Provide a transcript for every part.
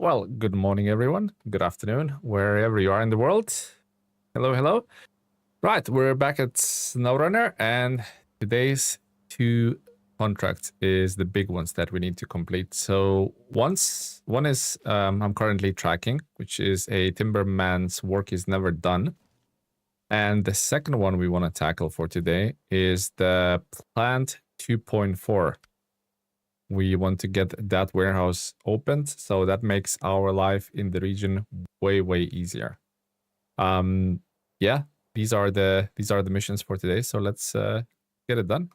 Well, good morning, everyone. Good afternoon, wherever you are in the world. Hello, hello. Right, we're back at SnowRunner, and today's two contracts is the big ones that we need to complete. So one is I'm currently tracking, which is a timberman's work is never done. And the second one we want to tackle for today is the plant 2.4. We want to get that warehouse opened, so that makes our life in the region way easier. Yeah, these are the missions for today, so let's get it done.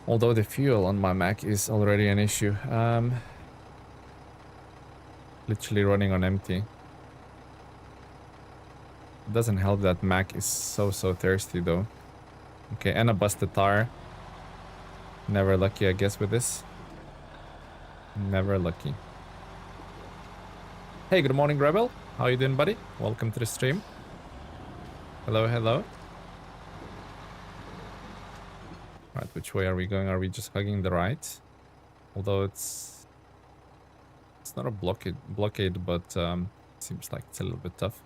Although the fuel on my Mac is already an issue. Literally running on empty. It doesn't help that Mac is so thirsty though. Okay, and a busted tire. Never lucky, I guess, with this. Never lucky. Hey, good morning, Rebel. How you doing, buddy? Welcome to the stream. Hello, hello. Right, which way are we going? Are we just hugging the right? Although it's not a blockade, but seems like it's a little bit tough.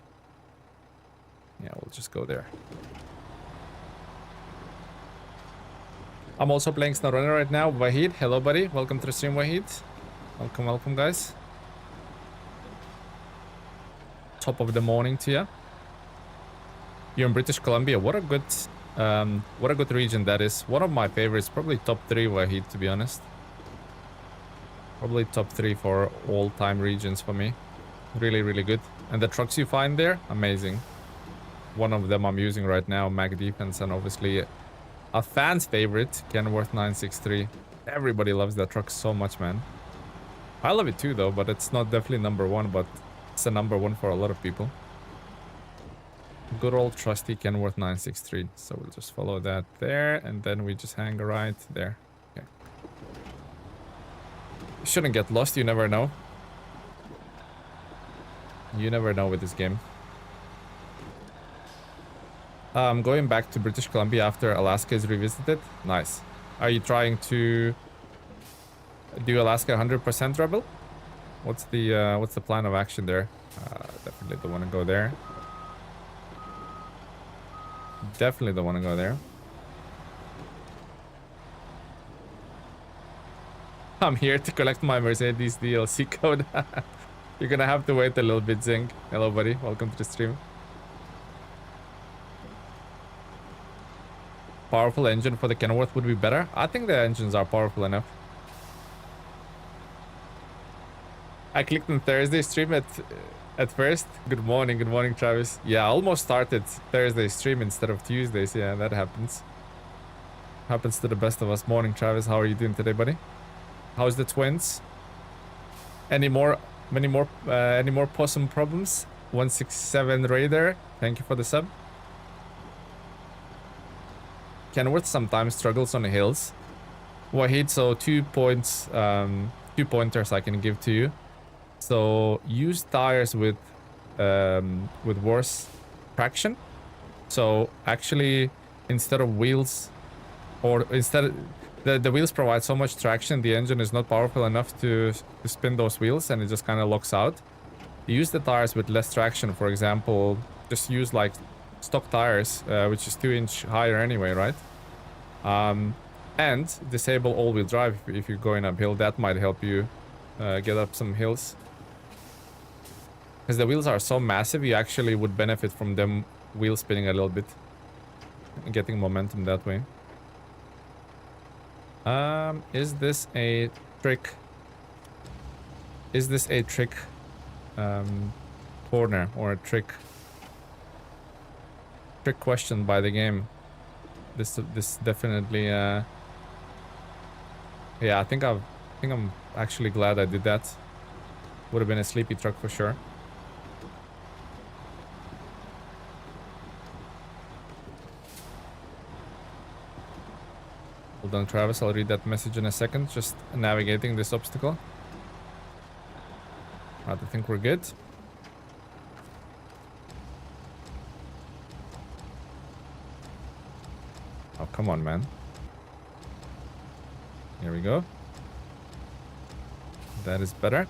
Yeah, we'll just go there. I'm also playing SnowRunner right now. Wahid, hello, buddy. Welcome to the stream, Wahid. Welcome, guys. Top of the morning to you. You're in British Columbia. What a good region that is. One of my favorites. Probably top 3, Wahid, to be honest. Probably top 3 for all-time regions for me. Really good. And the trucks you find there, amazing. One of them I'm using right now, Mac Defense, and obviously a fan's favorite, Kenworth 963. Everybody loves that truck so much, man. I love it too, though, but it's not definitely number 1, but it's a number 1 for a lot of people. Good old trusty Kenworth 963. So we'll just follow that there, and then we just hang right there. Okay. You shouldn't get lost, you never know. You never know with this game. Going back to British Columbia after Alaska is revisited. Nice. Are you trying to do Alaska 100%, Rebel? What's the plan of action there? Definitely don't want to go there. Definitely don't want to go there. I'm here to collect my Mercedes DLC code. You're gonna have to wait a little bit, Zing. Hello, buddy. Welcome to the stream. Powerful engine for the Kenworth would be better. I think the engines are powerful enough. I clicked on Thursday stream at first. Good morning, Travis. Yeah, I almost started Thursday stream instead of Tuesdays. Yeah, that happens. Happens to the best of us. Morning, Travis. How are you doing today, buddy? How's the twins? Any more possum problems? 167 Raider. Thank you for the sub. Kenworth sometimes struggles on the hills. Wahid, so 2 points, 2 pointers I can give to you. So use tires with worse traction. So actually, instead of wheels, or instead the wheels provide so much traction, the engine is not powerful enough to spin those wheels, and it just kind of locks out. Use the tires with less traction. For example, just use like stock tires, which is 2-inch higher anyway, right? And disable all-wheel drive if you're going uphill. That might help you get up some hills. Because the wheels are so massive, you actually would benefit from them wheel spinning a little bit. And getting momentum that way. Is this a trick? Is this a trick corner or a trick question by the game? This definitely yeah, I think I'm actually glad I did that. Would have been a sleepy truck for sure. Hold on, Travis, I'll read that message in a second. Just navigating this obstacle. Right, I think we're good. Oh, come on, man. Here we go. That is better.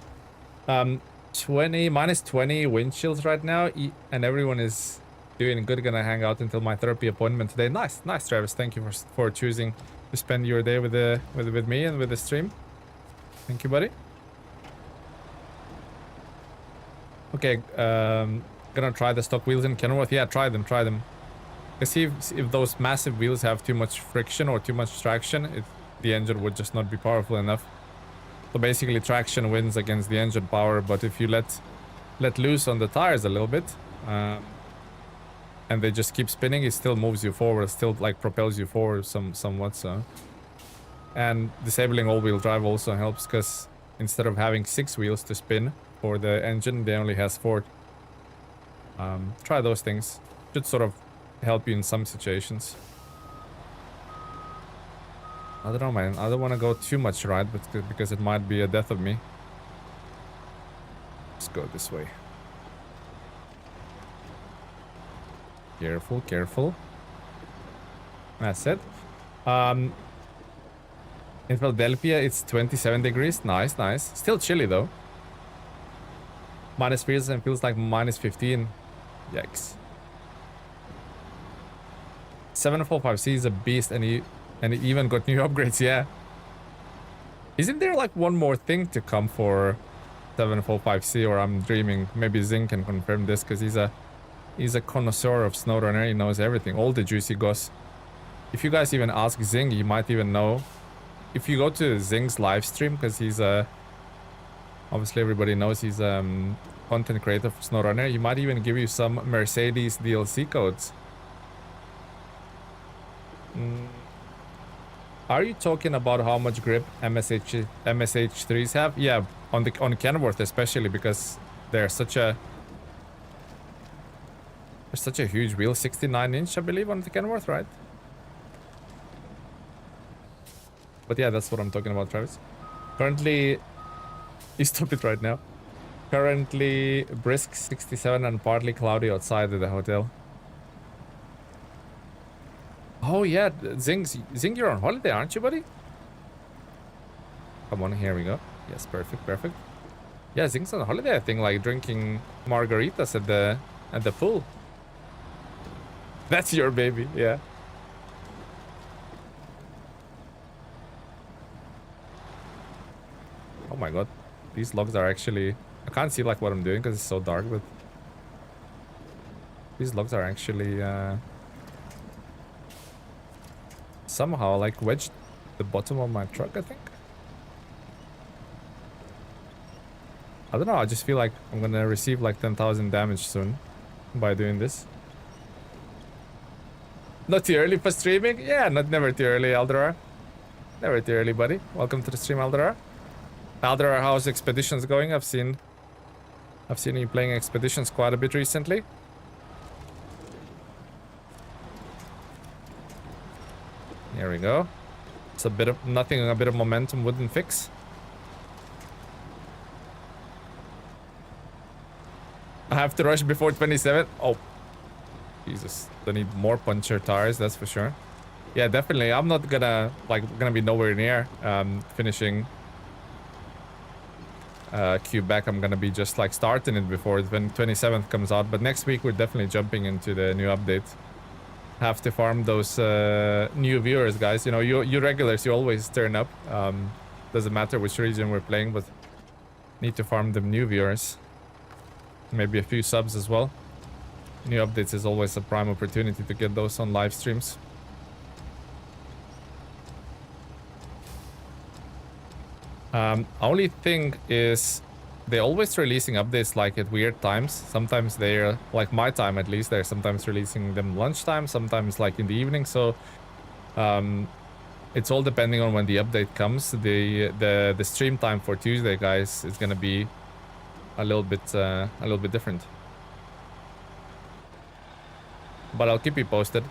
20 minus 20 wind chills right now, and everyone is doing good. Gonna hang out until my therapy appointment today. Nice, Travis. Thank you for choosing to spend your day with me and with the stream. Thank you, buddy. Okay, gonna try the stock wheels in Kenworth. Yeah, try them. Let's see if those massive wheels have too much friction or too much traction. The engine would just not be powerful enough. So basically traction wins against the engine power, but if you let loose on the tires a little bit, and they just keep spinning, it still moves you forward, still like propels you forward somewhat. So, and disabling all-wheel drive also helps, because instead of having 6 wheels to spin for the engine, they only has 4. Try those things. Should sort of help you in some situations. I don't know, man. I don't want to go too much right, but because it might be a death of me. Let's go this way. Careful, careful. That's it. In Philadelphia, it's 27 degrees. Nice, nice. Still chilly, though. Minus feels and feels like minus 15. Yikes. 745C is a beast, and he even got new upgrades, yeah. Isn't there like one more thing to come for 745C, or I'm dreaming? Maybe Zing can confirm this, because he's a connoisseur of SnowRunner. He knows everything, all the juicy goss. If you guys even ask Zing, he might even know. If you go to Zing's live stream, because he's obviously everybody knows he's content creator for SnowRunner, he might even give you some Mercedes DLC codes. Are you talking about how much grip MSH3s have? Yeah, on Kenworth especially, because they're such a huge wheel, 69-inch, I believe, on the Kenworth, right? But yeah, that's what I'm talking about, Travis. Currently, you stop it right now. Currently brisk 67 and partly cloudy outside of the hotel. Oh yeah, Zing, you're on holiday, aren't you, buddy? Come on, here we go. Yes, perfect, perfect. Yeah, Zing's on holiday, I think, like drinking margaritas at the pool. That's your baby, yeah. Oh my god, these logs are actually... I can't see like what I'm doing because it's so dark, but these logs are actually somehow like wedged the bottom of my truck, I think. I don't know, I just feel like I'm gonna receive like 10,000 damage soon by doing this. Not too early for streaming? Yeah, never too early, Aldera. Never too early, buddy. Welcome to the stream, Aldera. Aldera, how's expeditions going? I've seen you playing expeditions quite a bit recently. Here we go. It's a bit of nothing, a bit of momentum wouldn't fix. I have to rush before 27. Oh, Jesus. I need more puncture tires, that's for sure. Yeah, definitely. I'm not gonna be nowhere near finishing Quebec. I'm gonna be just like starting it before when 27th comes out. But next week we're definitely jumping into the new update. Have to farm those new viewers, guys. You know, you regulars, you always turn up. Doesn't matter which region we're playing, but need to farm them new viewers. Maybe a few subs as well. New updates is always a prime opportunity to get those on live streams. Only thing is they're always releasing updates like at weird times. Sometimes they're like my time, at least they're sometimes releasing them lunchtime, sometimes like in the evening. So it's all depending on when the update comes. The stream time for Tuesday, guys, is gonna be a little bit different. But I'll keep you posted.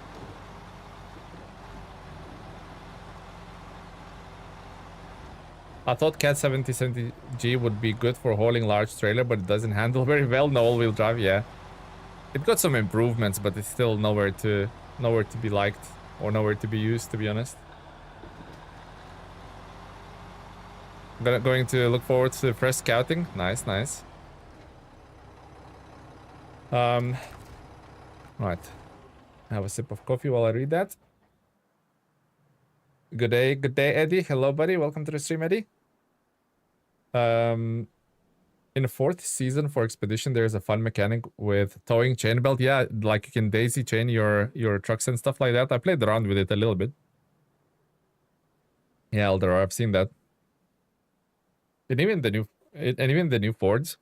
I thought Cat 7070G would be good for hauling large trailer, but it doesn't handle very well. No all-wheel drive, yeah. It got some improvements, but it's still nowhere to be liked or nowhere to be used, to be honest. Going to look forward to fresh scouting. Nice, nice. Right. Have a sip of coffee while I read that. Good day, Eddie. Hello, buddy. Welcome to the stream, Eddie. In the 4th season for Expedition, there's a fun mechanic with towing chain belt. Yeah, like you can daisy chain your trucks and stuff like that. I played around with it a little bit. Yeah, Eldor, I've seen that. And even the new Fords,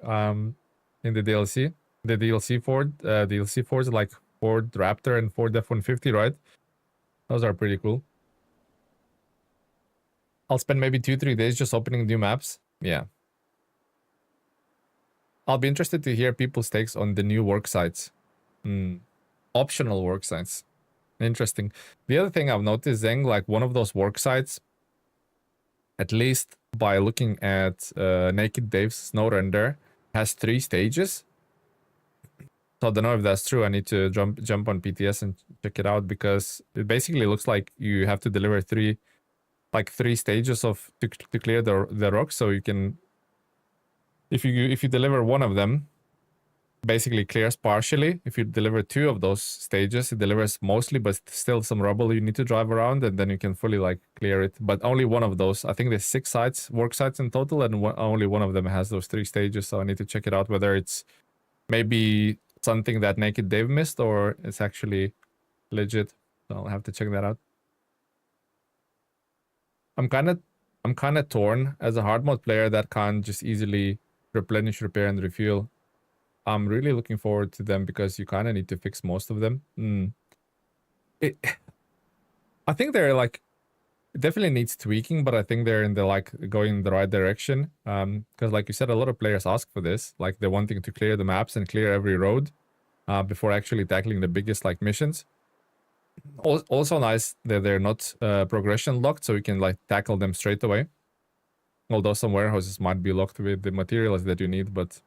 in the DLC, DLC Fords like Ford Raptor and Ford F-150, right? Those are pretty cool. I'll spend maybe 2-3 days just opening new maps. Yeah. I'll be interested to hear people's takes on the new work sites. Optional work sites. Interesting. The other thing I've noticed, Zeng, like one of those work sites, at least by looking at Naked Dave's SnowRunner, has 3 stages. So I don't know if that's true. I need to jump on PTS and check it out, because it basically looks like you have to deliver 3 stages of to clear the rocks. So you can, if you deliver one of them, basically clears partially. If you deliver 2 of those stages, it delivers mostly, but still some rubble you need to drive around, and then you can fully like clear it. But only one of those. I think there's 6 work sites in total, and only one of them has those 3 stages. So I need to check it out whether it's maybe something that Naked Dave missed or it's actually legit. So I'll have to check that out. I'm kind of torn as a hard mode player that can't just easily replenish, repair, and refuel. I'm really looking forward to them because you kind of need to fix most of them. I think they're like, it definitely needs tweaking, but I think they're in the like going in the right direction. Because like you said, a lot of players ask for this. Like they're wanting to clear the maps and clear every road before actually tackling the biggest like missions. Also nice that they're not progression locked, so you can like tackle them straight away. Although some warehouses might be locked with the materials that you need, but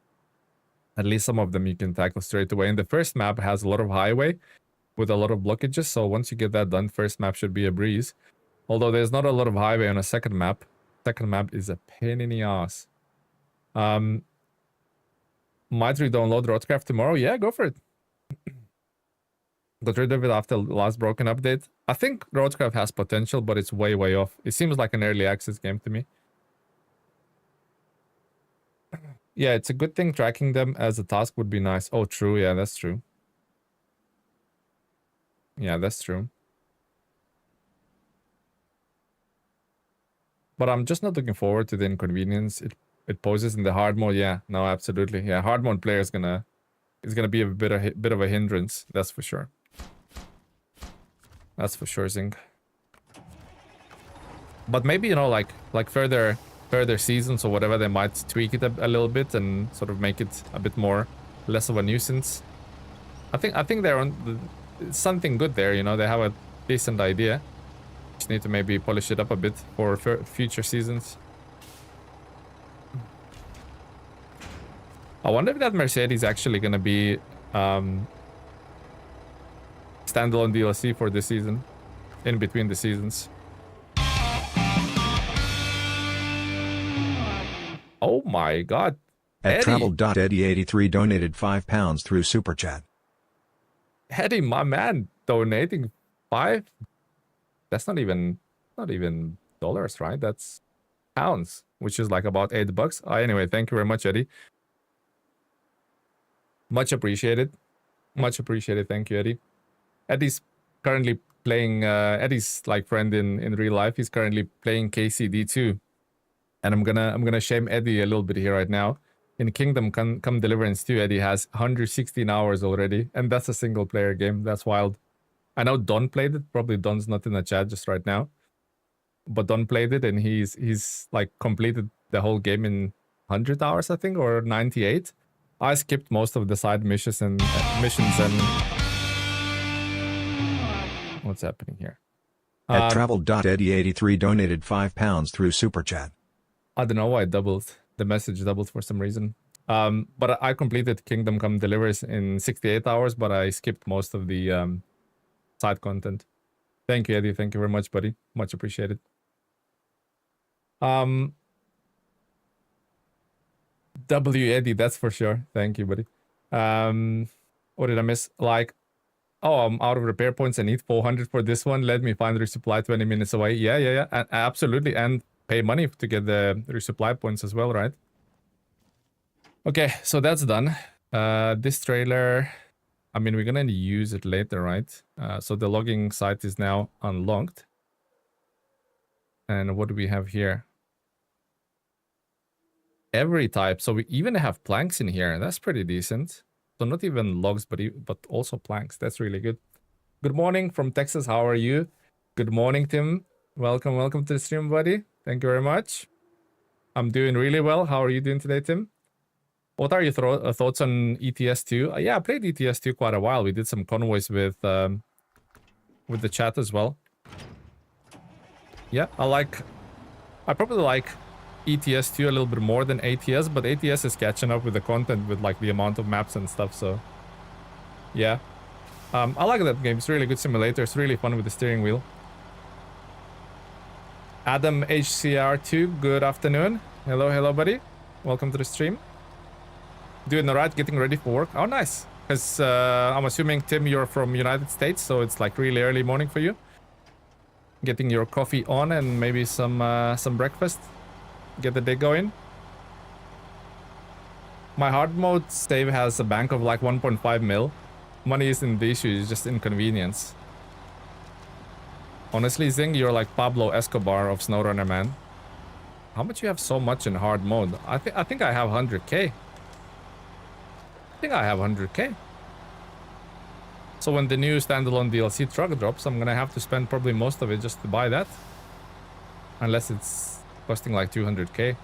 at least some of them you can tackle straight away. And the first map has a lot of highway with a lot of blockages, so once you get that done, first map should be a breeze. Although there's not a lot of highway on a second map. Second map is a pain in the ass. Might re-download Roadcraft tomorrow? Yeah, go for it. Got rid of it after the last broken update. I think Roadcraft has potential, but it's way off. It seems like an early access game to me. Yeah, it's a good thing tracking them as a task would be nice. Oh, true. Yeah, that's true. Yeah, that's true. But I'm just not looking forward to the inconvenience it poses in the hard mode. Yeah, no, absolutely. Yeah, hard mode player is gonna be a bit of a hindrance. That's for sure. That's for sure, Zing. But maybe, you know, like further seasons or whatever, they might tweak it a little bit and sort of make it a bit more less of a nuisance. I think they're on something good there. You know, they have a decent idea. Just need to maybe polish it up a bit for future seasons. I wonder if that Mercedes actually gonna be standalone DLC for this season, in between the seasons. Oh my god. At travel.eddie83 donated £5 through Super Chat. Eddie, my man, donating 5? That's not even dollars, right? That's pounds, which is like about $8. Anyway, thank you very much, Eddie. Much appreciated. Much appreciated. Thank you, Eddie. Eddie's currently playing, Eddie's like friend in real life. He's currently playing KCD2. And I'm gonna shame Eddie a little bit here right now. In Kingdom Come Deliverance 2, Eddie has 116 hours already, and that's a single player game. That's wild. I know Don played it. Probably Don's not in the chat just right now, but Don played it, and he's like completed the whole game in 100 hours, I think, or 98. I skipped most of the side missions and what's happening here? At travel.eddie83 donated £5 through Super Chat. I don't know why it doubled. The message doubled for some reason. But I completed Kingdom Come Deliverance in 68 hours, but I skipped most of the side content. Thank you, Eddie. Thank you very much, buddy. Much appreciated. W Eddie, that's for sure. Thank you, buddy. What did I miss? Like, oh, I'm out of repair points. I need 400 for this one. Let me find resupply 20 minutes away. Yeah. Absolutely. And pay money to get the resupply points as well, right? Okay, so that's done. This trailer, I mean, we're gonna use it later, right? So the logging site is now unlocked. And what do we have here? Every type. So we even have planks in here. That's pretty decent. So not even logs, but also planks. That's really good. Good morning from Texas. How are you? Good morning, Tim. Welcome to the stream, buddy. Thank you very much. I'm doing really well. How are you doing today, Tim? What are your thoughts on ETS2? Yeah, I played ETS2 quite a while. We did some convoys with the chat as well. Yeah, I probably like ETS2 a little bit more than ATS, but ATS is catching up with the content with like the amount of maps and stuff, so yeah. I like that game. It's a really good simulator. It's really fun with the steering wheel. Adam HCR2, good afternoon. Hello, buddy. Welcome to the stream. Doing alright, getting ready for work. Oh, nice. Because I'm assuming, Tim, you're from United States, so it's like really early morning for you. Getting your coffee on and maybe some breakfast. Get the day going. My hard mode save has a bank of like 1.5 mil. Money isn't the issue, it's just inconvenience. Honestly, Zing, you're like Pablo Escobar of SnowRunner, man. How much you have so much in hard mode? I think I have 100k. I think I have 100k. So when the new standalone DLC truck drops, I'm gonna have to spend probably most of it just to buy that. Unless it's costing like 200k.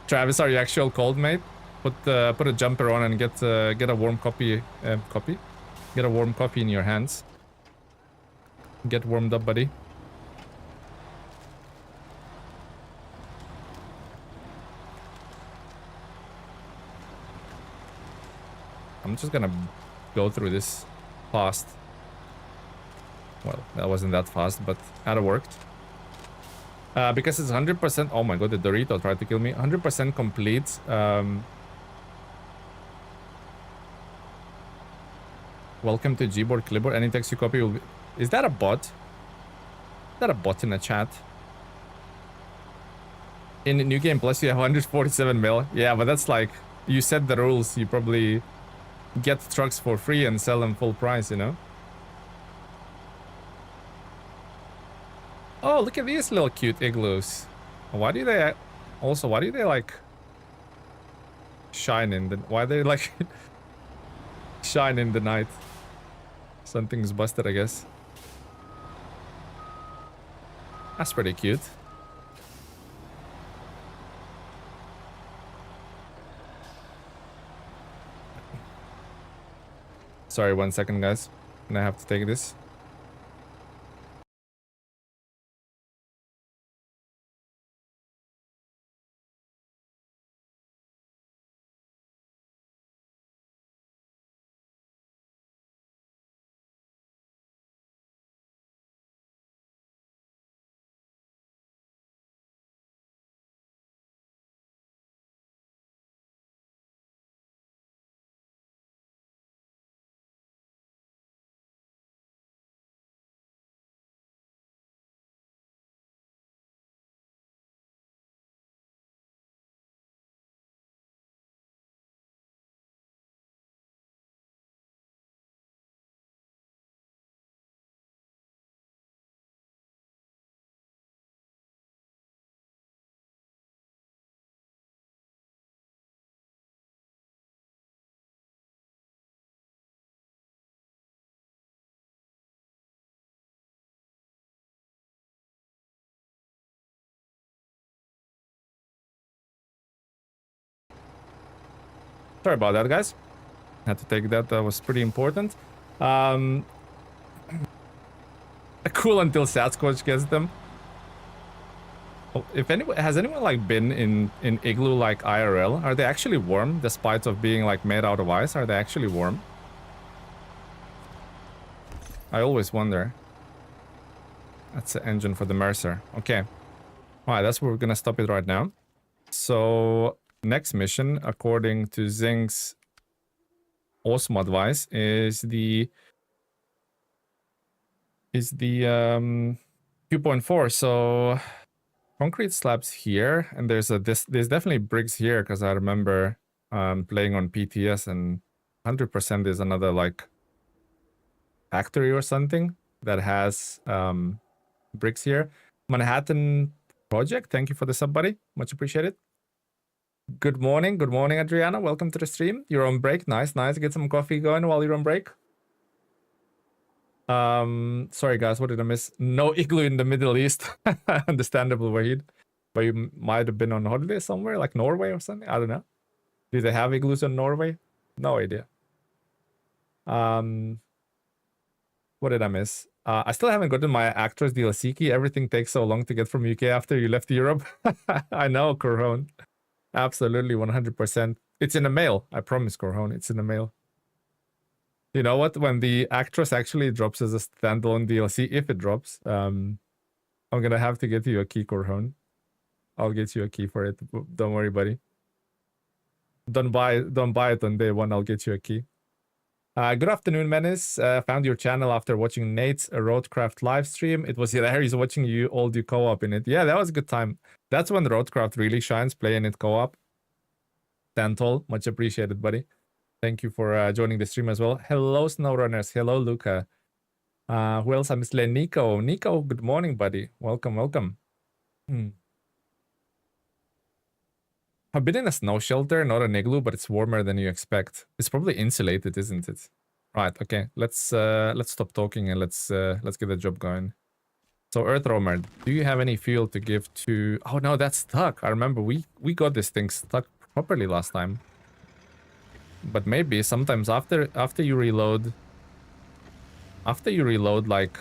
Travis, are you actual cold, mate? Put a jumper on and get a warm coffee. Get a warm coffee in your hands. Get warmed up, buddy. I'm just gonna go through this fast. Well, that wasn't that fast, but that worked. Because it's 100%. Oh my god, the Dorito tried to kill me. 100% complete. Welcome to Gboard Clipboard. Any text you copy will be... Is that a bot? Is that a bot in the chat? In New Game Plus, you have 147 mil. Yeah, but that's like... You set the rules. You probably get trucks for free and sell them full price, you know? Oh, look at these little cute igloos. Why do they... Also, why do they like... shine in the... Why they like... shine in the night? Something's busted, I guess. That's pretty cute. Sorry, 1 second, guys. And I have to take this. Sorry about that, guys. Had to take that. That was pretty important. Cool until Sasquatch gets them. Oh, if anyone has anyone like been in igloo like IRL? Are they actually warm despite of being like made out of ice? Are they actually warm? I always wonder. That's the engine for the Mercer. Okay. Alright, that's where we're gonna stop it right now. So next mission, according to Zing's awesome advice, is the 2.4. So concrete slabs here, and there's definitely bricks here because I remember playing on PTS, and 100% there's another like factory or something that has bricks here. Manhattan Project, thank you for the sub, buddy. Much appreciated. Good morning, Adriana. Welcome to the stream. You're on break. Nice. Get some coffee going while you're on break. Sorry guys, what did I miss? No igloo in the Middle East. Understandable, Wahid. But you might have been on holiday somewhere, like Norway or something. I don't know. Do they have igloos in Norway? No idea. What did I miss? I still haven't gotten my Actors DLC key. Everything takes so long to get from UK after you left Europe. I know, Corhone. Absolutely, 100%. It's in the mail. I promise, Corhone. It's in the mail. You know what? When the Actress actually drops as a standalone DLC, if it drops, I'm gonna have to get you a key, Corhone. I'll get you a key for it. Don't worry, buddy. Don't buy it on day one. I'll get you a key. Good afternoon, Menace. Found your channel after watching Nate's Roadcraft live stream. It was hilarious watching you all do co-op in it. Yeah, that was a good time. That's when Roadcraft really shines, playing it co-op. Tantol, much appreciated, buddy. Thank you for joining the stream as well. Hello, SnowRunners. Hello, Luca. Who else? I missed Nico. Nico, good morning, buddy. Welcome. I've been in a snow shelter, not an igloo, but it's warmer than you expect. It's probably insulated, isn't it? Right, okay. Let's stop talking and let's get the job going. So Earthroamer, do you have any fuel to give to... Oh no, that's stuck. I remember we got this thing stuck properly last time. But maybe sometimes after you reload like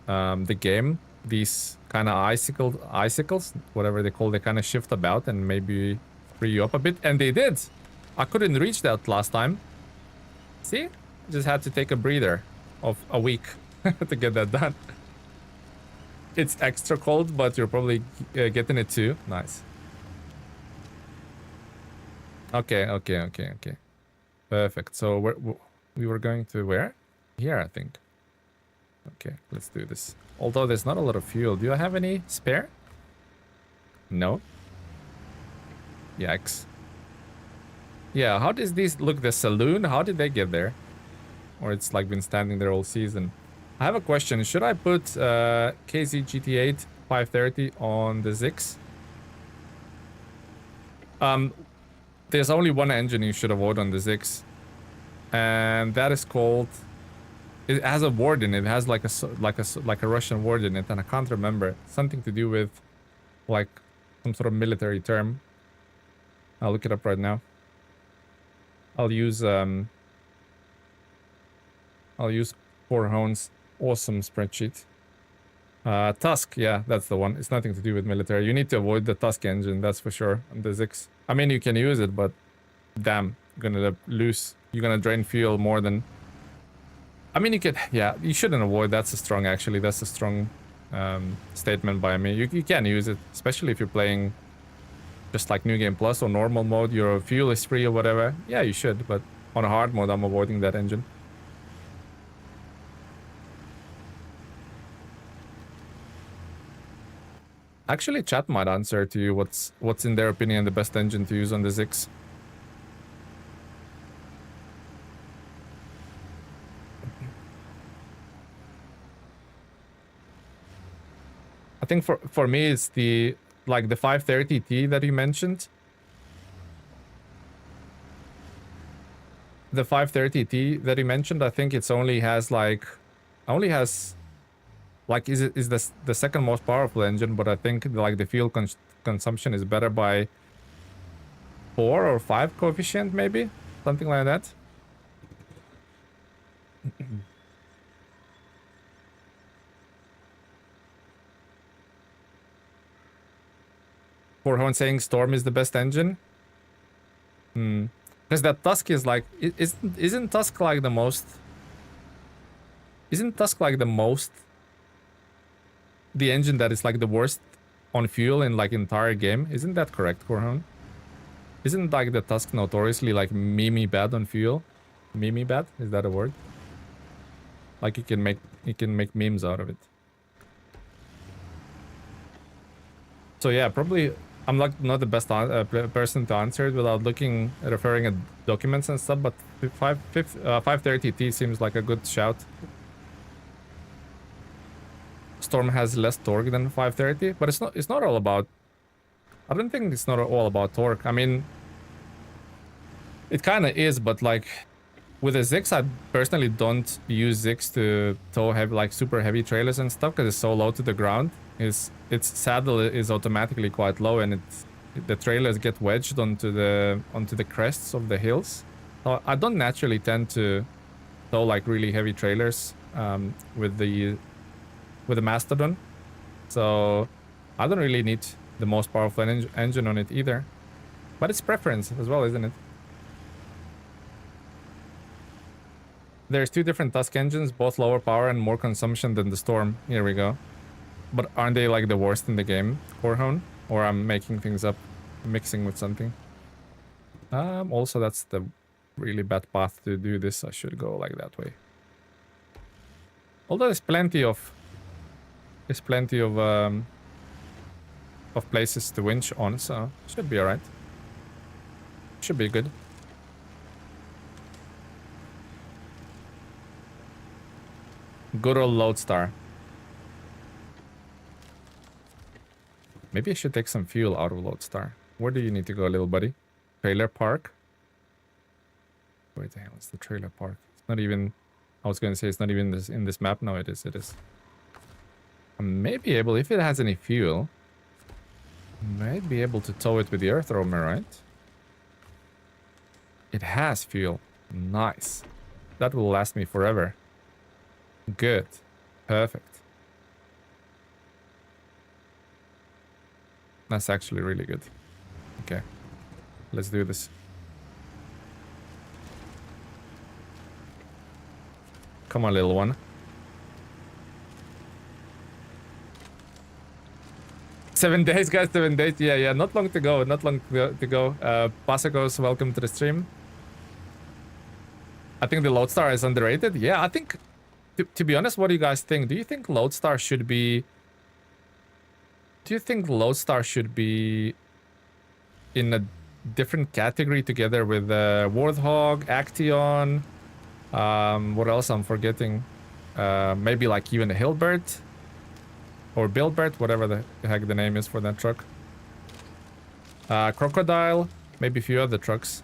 the game, these kind of icicles, whatever they call, they kind of shift about and maybe free you up a bit. And they did. I couldn't reach that last time. See? Just had to take a breather of a week to get that done. It's extra cold, but you're probably getting it too. Nice. Okay. Perfect. So we were going to where? Here, I think. Okay, let's do this. Although there's not a lot of fuel. Do I have any spare? No. Yikes. Yeah, how does these look? The saloon, how did they get there? Or it's like been standing there all season. I have a question. Should I put KZ GT8 530 on the Zix? There's only one engine you should avoid on the Zix. And that is called... It has a word in it. It has like a Russian word in it, and I can't remember. Something to do with like some sort of military term. I'll look it up right now. I'll use Corhone's awesome spreadsheet. Tusk, yeah, that's the one. It's nothing to do with military. You need to avoid the Tusk engine, that's for sure, on the Zix. I mean, you can use it, but damn, you're gonna lose. You're gonna drain fuel more than... I mean, you could, yeah, you shouldn't avoid. That's a strong, actually. That's a strong statement by me. You can use it, especially if you're playing just like New Game Plus or normal mode. Your fuel is free or whatever. Yeah, you should, but on a hard mode, I'm avoiding that engine. Actually, chat might answer to you what's in their opinion the best engine to use on the Zix. I think for me it's the 530T that you mentioned. The 530T that you mentioned, I think it's only has is the second most powerful engine, but I think like the fuel consumption is better by 4 or 5 coefficient, maybe something like that. Corhone saying Storm is the best engine. Because that Tusk is like, isn't Tusk like the most? Isn't Tusk like the most? The engine that is like the worst on fuel in like entire game. Isn't that correct, Korhon? Isn't like the Tusk notoriously like meme bad on fuel? Meme bad? Is that a word? Like you can make memes out of it. So yeah, probably I'm like not the best person to answer it without referring at documents and stuff. But 530T seems like a good shout. Storm has less torque than 530, but it's not all about. I don't think it's not all about torque. I mean, it kind of is, but like with a Zix, I personally don't use Zix to tow heavy, like super heavy trailers and stuff, because it's so low to the ground. Its saddle is automatically quite low, and the trailers get wedged onto the crests of the hills. So I don't naturally tend to tow like really heavy trailers with the Mastodon. So I don't really need the most powerful engine on it either. But it's preference as well, isn't it? There's two different Tusk engines, both lower power and more consumption than the Storm. Here we go. But aren't they like the worst in the game, Korhon? Or I'm making things up, mixing with something. Also, that's the really bad path to do this. I should go like that way. Although there's plenty of places to winch on, so should be alright. Should be good. Good old Lodestar. Maybe I should take some fuel out of Lodestar. Where do you need to go, little buddy? Trailer park? Where the hell is the trailer park? It's not even... I was going to say it's not even in this map. No, it is. It is. I may be able, if it has any fuel, I might be able to tow it with the earth roamer, right? It has fuel. Nice. That will last me forever. Good. Perfect. That's actually really good. Okay. Let's do this. Come on, little one. 7 days, guys. 7 days. Yeah. Not long to go. Not long to go. Pasacos, welcome to the stream. I think the Lodestar is underrated. Yeah, I think... To be honest, what do you guys think? Do you think Lodestar should be... Do you think Lodestar should be in a different category together with Warthog, Action? What else I'm forgetting? Maybe like even a Hilbert? Or Bilbert, whatever the heck the name is for that truck. Crocodile, maybe a few other trucks.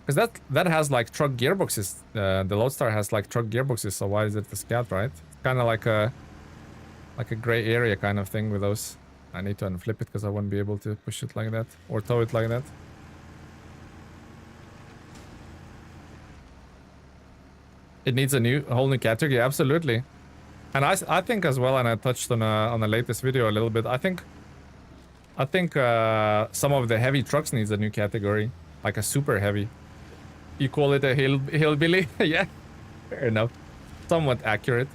Because that has like truck gearboxes. The Lodestar has like truck gearboxes, so why is it the Scout, right? It's kind of like a gray area kind of thing with those. I need to unflip it because I won't be able to push it like that or tow it like that. It needs a whole new category, absolutely. And I think as well, and I touched on the latest video a little bit. I think some of the heavy trucks needs a new category, like a super heavy. You call it a hillbilly? Yeah, fair enough. Somewhat accurate.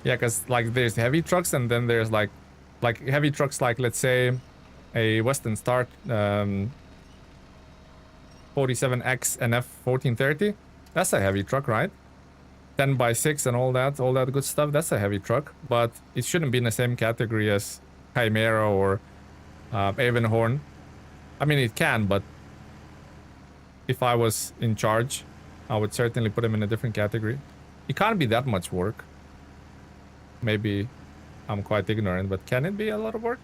Yeah, because like there's heavy trucks and then there's like heavy trucks like, let's say, a Western Star 47X NF 1430. That's a heavy truck, right? 10x6 and all that good stuff. That's a heavy truck, but it shouldn't be in the same category as Chimera or Avonhorn. I mean, it can, but if I was in charge, I would certainly put him in a different category. It can't be that much work. Maybe I'm quite ignorant, but can it be a lot of work?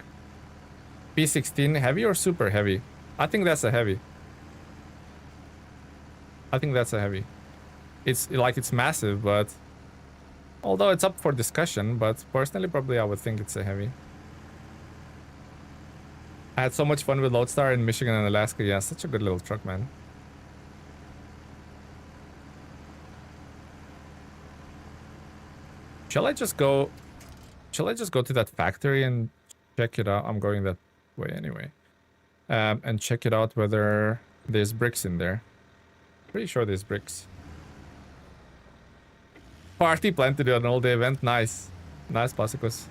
P16, heavy or super heavy? I think that's a heavy. I think that's a heavy. It's like it's massive, but although it's up for discussion, but personally probably I would think it's a heavy. I had so much fun with Lodestar in Michigan and Alaska. Yeah, such a good little truck, man. Shall I just go to that factory and check it out? I'm going that way anyway. And check it out whether there's bricks in there. Pretty sure there's bricks. Party, plan to do an all-day event. Nice. Nice, Pasicos.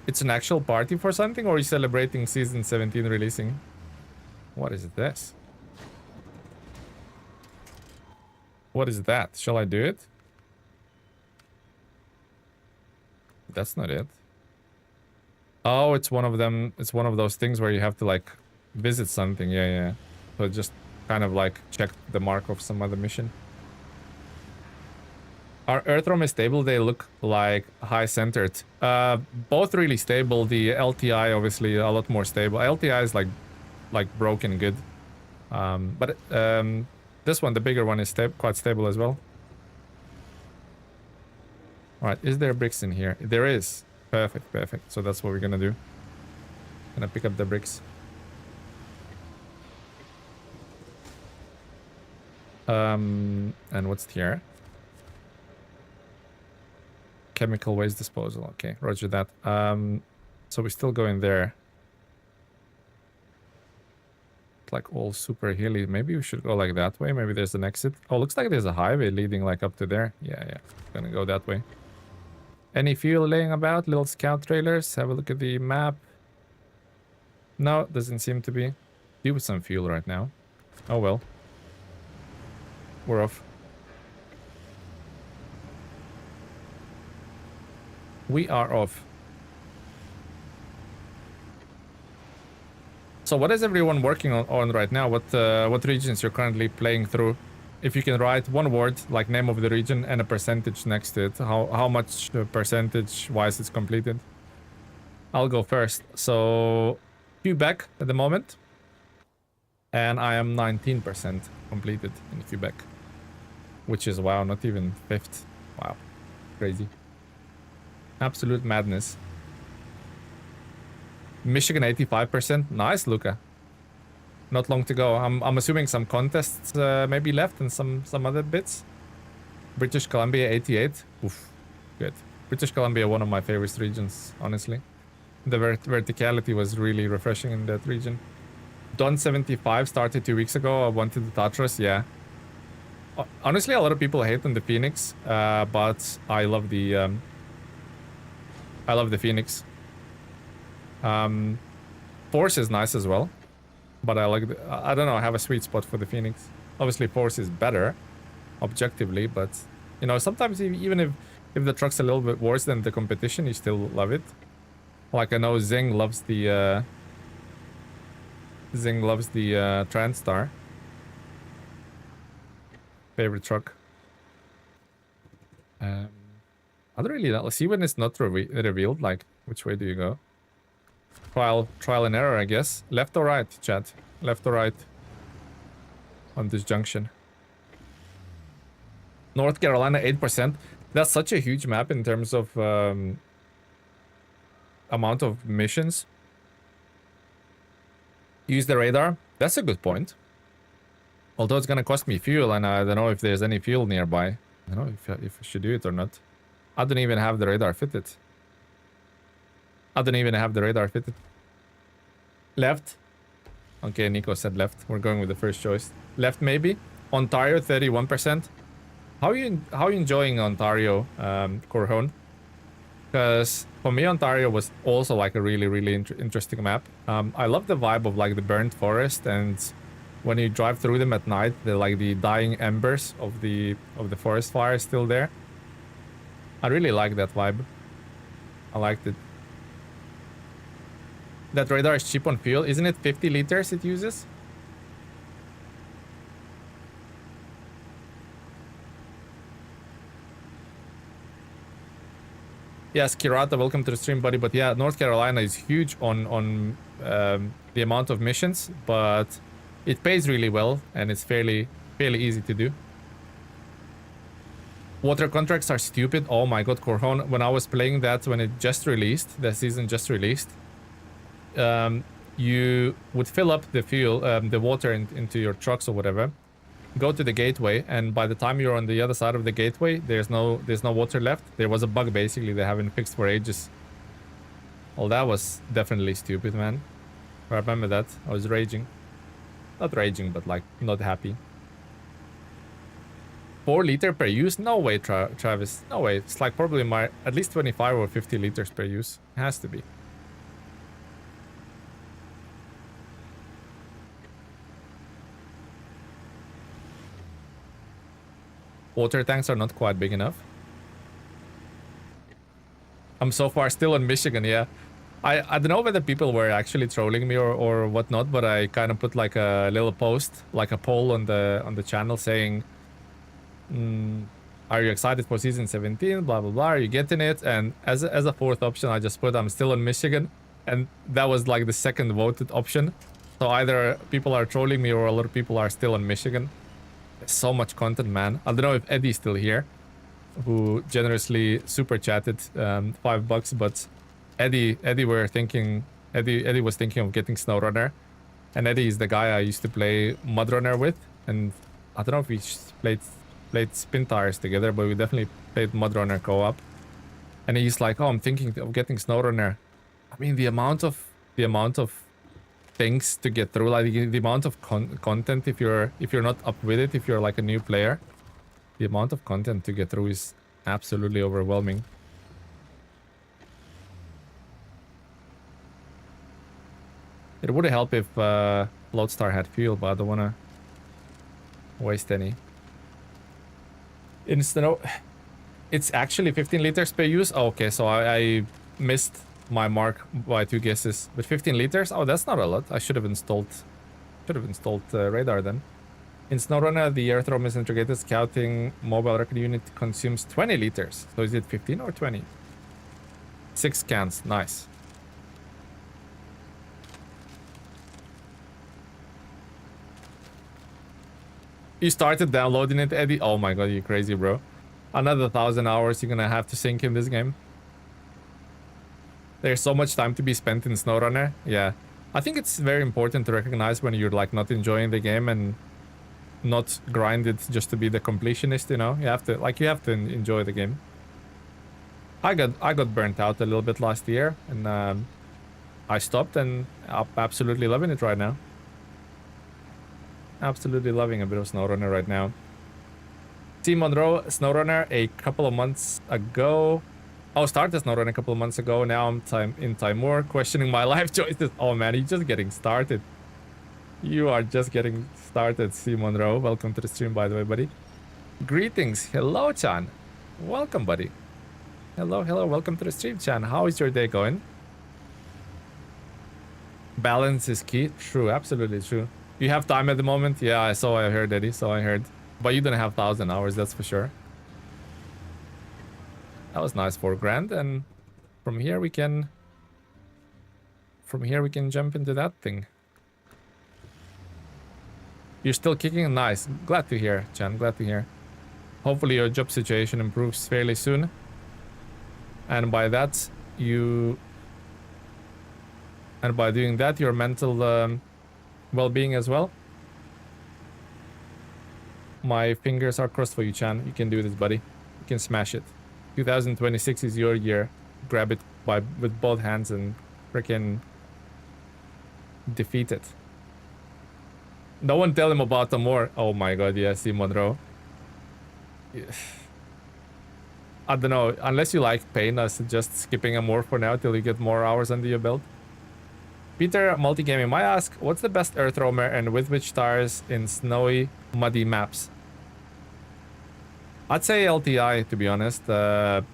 It's an actual party for something, or are you celebrating season 17 releasing? What is this? What is that? Shall I do it? That's not it. Oh, it's one of them. It's one of those things where you have to like visit something. Yeah, yeah. So just kind of like check the mark of some other mission. Are Earthrealm is stable? They look like high centered. Both really stable. The LTI obviously a lot more stable. LTI is like broken good. But this one, the bigger one, is quite stable as well. All right, is there bricks in here? There is. Perfect, perfect. So that's what we're gonna do. Gonna pick up the bricks. And what's here? Chemical waste disposal. Okay, roger that. So we're still going there. It's like all super hilly. Maybe we should go like that way. Maybe there's an exit. Oh, looks like there's a highway leading like up to there. Yeah, yeah. Gonna go that way. Any fuel laying about? Little scout trailers. Have a look at the map. No, doesn't seem to be. Do with some fuel right now. Oh well. We're off. We are off. So what is everyone working on right now? What regions you're currently playing through? If you can write one word, like name of the region and a percentage next to it. How much percentage wise it's completed? I'll go first. So Quebec at the moment. And I am 19% completed in Quebec. Which is, wow, not even 5th. Wow. Crazy. Absolute madness. Michigan 85%. Nice, Luca. Not long to go. I'm assuming some contests maybe left and some other bits. British Columbia 88. Oof. Good. British Columbia, one of my favorite regions, honestly. The verticality was really refreshing in that region. Don 75 started 2 weeks ago. I wanted the Tatras, yeah. Honestly, a lot of people hate on the Phoenix, but I love the Phoenix. Force is nice as well, but I like I don't know, I have a sweet spot for the Phoenix. Obviously Force is better objectively, but you know, sometimes even if the truck's a little bit worse than the competition, you still love it. Like I know Zing loves the Transstar. Favorite truck. I don't really know. See when it's not revealed, like which way do you go? Trial and error, I guess. Left or right, chat? Left or right on this junction? North Carolina 8%. That's such a huge map in terms of amount of missions. Use the radar. That's a good point. Although it's gonna cost me fuel, and I don't know if there's any fuel nearby. I don't know if I should do it or not. I don't even have the radar fitted. Left. Okay, Nico said left. We're going with the first choice. Left, maybe. Ontario, 31%. How are you enjoying Ontario, Corhone? Because for me, Ontario was also like a really interesting map. I love the vibe of like the burnt forest, and when you drive through them at night, they're like the dying embers of the forest fire still there. I really like that vibe. I liked it. That radar is cheap on fuel. Isn't it 50 liters it uses? Yes, Kirata, welcome to the stream, buddy. But yeah, North Carolina is huge on the amount of missions, but it pays really well, and it's fairly easy to do. Water contracts are stupid. Oh my god, Corhon. When I was playing that, when it just released, the season just released, you would fill up the fuel, the water into your trucks or whatever, go to the gateway, and by the time you're on the other side of the gateway, there's no water left. There was a bug basically they haven't fixed for ages. Well, that was definitely stupid, man. I remember that. I was raging. Not raging, but like not happy. 4 liter per use? No way, Travis. No way. It's like probably at least 25 or 50 liters per use. It has to be. Water tanks are not quite big enough. I'm so far still in Michigan, yeah. I don't know whether people were actually trolling me or whatnot, but I kind of put like a little post, like a poll on the channel saying, are you excited for season 17? Blah blah blah. Are you getting it? And as a fourth option, I just put I'm still in Michigan, and that was like the second voted option. So either people are trolling me or a lot of people are still in Michigan. There's so much content, man. I don't know if Eddie's still here, who generously super chatted $5, but Eddie was thinking of getting SnowRunner, and Eddie is the guy I used to play MudRunner with, and I don't know if we played spin tires together, but we definitely played MudRunner co-op. And he's like, "Oh, I'm thinking of getting SnowRunner." I mean, the amount of things to get through, like the amount of content if you're not up with it, if you're like a new player, the amount of content to get through is absolutely overwhelming. It would help if Lodestar had fuel, but I don't want to waste any. In snow, it's actually 15 liters per use. Oh, okay, so I missed my mark by 2 guesses. But 15 liters? Oh, that's not a lot. I should have installed radar then. In SnowRunner, the Earth Roam is integrated scouting mobile record unit consumes 20 liters. So is it 15 or 20? 6 cans. Nice. You started downloading it, Eddie? Oh my god, you crazy, bro. Another 1,000 hours you're gonna have to sink in this game. There's so much time to be spent in SnowRunner. Yeah. I think it's very important to recognize when you're like not enjoying the game and not grind it just to be the completionist, you know? You have to enjoy the game. I got burnt out a little bit last year, and I stopped, and I'm absolutely loving it right now. Absolutely loving a bit of SnowRunner right now. Team Monroe, SnowRunner a couple of months ago. I started SnowRunner a couple of months ago. Now I'm in Timor, questioning my life choices. Oh man, you're just getting started. You are just getting started, C. Monroe. Welcome to the stream, by the way, buddy. Greetings. Hello, Chan. Welcome, buddy. Hello. Welcome to the stream, Chan. How is your day going? Balance is key. True. Absolutely true. You have time at the moment? Yeah, I heard, Eddie. So I heard. But you don't have 1,000 hours, that's for sure. That was nice, 4 grand. And from here we can jump into that thing. You're still kicking? Nice. Glad to hear, Chan. Glad to hear. Hopefully your job situation improves fairly soon. And by that, by doing that, your mental well-being as well. My fingers are crossed for you, Chan. You can do this, buddy. You can smash it. 2026 is your year. Grab it with both hands and freaking defeat it. No one tell him about the more. Oh my god, yeah, see Monroe. Yeah. I don't know. Unless you like pain, I suggest skipping a more for now till you get more hours under your belt. Peter Multigaming might ask, what's the best Earth Roamer and with which tires in snowy, muddy maps? I'd say LTI, to be honest. LTI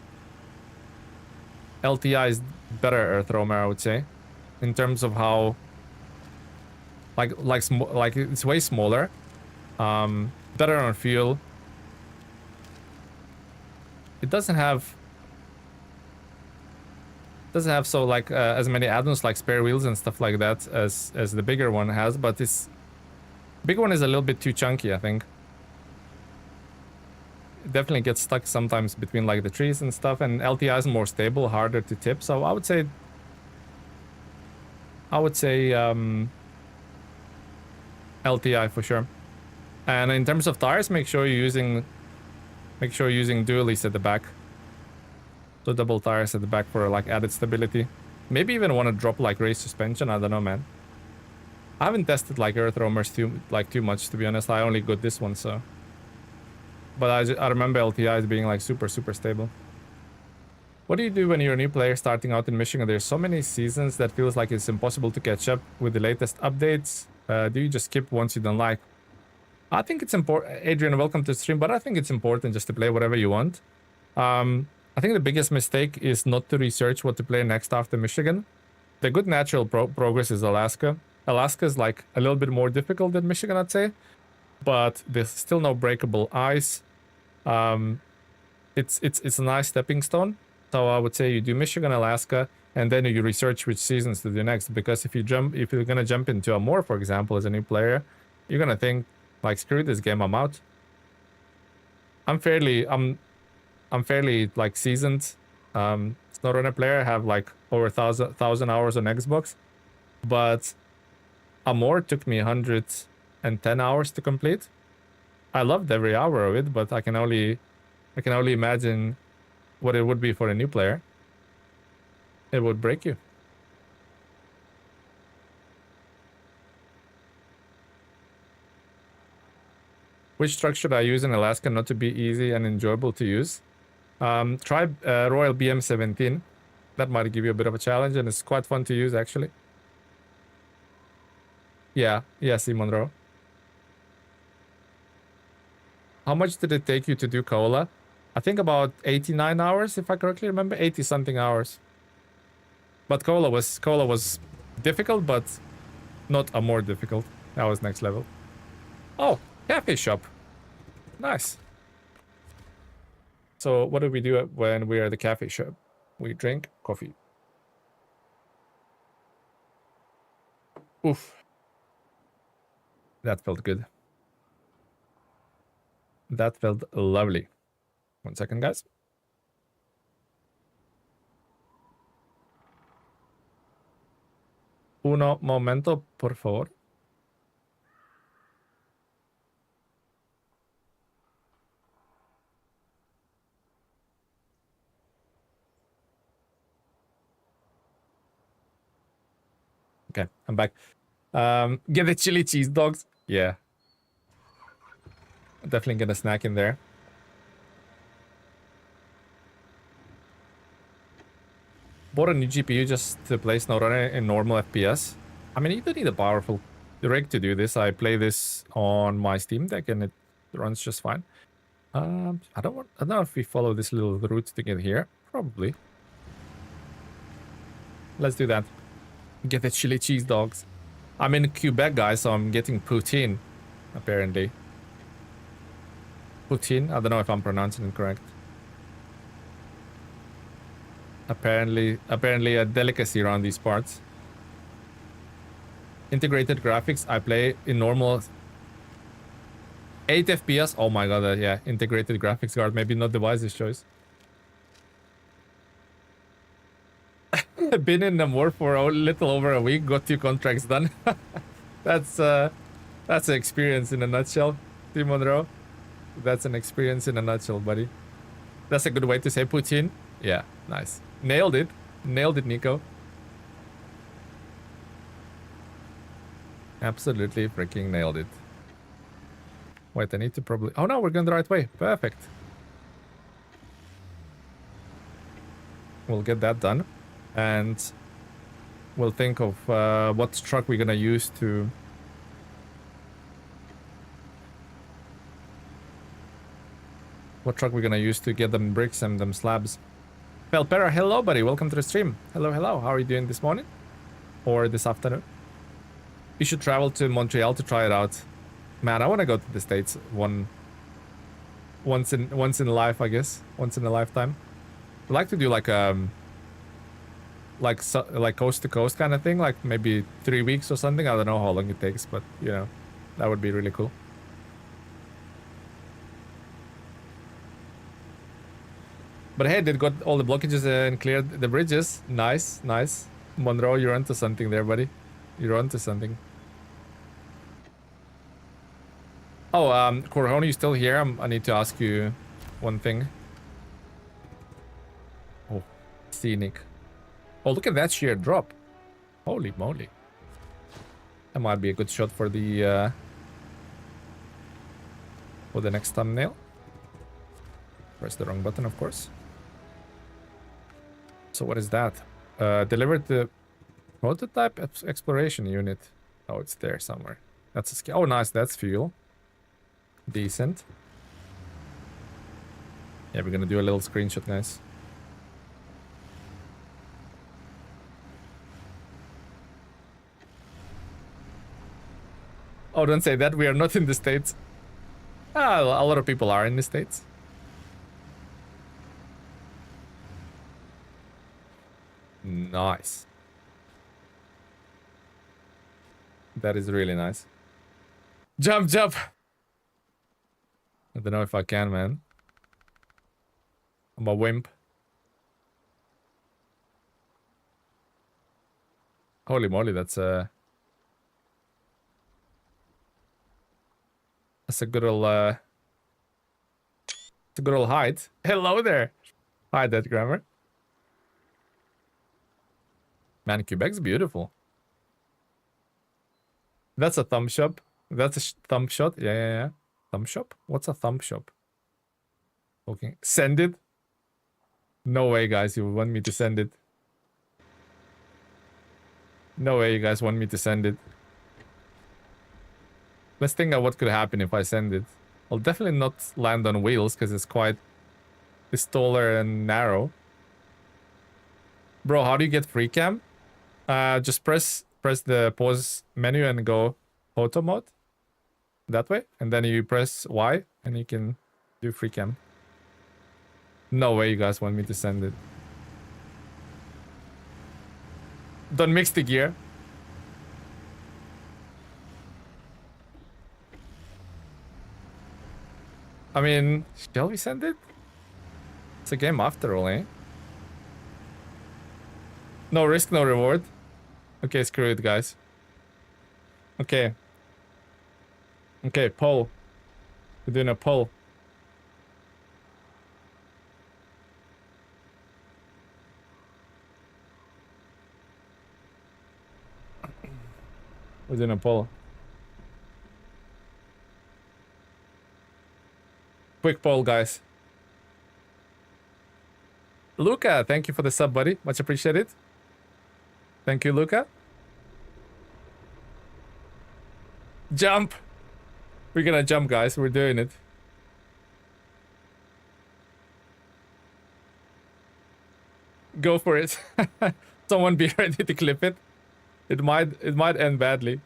is better Earth Roamer, I would say, in terms of how, like it's way smaller, better on fuel. It doesn't have so like as many add-ons like spare wheels and stuff like that as the bigger one has, but this bigger one is a little bit too chunky, I think. It definitely gets stuck sometimes between like the trees and stuff, and LTI is more stable, harder to tip, so I would say LTI for sure. And in terms of tires, make sure you're using dualies at the back. So double tires at the back for like added stability. Maybe even want to drop like race suspension. I don't know, man. I haven't tested like Earth Roamers too much, to be honest. I only got this one, so But I remember LTIs being like super stable. What do you do when you're a new player starting out in Michigan? There's so many seasons that feels like it's impossible to catch up with the latest updates. Do you just skip once you don't like? I think it's important. Adrian, welcome to the stream. But I think it's important just to play whatever you want. I think the biggest mistake is not to research what to play next after Michigan. The good natural progress is Alaska. Alaska is like a little bit more difficult than Michigan, I'd say. But there's still no breakable ice. It's a nice stepping stone. So I would say you do Michigan, Alaska, and then you research which seasons to do next. Because if you're gonna jump into a more, for example, as a new player, you're gonna think like, screw this game, I'm out. I'm fairly like seasoned SnowRunner player. I have like over 1,000 hours on Xbox, but a more took me 110 hours to complete. I loved every hour of it, but I can only imagine what it would be for a new player. It would break you. Which truck should I use in Alaska not to be easy and enjoyable to use? Try Royal BM17. That might give you a bit of a challenge, and it's quite fun to use, actually. Yeah, C. Monroe. How much did it take you to do Kola? I think about 89 hours, if I correctly remember. 80-something hours. But Kola was difficult, but not a more difficult. That was next level. Oh, cafe shop. Nice. So what do we do when we are at the cafe shop? We drink coffee. Oof. That felt good. That felt lovely. 1 second, guys. Uno momento, por favor. Okay, I'm back. Get the chili cheese dogs. Yeah. Definitely get a snack in there. Bought a new GPU just to play SnowRunner in normal FPS. I mean, you don't need a powerful rig to do this. I play this on my Steam Deck and it runs just fine. I don't know if we follow this little route to get here. Probably. Let's do that. Get the chili cheese dogs. I'm in Quebec, guys, so I'm getting poutine, apparently. Poutine? I don't know if I'm pronouncing it correct. Apparently a delicacy around these parts. Integrated graphics. I play in normal 8 FPS. Oh my god, yeah. Integrated graphics card. Maybe not the wisest choice. I've been in the more for a little over a week. Got 2 contracts done. That's an experience in a nutshell, Team Monroe. That's an experience in a nutshell, buddy. That's a good way to say poutine. Yeah, nice. Nailed it. Nailed it, Nico. Absolutely freaking nailed it. Wait, I need to probably... Oh no, we're going the right way. Perfect. We'll get that done. And we'll think of what truck we're gonna use to... What truck we're gonna use to get them bricks and them slabs. Felpera, hello buddy, welcome to the stream. Hello, hello, how are you doing this morning? Or this afternoon? You should travel to Montreal to try it out. Man, I want to go to the States once in life, I guess. Once in a lifetime. I'd like to do like like coast to coast kind of thing, like maybe 3 weeks or something. I don't know how long it takes, but you know, that would be really cool. But hey, they got all the blockages and cleared the bridges. Nice, nice. Monroe, you're onto something there, buddy. You're onto something. Oh, Corhone, you still here? I need to ask you one thing. Oh, scenic. Oh, look at that sheer drop. Holy moly. That might be a good shot for the next thumbnail. Press the wrong button, of course. So what is that? Delivered the prototype exploration unit. Oh, it's there somewhere. That's a skill. Oh, nice. That's fuel. Decent. Yeah, we're gonna do a little screenshot, guys. Oh, don't say that. We are not in the States. Ah, a lot of people are in the States. Nice. That is really nice. Jump, jump! I don't know if I can, man. I'm a wimp. Holy moly, that's a good old it's a good old height. Hello there. Hi, that grammar. Man, Quebec's beautiful. That's a thumb shop. That's a thumb shot. Yeah, yeah, yeah. Thumb shop? What's a thumb shop? Okay. Send it? No way, guys. You want me to send it? No way you guys want me to send it. Let's think of what could happen if I send it. I'll definitely not land on wheels because it's taller and narrow. Bro, how do you get free cam? Just press the pause menu and go photo mode. That way. And then you press Y and you can do free cam. No way you guys want me to send it. Don't mix the gear. I mean, shall we send it? It's a game after all, eh? No risk, no reward. Okay, screw it, guys. Okay. Okay, poll. We're doing a poll. We're doing a poll. Quick poll, guys. Luca, thank you for the sub, buddy. Much appreciated. Thank you, Luca. Jump! We're gonna jump, guys. We're doing it. Go for it. Someone be ready to clip it. It might end badly.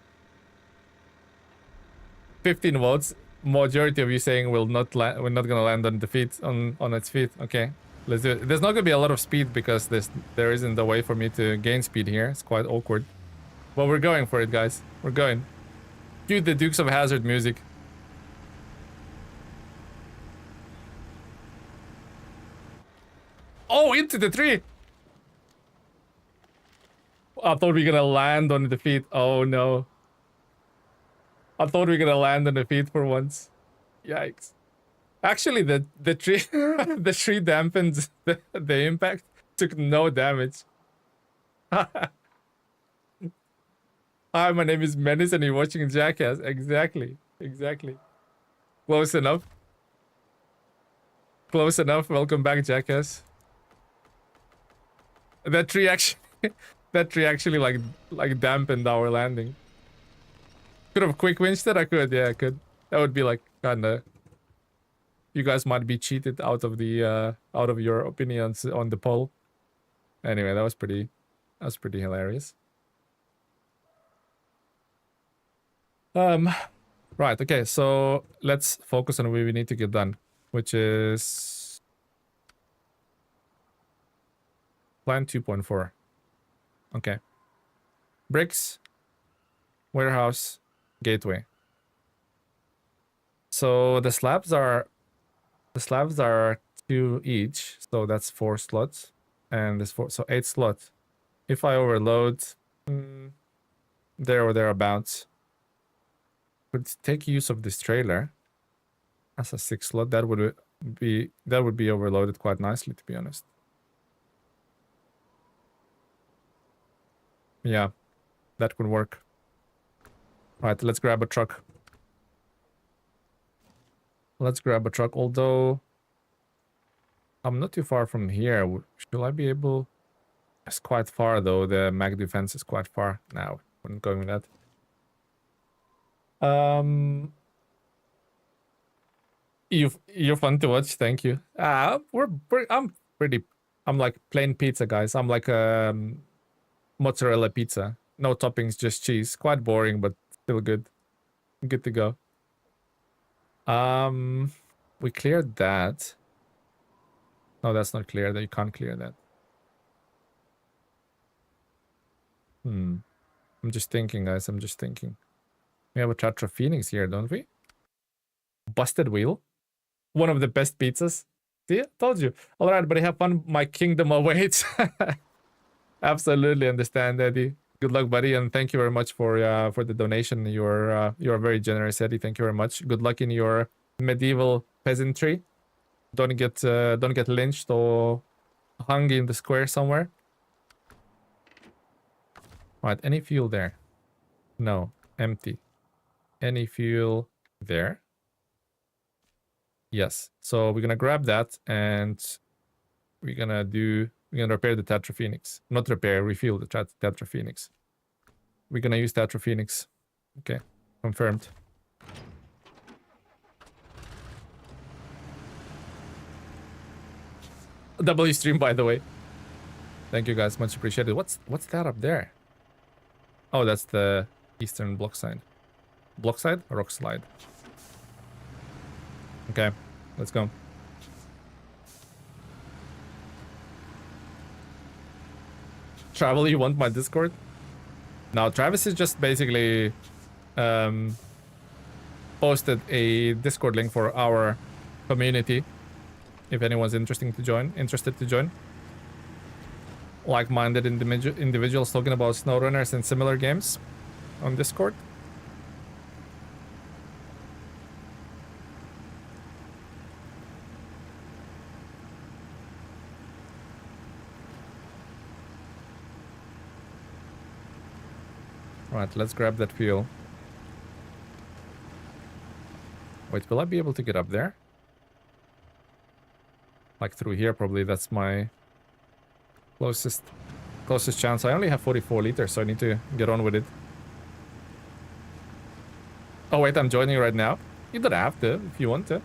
15 votes. Majority of you saying we're not gonna land on the feet on its feet. Okay, let's do it. There's not gonna be a lot of speed because there isn't a way for me to gain speed here. It's quite awkward. But we're going for it, guys. We're going. Cue the Dukes of Hazzard music. Oh, into the tree! I thought we were gonna land on the feet. Oh no. I thought we were gonna land on the feet for once. Yikes. Actually, the tree the tree dampened the impact. Took no damage. Hi, my name is Menace and you're watching Jackass. Exactly. Exactly. Close enough. Close enough. Welcome back, Jackass. That tree actually like dampened our landing. Could have quick winched it. I could, yeah, I could. That would be like kinda. You guys might be cheated out of your opinions on the poll. Anyway, that was pretty hilarious. Right. Okay. So let's focus on what we need to get done, which is plan 2.4. Okay. Bricks, warehouse, gateway. So the slabs are 2 each, so that's 4 slots, and this 4, so 8 slots. If I overload, there or thereabouts, would take use of this trailer as a 6 slot. That would be overloaded quite nicely, to be honest. Yeah, that could work. All right, let's grab a truck. Although I'm not too far from here. Should I be able? It's quite far though. The mag defense is quite far now. I'm going with that. You're fun to watch. Thank you. I'm pretty. I'm like plain pizza, guys. I'm like mozzarella pizza. No toppings, just cheese. Quite boring, but still good. Good to go. We cleared that. No, that's not clear. That you can't clear that. I'm just thinking, guys. I'm just thinking. We have a Chatra Phoenix here, don't we? Busted wheel. One of the best pizzas. See, I told you. All right, buddy. Have fun. My kingdom awaits. Absolutely understand, Eddie. Good luck, buddy, and thank you very much for the donation. You're very generous, Eddie. Thank you very much. Good luck in your medieval peasantry. Don't get lynched or hung in the square somewhere. Right, any fuel there? No, empty. Any fuel there? Yes. So we're gonna grab that and we're gonna repair the Tetra Phoenix. Not repair, refuel the Tetra Phoenix. We're gonna use Tetra Phoenix. Okay, confirmed. W stream, by the way. Thank you guys, much appreciated. What's that up there? Oh, that's the eastern block side. Block side? Rock slide. Okay, let's go. Travel, you want my Discord? Now, Travis is just basically posted a Discord link for our community. If anyone's interested to join. Like-minded individuals talking about SnowRunners and similar games on Discord. Right, let's grab that fuel. Wait, will I be able to get up there? Like through here, probably. That's my closest chance. I only have 44 liters, so I need to get on with it. Oh wait, I'm joining right now. You don't have to if you want to.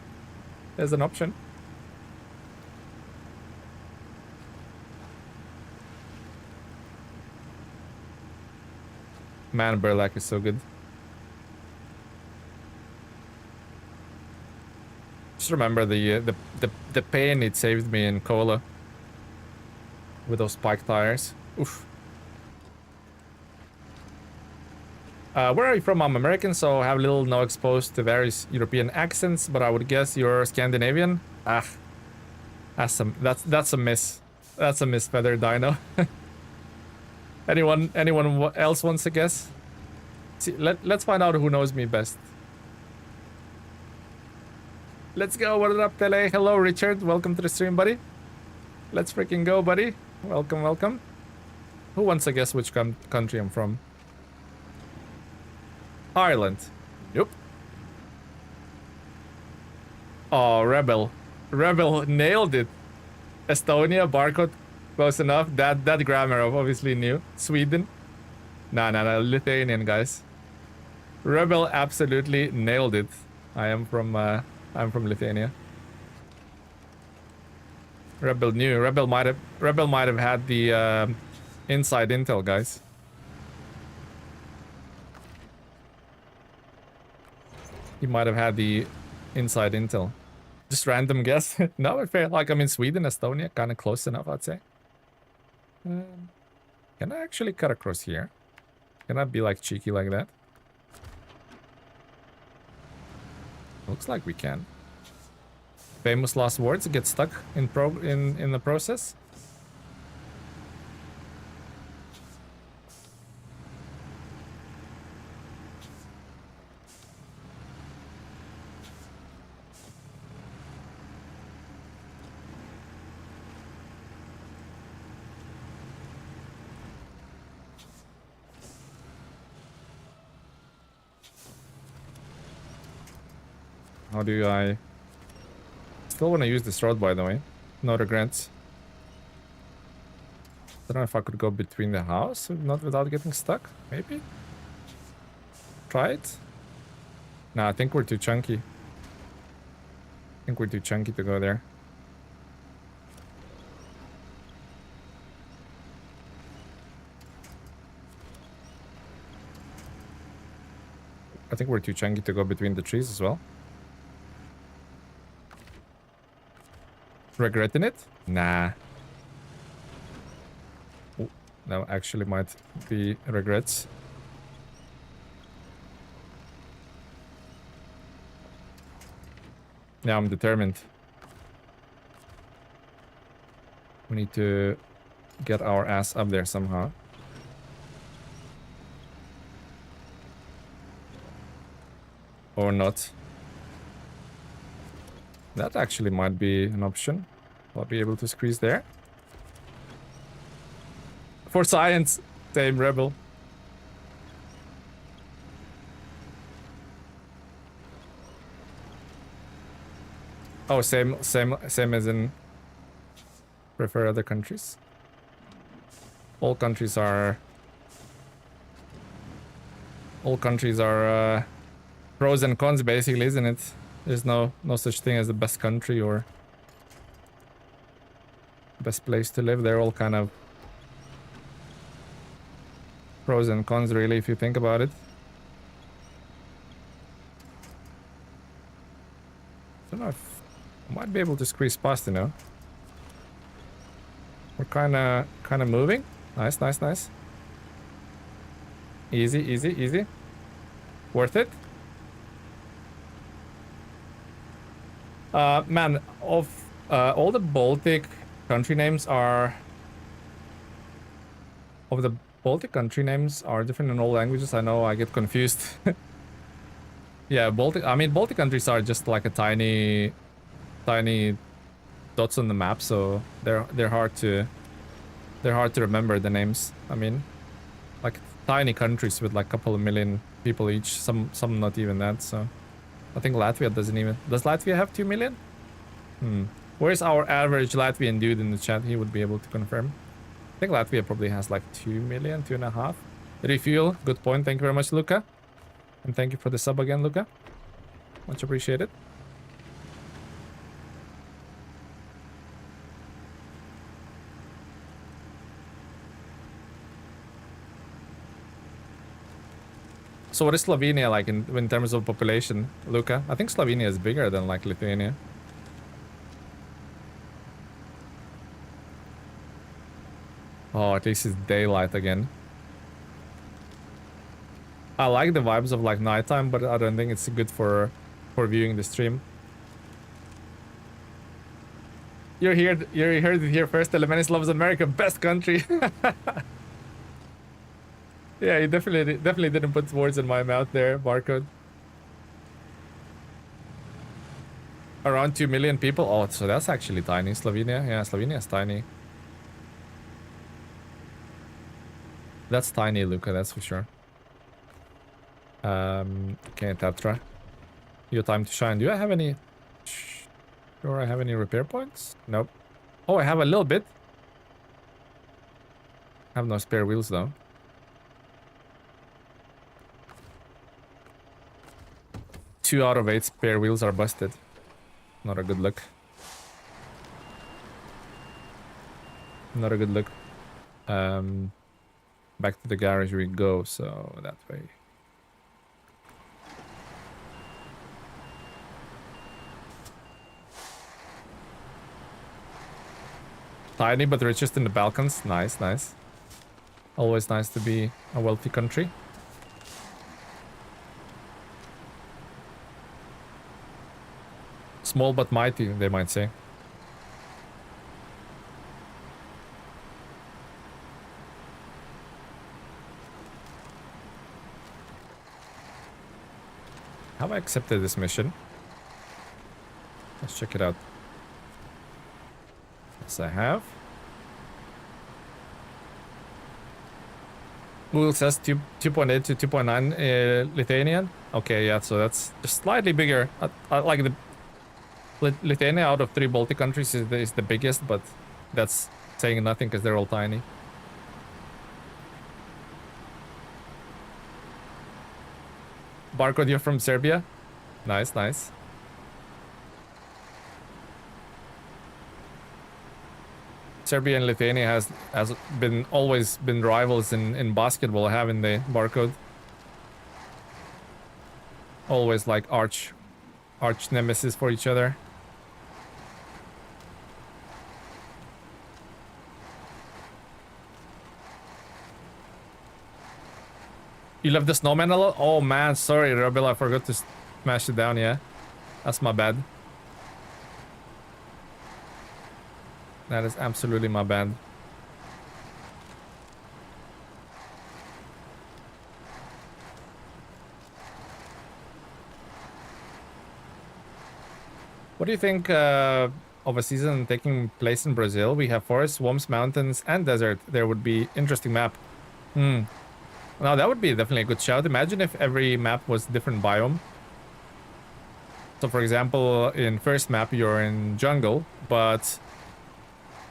There's an option. Man, Burlak is so good. Just remember the pain it saved me in Cola with those spike tires. Oof. Where are you from? I'm American, so have little no exposed to various European accents, but I would guess you're Scandinavian. Ah, that's a miss. That's a miss, Feather Dino. Anyone else wants to guess? See, let's find out who knows me best. Let's go. What up, Tele? Hello, Richard. Welcome to the stream, buddy. Let's freaking go, buddy. Welcome, welcome. Who wants to guess which country I'm from? Ireland. Yep. Oh, Rebel. Rebel nailed it. Estonia, barcode. Close enough. That grammar I obviously knew. Sweden. Nah, Lithuanian, guys. Rebel absolutely nailed it. I'm from Lithuania. Rebel knew. Rebel might have had the inside intel, guys. He might have had the inside intel. Just random guess. No, fair. Like, I'm in Sweden, Estonia, kind of close enough, I'd say. Can I actually cut across here? Can I be like cheeky like that? Looks like we can. Famous last words get stuck in the process. How do I... Still want to use this road, by the way. No regrets. Don't know if I could go between the house, not without getting stuck. Maybe. Try it. No, I think we're too chunky. I think we're too chunky to go there. I think we're too chunky to go between the trees as well. Regretting it? Nah. Ooh, no, actually might be regrets. Yeah, I'm determined. We need to get our ass up there somehow. Or not. That actually might be an option. I'll be able to squeeze there. For science, same rebel. Oh, same as in prefer other countries. All countries are pros and cons basically, isn't it? There's no such thing as the best country or best place to live. They're all kind of pros and cons really if you think about it. I don't know if I might be able to squeeze past, you know. We're kinda moving. Nice, nice, nice. Easy, easy, easy. Worth it. Man, of all the Baltic country names are different in all languages. I know I get confused. Yeah, Baltic countries are just like a tiny dots on the map, so they're hard to remember the names. I mean, like tiny countries with like a couple of million people each, some not even that, so I think Latvia does Latvia have 2 million? Where's our average Latvian dude in the chat? He would be able to confirm. I think Latvia probably has like 2 million, 2.5. Refuel, good point. Thank you very much, Luca. And thank you for the sub again, Luca. Much appreciated. So what is Slovenia like in terms of population, Luca? I think Slovenia is bigger than like Lithuania. Oh, at least it's daylight again. I like the vibes of like nighttime, but I don't think it's good for viewing the stream. You heard it here first. Elemenis loves America, best country. Yeah, he definitely didn't put words in my mouth there, Barcode. Around 2 million people. Oh, so that's actually tiny. Slovenia, yeah, Slovenia is tiny. That's tiny, Luca, that's for sure. Okay, Tatra. Your time to shine. Do I have any... Sure, I have any repair points? Nope. Oh, I have a little bit. I have no spare wheels, though. Two out of 8 spare wheels are busted. Not a good look. Not a good look. Back to the garage we go, so that way. Tiny but richest in the Balkans. Nice, nice. Always nice to be a wealthy country. Small but mighty, they might say. Have I accepted this mission? Let's check it out. Yes, I have. Google says 2.8 to 2.9 Lithuanian. Okay, yeah, so that's just slightly bigger. I like the... Lithuania out of 3 Baltic countries is the biggest, but that's saying nothing because they're all tiny. Barcode, you're from Serbia? Nice, nice. Serbia and Lithuania has always been rivals in basketball, haven't they, Barcode? Always like arch nemesis for each other. You left the snowman a lot? Oh man, sorry, Rebel, I forgot to smash it down, yeah. That's my bad. That is absolutely my bad. What do you think of a season taking place in Brazil? We have forests, swamps, mountains, and desert. There would be interesting map. Now that would be definitely a good shout. Imagine if every map was different biome. So for example, in first map you're in jungle, but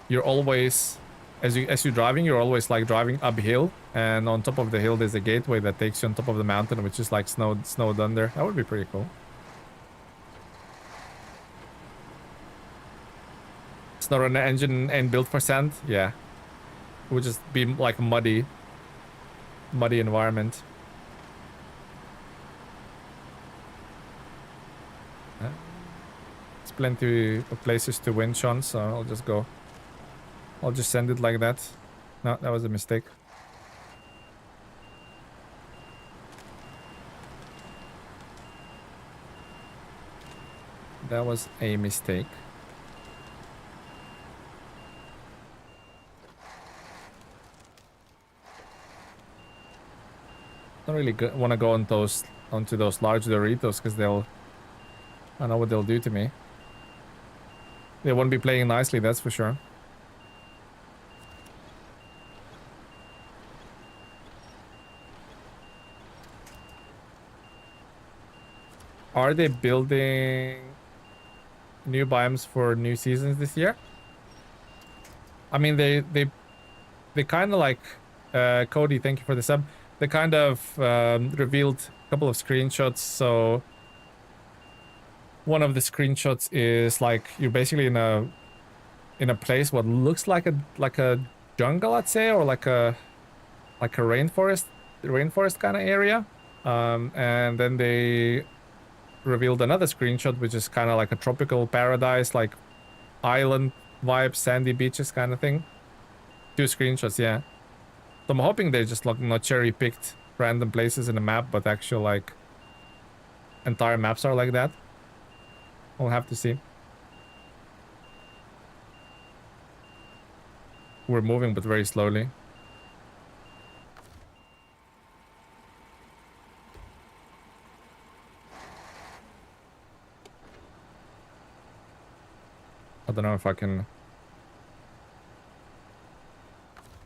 you're always, as you're driving, you're always like driving uphill, and on top of the hill there's a gateway that takes you on top of the mountain, which is like snowed under. That would be pretty cool. SnowRunner engine and built for sand, yeah. It would just be like a muddy environment. There's plenty of places to winch on, so I'll just send it like that. No, that was a mistake. That was a mistake. Don't really want to go on onto those large Doritos because I know what they'll do to me. They won't be playing nicely, that's for sure. Are they building new biomes for new seasons this year? I mean, they kind of like Cody, thank you for the sub. They kind of revealed a couple of screenshots. So one of the screenshots is like you're basically in a place what looks like a jungle, I'd say, or like a rainforest kind of area. And then they revealed another screenshot, which is kind of like a tropical paradise, like island vibes, sandy beaches kind of thing. 2 screenshots, yeah. So I'm hoping they just like not cherry-picked random places in the map, but actual like entire maps are like that. We'll have to see. We're moving, but very slowly. I don't know if I can...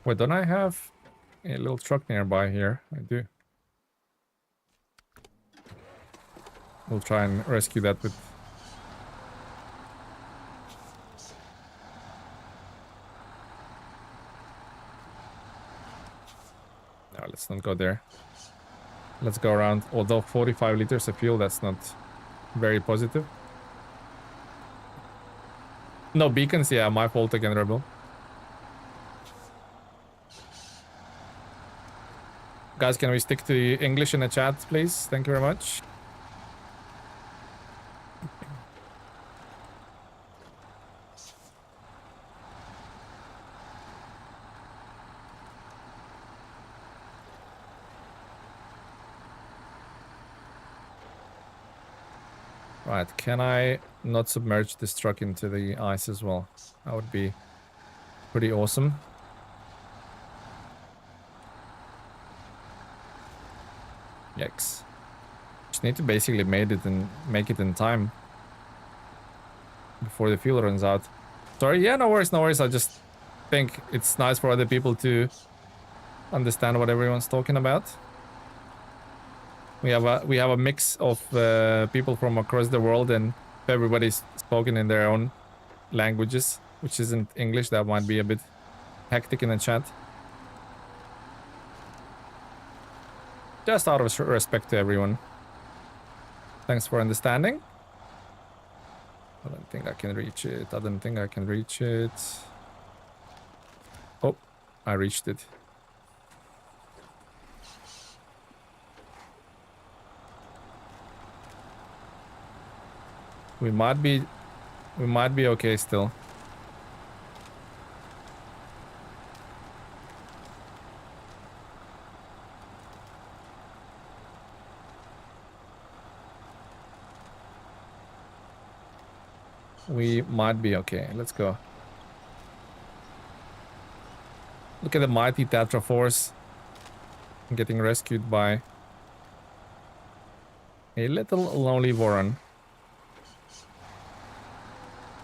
Wait, don't I have a little truck nearby here? I do. We'll try and rescue that with... No, let's not go there. Let's go around. Although 45 liters of fuel, that's not very positive. No beacons, yeah, my fault again, Rebel. Guys, can we stick to English in the chat, please? Thank you very much. Right, can I not submerge this truck into the ice as well? That would be pretty awesome. Yikes. Just need to basically make it in time before the fuel runs out. Sorry, yeah, no worries, no worries. I just think it's nice for other people to understand what everyone's talking about. We have a mix of people from across the world, and if everybody spoken in their own languages, which isn't English. That might be a bit hectic in the chat. Just out of respect to everyone. Thanks for understanding. I don't think I can reach it. I don't think I can reach it. Oh, I reached it. We might be okay still. We might be okay. Let's go. Look at the mighty Tatra Force getting rescued by a little lonely Voron.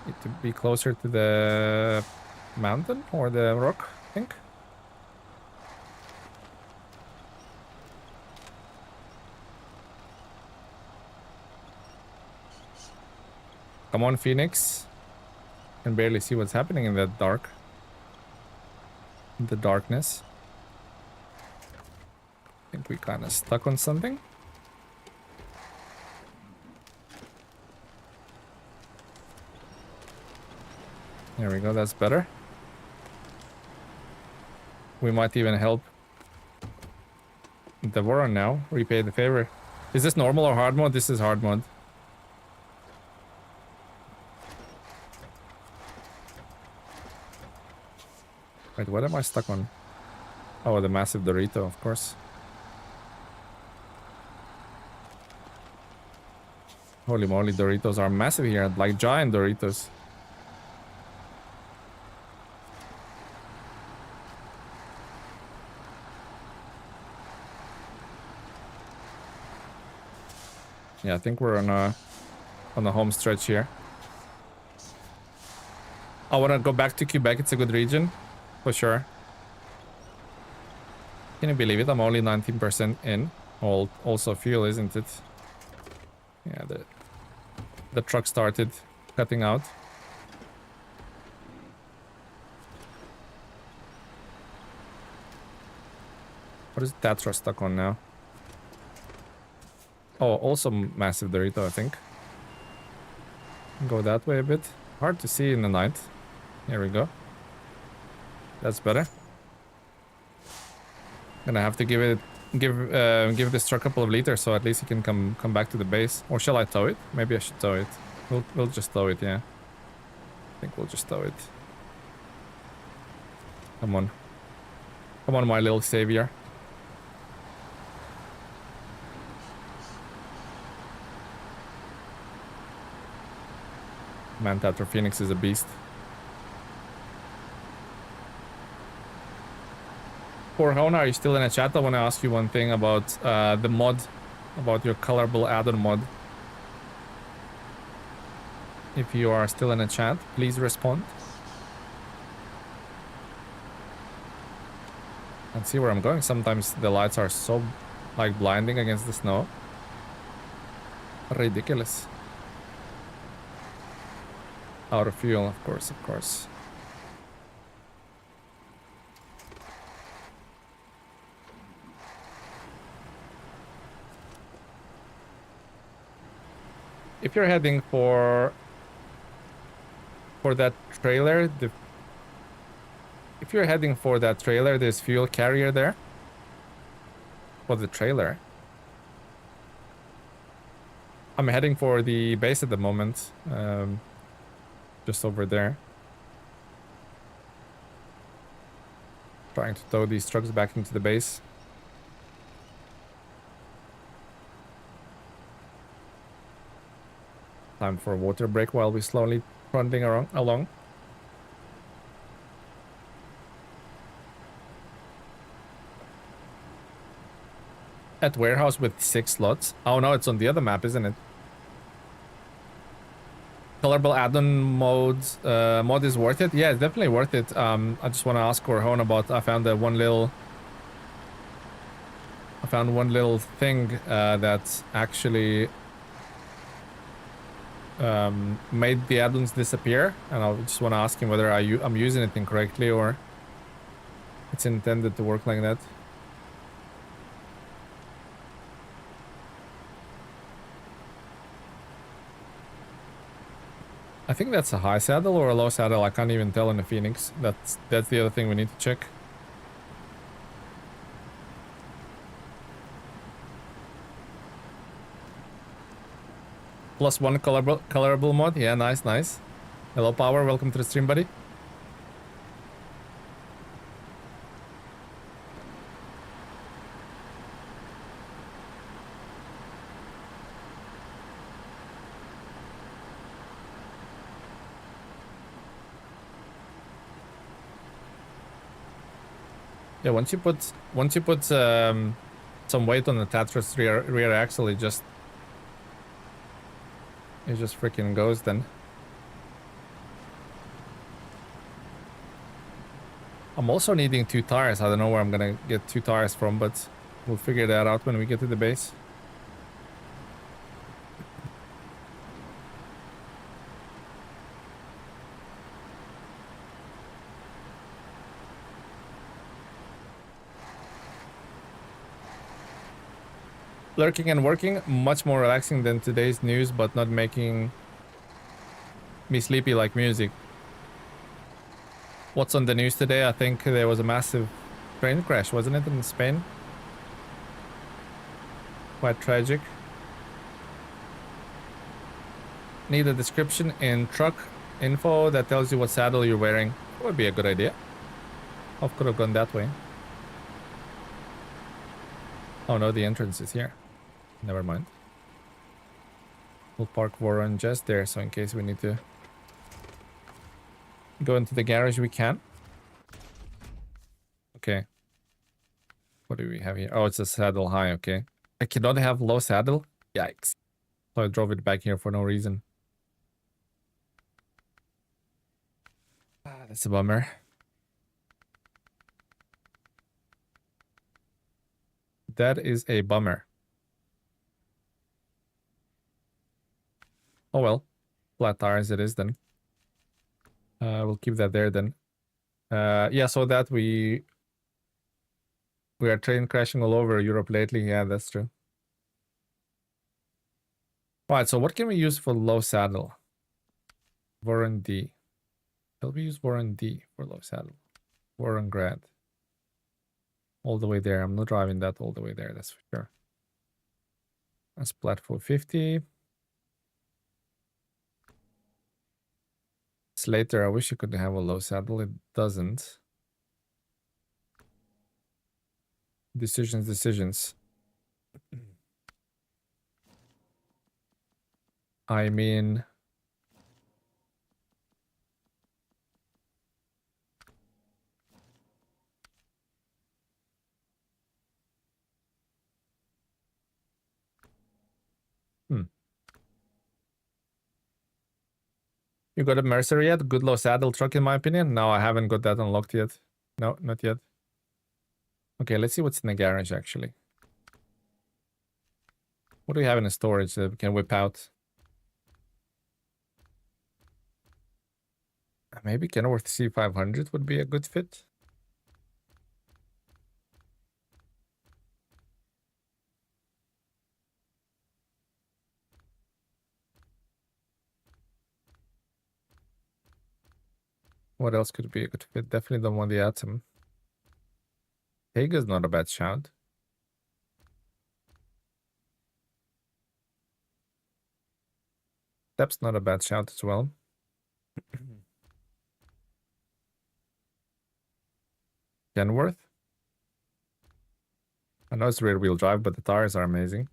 Need to be closer to the mountain or the rock, I think. Come on, Phoenix. Can barely see what's happening in that dark. In the darkness. I think we kind of stuck on something. There we go, that's better. We might even help the Voron now. Repay the favor. Is this normal or hard mode? This is hard mode. Wait, what am I stuck on? Oh, the massive Dorito, of course. Holy moly, Doritos are massive here, like giant Doritos. Yeah, I think we're on the home stretch here. I want to go back to Quebec. It's a good region, for sure. Can you believe it? I'm only 19% in. Also fuel, isn't it? Yeah, the truck started cutting out. What is Tatra stuck on now? Oh, also massive Dorito, I think. Go that way a bit. Hard to see in the night. Here we go. That's better. Gonna have to give this truck a couple of liters so at least it can come back to the base. Or shall I tow it? Maybe I should tow it. We'll just tow it, yeah. I think we'll just tow it. Come on. Come on, my little savior. Man, Tatra Phoenix is a beast. For Hona, are you still in a chat? I want to ask you one thing about the mod, about your colorable add-on mod. If you are still in a chat, please respond. And see where I'm going. Sometimes the lights are so like blinding against the snow. Ridiculous. Out of fuel, of course, of course. If you're heading for that trailer, if you're heading for that trailer, there's fuel carrier there. For the trailer. I'm heading for the base at the moment. Just over there. Trying to tow these trucks back into the base. Time for a water break while we slowly trundling along. At warehouse with 6 slots. Oh no, it's on the other map, isn't it? Colorable add-on mod is worth it. Yeah, it's definitely worth it. I just want to ask Orhon about. I found one little thing that's actually made the add-ons disappear, and I just want to ask him whether I'm using it incorrectly or it's intended to work like that. I think that's a high saddle or a low saddle. I can't even tell in the Phoenix. That's the other thing we need to check. +1 colorable mod. Yeah, nice, nice. Hello, Power. Welcome to the stream, buddy. Yeah, once you put some weight on the Tatras rear axle, it just freaking goes then. I'm also needing 2 tires. I don't know where I'm gonna get 2 tires from, but we'll figure that out when we get to the base. Lurking and working, much more relaxing than today's news, but not making me sleepy like music. What's on the news today? I think there was a massive train crash, wasn't it, in Spain? Quite tragic. Need a description in truck info that tells you what saddle you're wearing. That would be a good idea. I could have gone that way. Oh no, the entrance is here. Never mind. We'll park Warren just there, so in case we need to go into the garage, we can. Okay. What do we have here? Oh, it's a saddle high, okay. I cannot have low saddle? Yikes. So I drove it back here for no reason. Ah, that's a bummer. That is a bummer. Oh well. Flat tires it is then. We'll keep that there then. Yeah, so that we are train crashing all over Europe lately. Yeah, that's true. Alright, so what can we use for low saddle? Warren D. Shall we use Warren D for low saddle? Warren Grad. All the way there. I'm not driving that all the way there, that's for sure. That's platform 50. Slater, I wish you could have a low saddle. It doesn't. Decisions. I mean... You got a Mercer yet? Good low saddle truck in my opinion? No, I haven't got that unlocked yet. No, not yet. Okay, let's see what's in the garage actually. What do we have in the storage that we can whip out? Maybe Kenworth C500 would be a good fit. What else could be a good fit? Definitely don't want the Atom. Tega's not a bad shout. Step's not a bad shout as well. Kenworth. I know it's rear wheel drive, but the tires are amazing.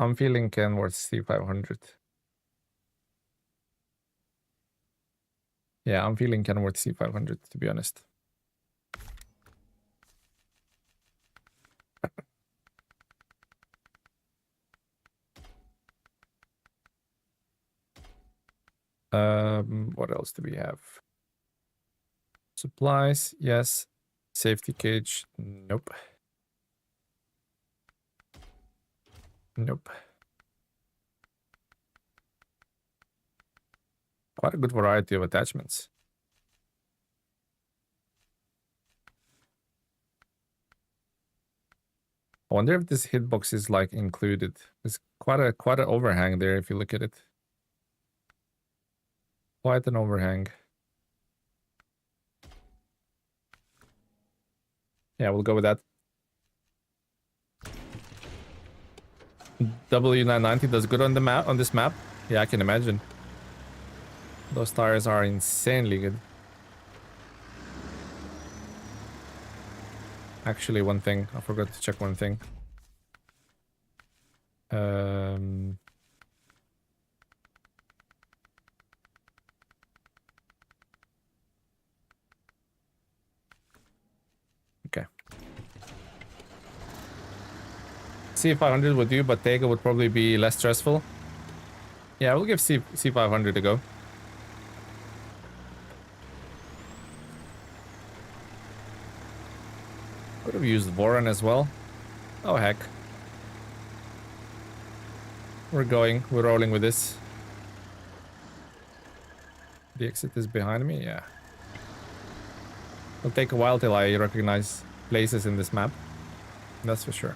I'm feeling Kenworth C500. Yeah, I'm feeling Kenworth C500 to be honest. What else do we have? Supplies, yes. Safety cage, nope. Nope. Quite a good variety of attachments. I wonder if this hitbox is like included. There's quite an overhang there if you look at it. Quite an overhang. Yeah, we'll go with that. W990 does good on the map, on this map. Yeah, I can imagine. Those tires are insanely good. Actually, one thing. I forgot to check one thing. Okay. C500 would do, but Tega would probably be less stressful. Yeah, we'll give C500 a go. Could have used Voron as well. Oh heck. We're rolling with this. The exit is behind me, yeah. It'll take a while till I recognize places in this map. That's for sure.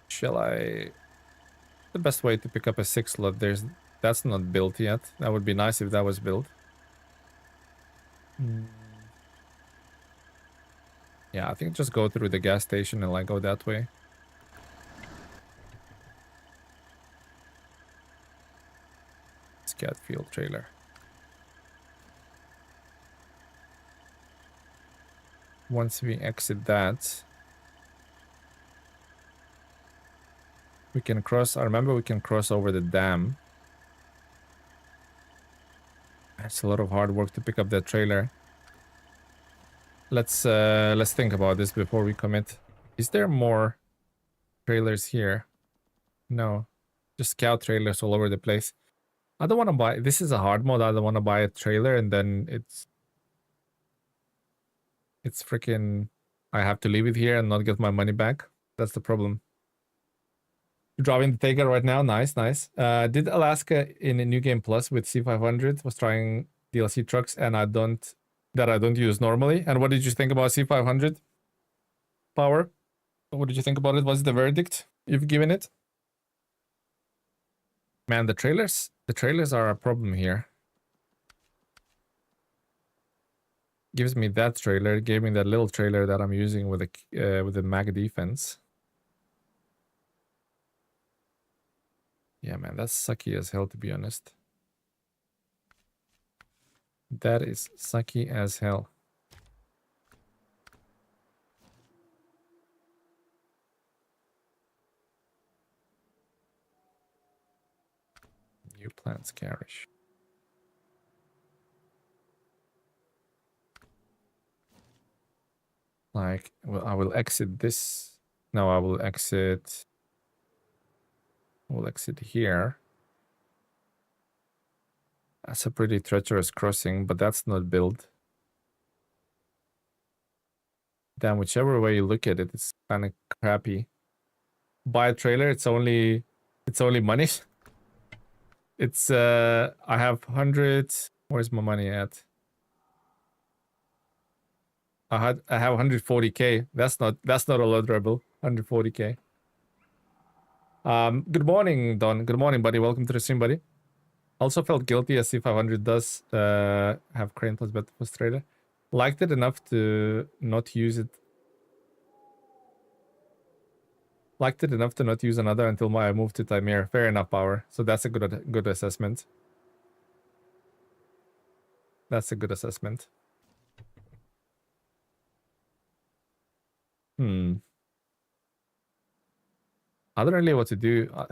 Shall I... The best way to pick up a 6 slot, that's not built yet. That would be nice if that was built. Yeah, I think just go through the gas station and like go that way. Scat field trailer. Once we exit that, we can cross. I remember we can cross over the dam. It's a lot of hard work to pick up that trailer. Let's think about this before we commit. Is there more trailers here? No, just scout trailers all over the place. I don't want to buy. This is a hard mode. I don't want to buy a trailer and then it's freaking. I have to leave it here and not get my money back. That's the problem. Driving the Tega right now. Nice, nice. Did Alaska in a New Game Plus with C500. Was trying DLC trucks and I don't use normally. And what did you think about C500? Power? What did you think about it? Was it the verdict you've given it? Man, the trailers are a problem here. Gives me that trailer, gave me that little trailer that I'm using with the mag defense. Yeah, man, that's sucky as hell, to be honest. That is sucky as hell. New plants garish. Like, well, I will exit this. No, I will exit. We'll exit here. That's a pretty treacherous crossing, but that's not built. Damn, whichever way you look at it, it's kind of crappy. Buy a trailer, it's only money. It's I have 100. Where's my money at? I have 140k. That's not a lot, Rebel. 140k. Good morning, Don. Good morning, buddy. Welcome to the stream, buddy. Also felt guilty as C500 does have crane plus better plus trailer. Liked it enough to not use it. Liked it enough to not use another until I moved to Timir. Fair enough, Power. So that's a good assessment. That's a good assessment. I don't really know what to do. I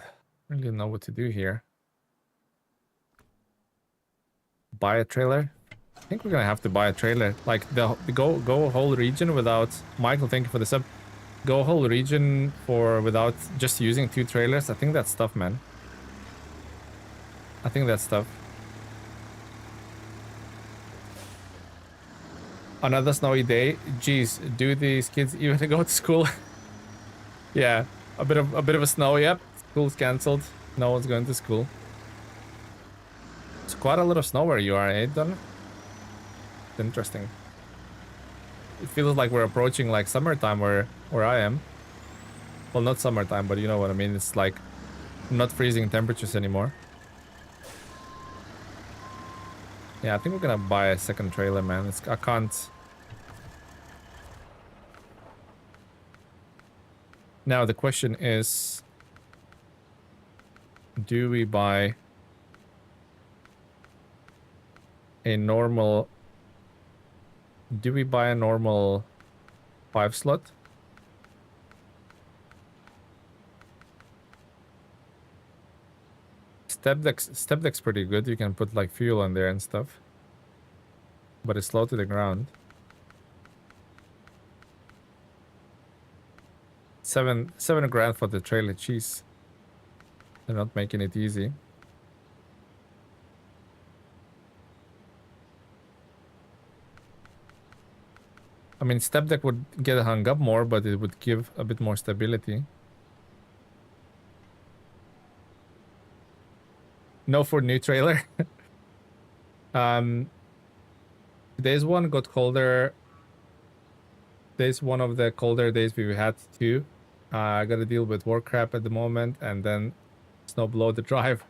don't really know what to do here. Buy a trailer? I think we're gonna have to buy a trailer. Like the go whole region without Michael. Thank you for the sub. Go whole region for without just using 2 trailers. I think that's tough, man. I think that's tough. Another snowy day. Jeez, do these kids even go to school? Yeah, a bit of a snow. Yep, school's cancelled. No one's going to school. It's quite a lot of snow where you are, eh, Don? It's interesting. It feels like we're approaching like summertime where I am. Well, not summertime, but you know what I mean. It's like not freezing temperatures anymore. Yeah, I think we're gonna buy a second trailer, man. I can't. Now the question is, do we buy a normal? Do we buy a normal 5 slot? Step deck's pretty good. You can put like fuel on there and stuff. But it's low to the ground. 7 grand for the trailer. Jeez. They're not making it easy. I mean, step deck would get hung up more, but it would give a bit more stability. No for new trailer. Today's one got colder. Today's one of the colder days we've had too. I gotta deal with war crap at the moment, and then snow blow the drive.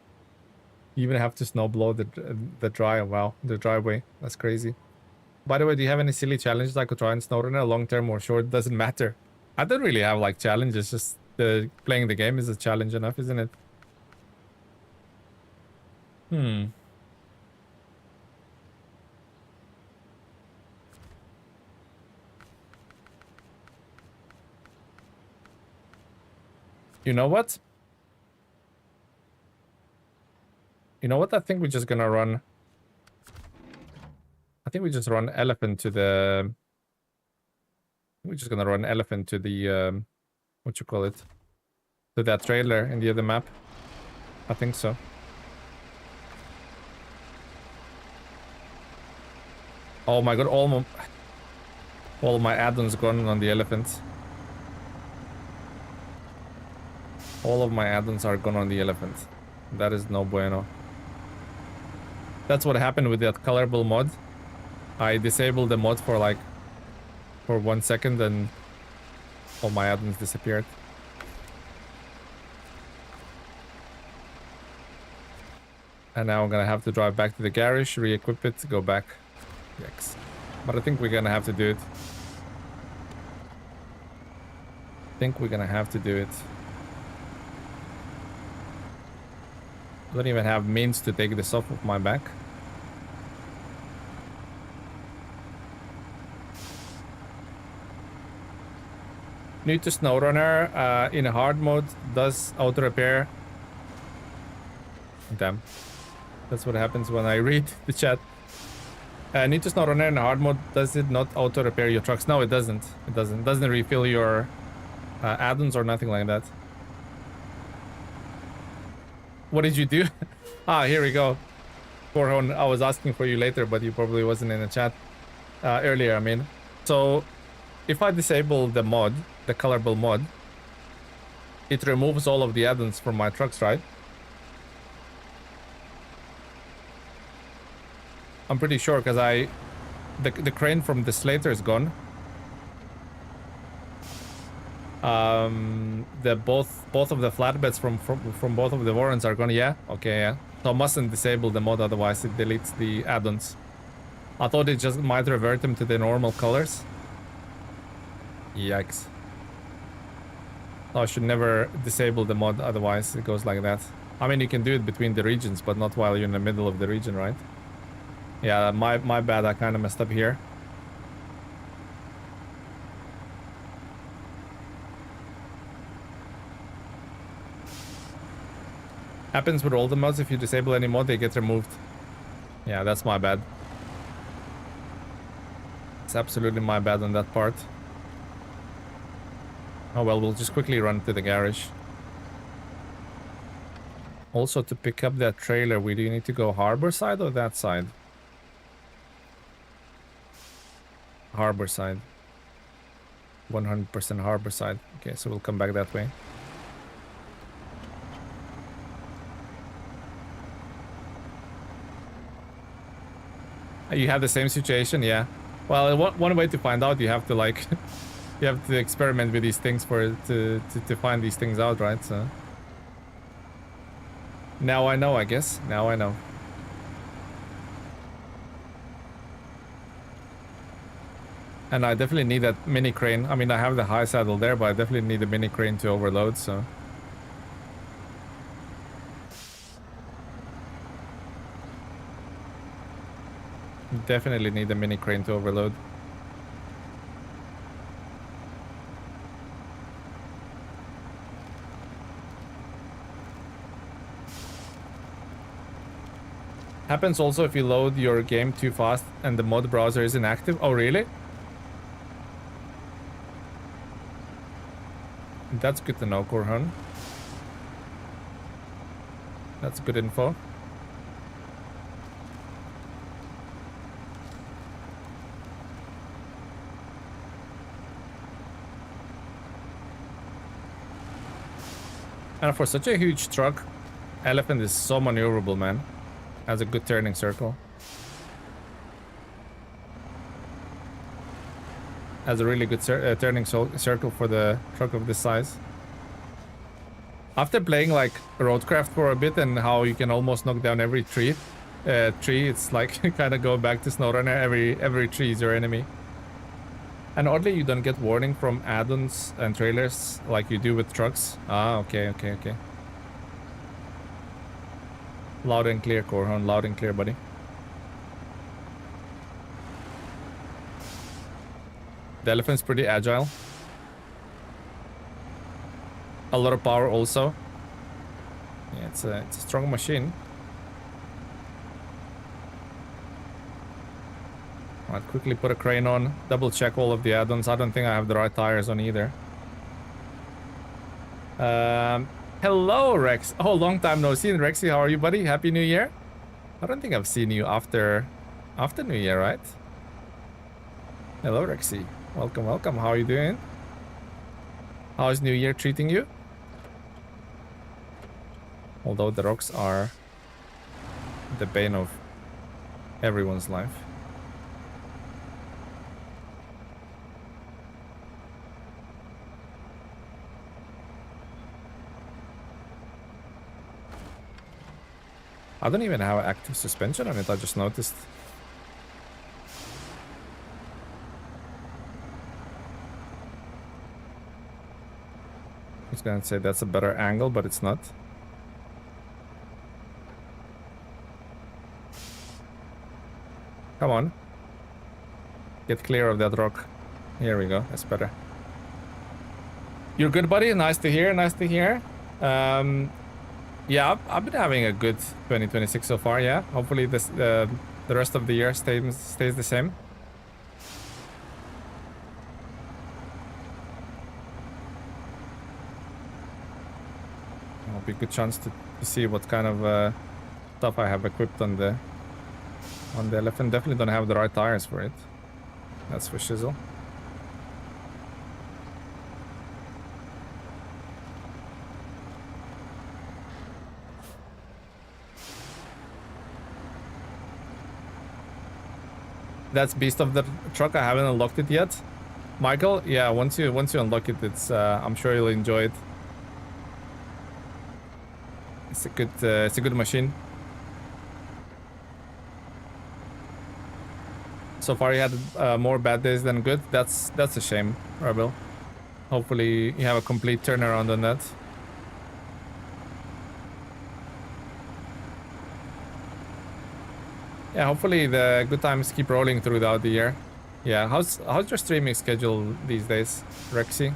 You even have to snow blow the drive. Wow, the driveway. That's crazy. By the way, do you have any silly challenges I could try in SnowRunner, long term or short? Doesn't matter. I don't really have like challenges. Just playing the game is a challenge enough, isn't it? You know what? You know what? I think we're just gonna run. I think we just run elephant to the. We're just gonna run elephant to the what you call it? To that trailer in the other map. I think so. Oh my god! All my add-ons gone on the elephant. All of my add-ons are gone on the elephant. That is no bueno. That's what happened with that colorable mod. I disabled the mod for 1 second and all my add-ons disappeared. And now I'm gonna have to drive back to the garage, re-equip it, go back. Yikes. But I think we're gonna have to do it. I don't even have means to take this off of my back. New to SnowRunner, in hard mode, does auto repair. Damn. That's what happens when I read the chat. New to SnowRunner in hard mode, does it not auto repair your trucks? No, it doesn't. It doesn't. It doesn't refill your add-ons or nothing like that. What did you do? Here we go. Corhon, I was asking for you later, but you probably wasn't in the chat earlier, I mean. So, if I disable the mod, the colorable mod, it removes all of the add-ons from my trucks, right? I'm pretty sure, because the crane from the Slater is gone. Both of the flatbeds from both of the Warrens are gone. Yeah, okay, yeah. So I mustn't disable the mod, otherwise it deletes the add-ons. I thought it just might revert them to the normal colors. Yikes. I should never disable the mod, otherwise it goes like that. I mean, you can do it between the regions, but not while you're in the middle of the region, right? Yeah, my bad, I kind of messed up here. Happens with all the mods. If you disable any mod, they get removed. Yeah, that's my bad. It's absolutely my bad on that part. Oh well, we'll just quickly run to the garage. Also, to pick up that trailer, we do need to go harbor side or that side? Harbor side. 100% harbor side. Okay, so we'll come back that way. You have the same situation, yeah. Well, one way to find out, you have to like, you have to experiment with these things for to find these things out, right? So now I know, I guess. Now I know. And I definitely need that mini crane. I mean, I have the high saddle there, but I definitely need the mini crane to overload, so. Definitely need the mini crane to overload. Happens also if you load your game too fast and the mod browser is inactive. Oh, really? That's good to know, Korhan. That's good info. And for such a huge truck, Elephant is so maneuverable, man. Has a good turning circle. Has a really good turning circle for the truck of this size. After playing like Roadcraft for a bit and how you can almost knock down every tree, it's like kind of go back to SnowRunner. Every tree is your enemy. And oddly, you don't get warning from add-ons and trailers like you do with trucks. Ah, okay. Loud and clear, Korhan. Loud and clear, buddy. The Elephant's pretty agile. A lot of power also. Yeah, it's a strong machine. Alright, quickly put a crane on. Double check all of the add-ons. I don't think I have the right tires on either. Hello, Rex. Oh, long time no see. Rexy, how are you, buddy? Happy New Year. I don't think I've seen you after New Year, right? Hello, Rexy. Welcome. How are you doing? How is New Year treating you? Although the rocks are the bane of everyone's life. I don't even have active suspension on it, I just noticed. I was gonna say that's a better angle, but it's not. Come on. Get clear of that rock. Here we go, that's better. You're good, buddy? Nice to hear, nice to hear. Yeah, I've been having a good 2026 so far, yeah. Hopefully this the rest of the year stays the same. It'll be a good chance to see what kind of stuff I have equipped on the Elephant. Definitely don't have the right tires for it. That's for shizzle. That's beast of the truck. I haven't unlocked it yet. Michael, yeah, once you unlock it, it's I'm sure you'll enjoy it. It's a good machine. So far you had more bad days than good. That's a shame, Rebel. Hopefully you have a complete turnaround on that. Yeah, hopefully the good times keep rolling throughout the year. Yeah, how's your streaming schedule these days, Rexy?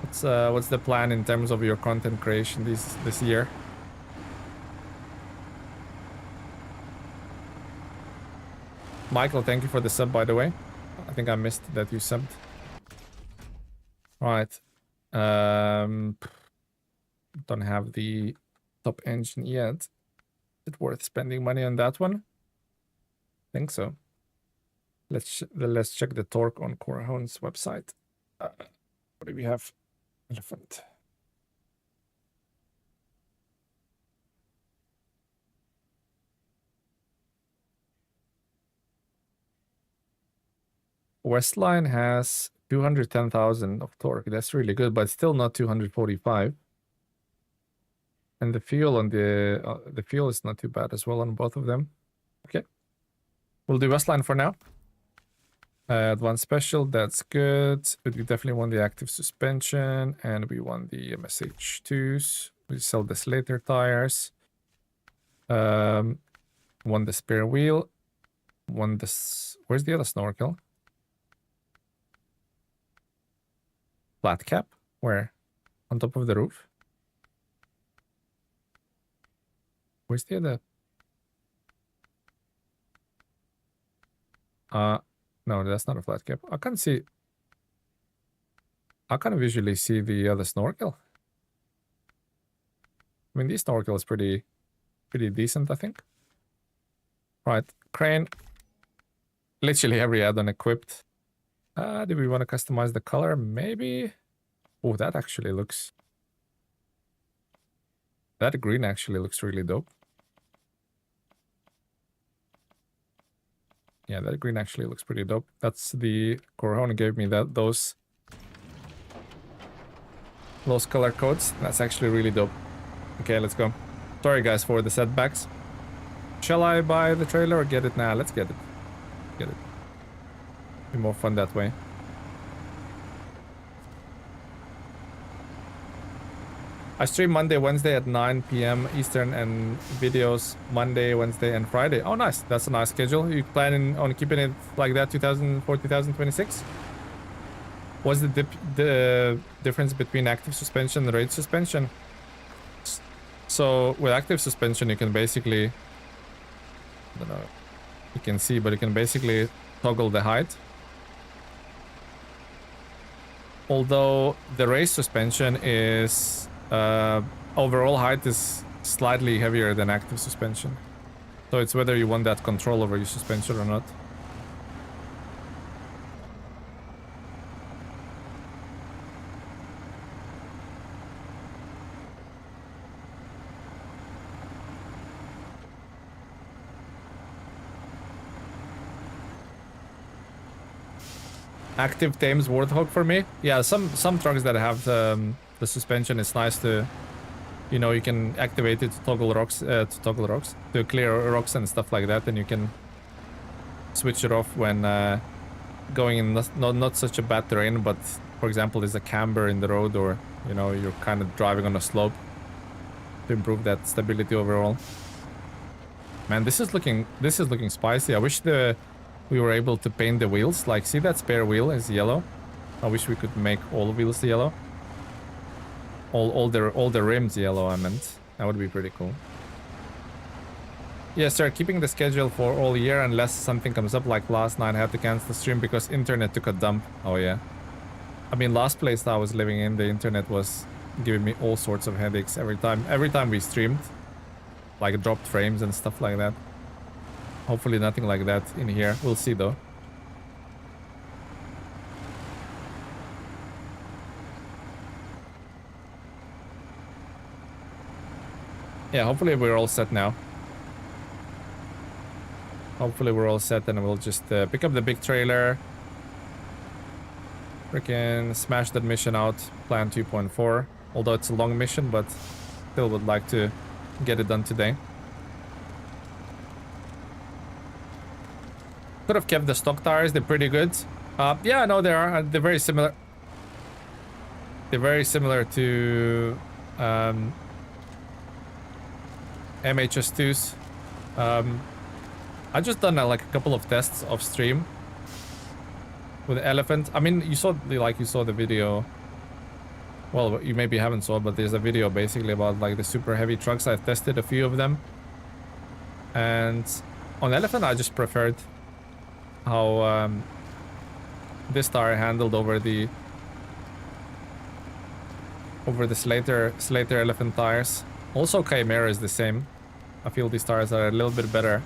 What's the plan in terms of your content creation this year? Michael, thank you for the sub, by the way. I think I missed that you subbed. Right. Don't have the top engine yet. Is it worth spending money on that one? Think so. Let's check the torque on Corhone's website. What do we have? Elephant. Westline has 210,000 of torque. That's really good, but still not 245. And the fuel on the fuel is not too bad as well on both of them. Okay, we'll do Westline for now. Advanced special, that's good. But we definitely want the active suspension, and we want the MSH2s. We sell the Slater tires. Want the spare wheel. Want this. Where's the other snorkel? Flat cap? Where? On top of the roof? Where's the other? No, that's not a flat cap. I can't see. I can't visually see the other snorkel. I mean, this snorkel is pretty decent, I think. Right, crane. Literally every add-on equipped. Do we want to customize the color? Maybe. Oh, that actually looks. That green actually looks really dope. Yeah, that green actually looks pretty dope. That's the Corhone gave me those color codes. That's actually really dope. Okay, let's go. Sorry guys for the setbacks. Shall I buy the trailer or get it now? Let's get it. Get it. Be more fun that way. I stream Monday, Wednesday at 9 p.m. Eastern and videos Monday, Wednesday, and Friday. Oh, nice. That's a nice schedule. You planning on keeping it like that 2026? What's the difference between active suspension and rate suspension? So with active suspension, you can basically, I don't know, you can see, but you can basically toggle the height. Although the race suspension is overall height is slightly heavier than active suspension. So it's whether you want that control over your suspension or not. Active Thames Warthog for me. Yeah, some trucks that have the suspension, it's nice to, you know, you can activate it to toggle rocks, to clear rocks and stuff like that, and you can switch it off when going in not such a bad terrain, but for example, there's a camber in the road, or you know, you're kind of driving on a slope to improve that stability overall. Man, this is looking spicy. I wish we were able to paint the wheels. Like, see that spare wheel is yellow? I wish we could make all wheels yellow. All the rims yellow, I meant. That would be pretty cool. Yeah, sir, keeping the schedule for all year unless something comes up, like last night I had to cancel the stream because internet took a dump. Oh yeah. I mean, last place I was living in, the internet was giving me all sorts of headaches every time we streamed. Like dropped frames and stuff like that. Hopefully nothing like that in here. We'll see though. Yeah, hopefully we're all set now. Hopefully we're all set and we'll just pick up the big trailer. Freaking smash that mission out. Plan 2.4. Although it's a long mission, but still would like to get it done today. Could have kept the stock tires. They're pretty good. Yeah, no, they are. They're very similar. They're very similar to MHS2s. I just done like a couple of tests off stream with the Elephant. I mean, you saw the video. Well, you maybe haven't saw, but there's a video basically about like the super heavy trucks. I've tested a few of them, and on Elephant I just preferred how this tire handled over the over the Slater Elephant tires. Also, Chimera is the same. I feel these tires are a little bit better.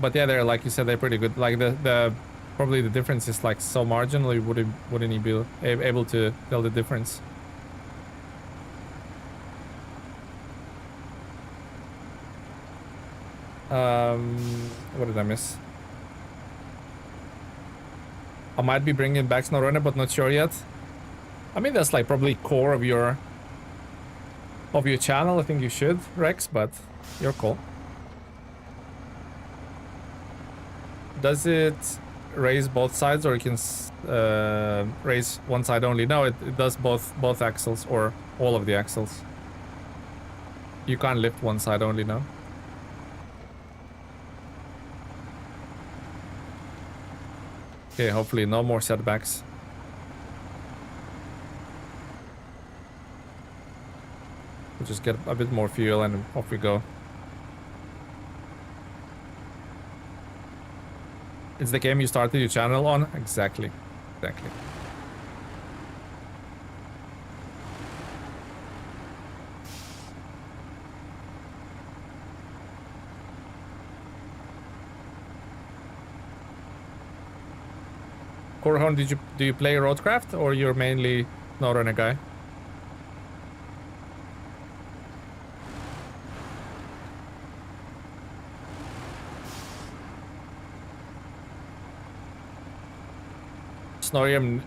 But yeah, they're, like you said, they're pretty good. Like the probably the difference is like so marginal. You wouldn't you be able to tell the difference? What did I miss? I might be bringing back SnowRunner, but not sure yet. I mean, that's like probably core of your channel. I think you should, Rex, but your call. Does it raise both sides, or you can raise one side only? No, it does both axles, or all of the axles. You can't lift one side only, no? Okay, hopefully no more setbacks. We'll just get a bit more fuel and off we go. It's the game you started your channel on? Exactly. Exactly. Corhorn, do you play Roadcraft, or you're mainly SnowRunner guy? Sorry, I'm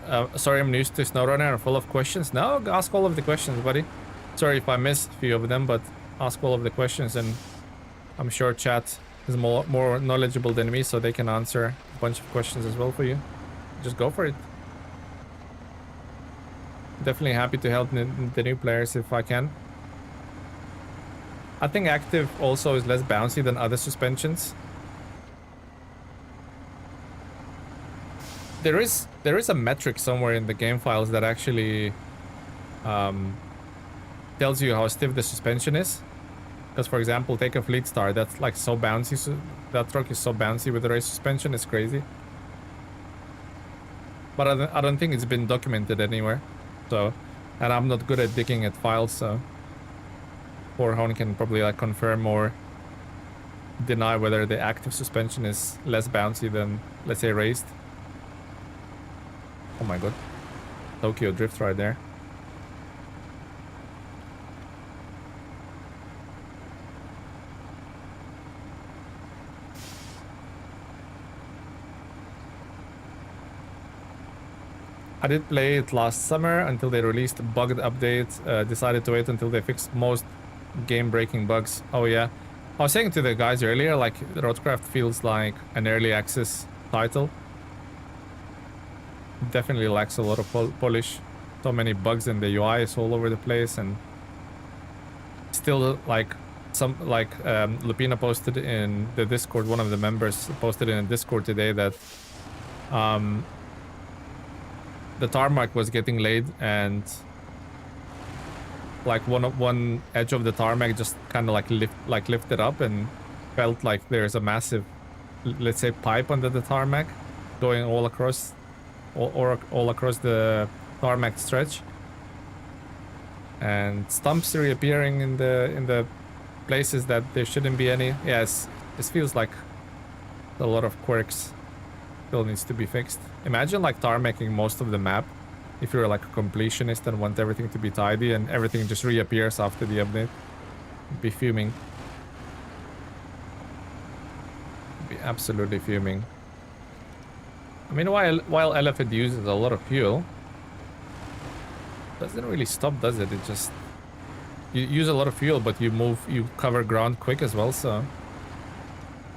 new to SnowRunner and full of questions. No, ask all of the questions, buddy. Sorry if I missed a few of them, but ask all of the questions, and I'm sure chat is more knowledgeable than me, so they can answer a bunch of questions as well for you. Just go for it. Definitely happy to help the new players if I can. I think active also is less bouncy than other suspensions. There is a metric somewhere in the game files that actually tells you how stiff the suspension is. Because, for example, take a Fleet Star, that's like so bouncy. So that truck is so bouncy with the race suspension, it's crazy. But I don't think it's been documented anywhere. So, and I'm not good at digging at files, so Corhorn can probably like confirm or deny whether the active suspension is less bouncy than, let's say, raced. Oh my god. Tokyo drift right there. I did play it last summer until they released a bugged update. Decided to wait until they fixed most game-breaking bugs. Oh yeah. I was saying to the guys earlier, like, Roadcraft feels like an early access title. Definitely lacks a lot of polish. So many bugs in the UI, is all over the place, and still like Lupina posted in the Discord, one of the members posted in the Discord today that the tarmac was getting laid, and like one edge of the tarmac just kind of like lifted up and felt like there's a massive, let's say, pipe under the tarmac going all across all across the tarmac stretch, and stumps reappearing in the places that there shouldn't be any. Yes, this feels like a lot of quirks still needs to be fixed. Imagine like tarmacking most of the map if you're like a completionist and want everything to be tidy and everything just reappears after the update. You'd be fuming. You'd be absolutely fuming. I mean, while Elephant uses a lot of fuel, doesn't really stop, does it? It just, you use a lot of fuel, but you cover ground quick as well, so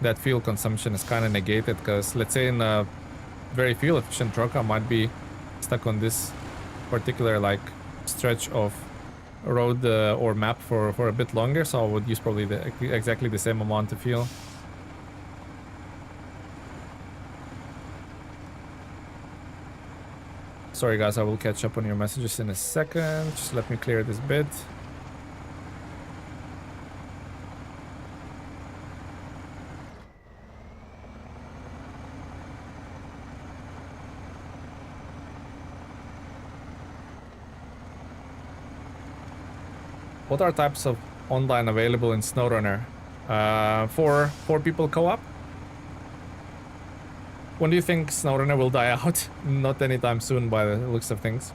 that fuel consumption is kind of negated. Because let's say in a very fuel efficient truck, I might be stuck on this particular like stretch of road or map for a bit longer, so I would use probably exactly the same amount of fuel. Sorry guys, I will catch up on your messages in a second. Just let me clear this bit. What are types of online available in SnowRunner? Four people co-op? When do you think SnowRunner will die out? Not anytime soon by the looks of things.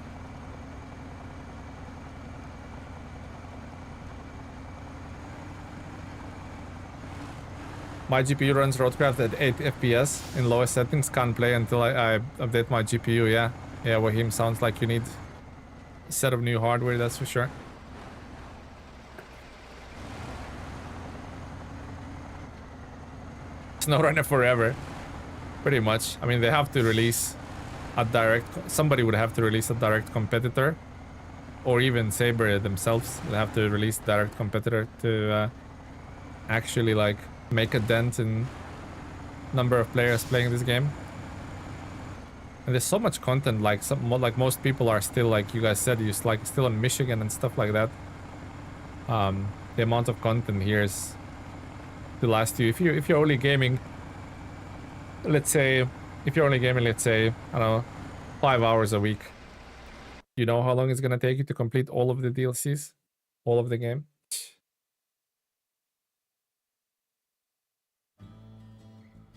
My GPU runs Roadcraft at 8 FPS in lowest settings. Can't play until I update my GPU, yeah. Yeah, Wahim, sounds like you need a set of new hardware, that's for sure. SnowRunner forever. Pretty much. I mean, they have to release a direct... Somebody would have to release a direct competitor. Or even Saber themselves. They have to release a direct competitor to actually, like, make a dent in number of players playing this game. And there's so much content, like most people are still, like you guys said, you're like still in Michigan and stuff like that. The amount of content here is to last you. If you're only gaming, let's say, I don't know, 5 hours a week, you know how long it's gonna take you to complete all of the DLCs, all of the game.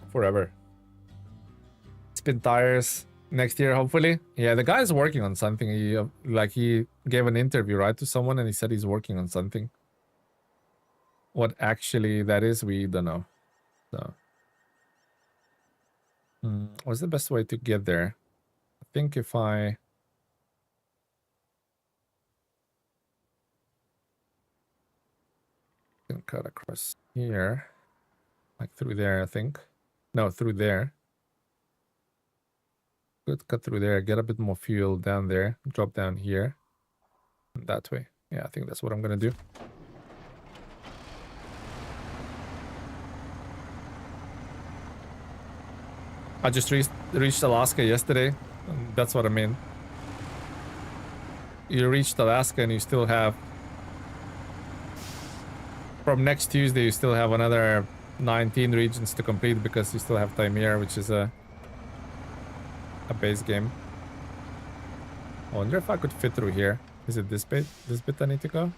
Forever. Spin tires next year, hopefully. Yeah, the guy's working on something. He gave an interview, right, to someone, and he said he's working on something. What actually that is, we don't know. So, what's the best way to get there? I think if I can cut across here, like through there, I think. No, through there. Good, cut through there, get a bit more fuel down there, drop down here. That way. Yeah, I think that's what I'm gonna do. I just reached Alaska yesterday. That's what I mean. You reached Alaska and you still have... From next Tuesday, you still have another 19 regions to complete because you still have Timir, which is a base game. I wonder if I could fit through here. Is it this bit? This bit I need to go?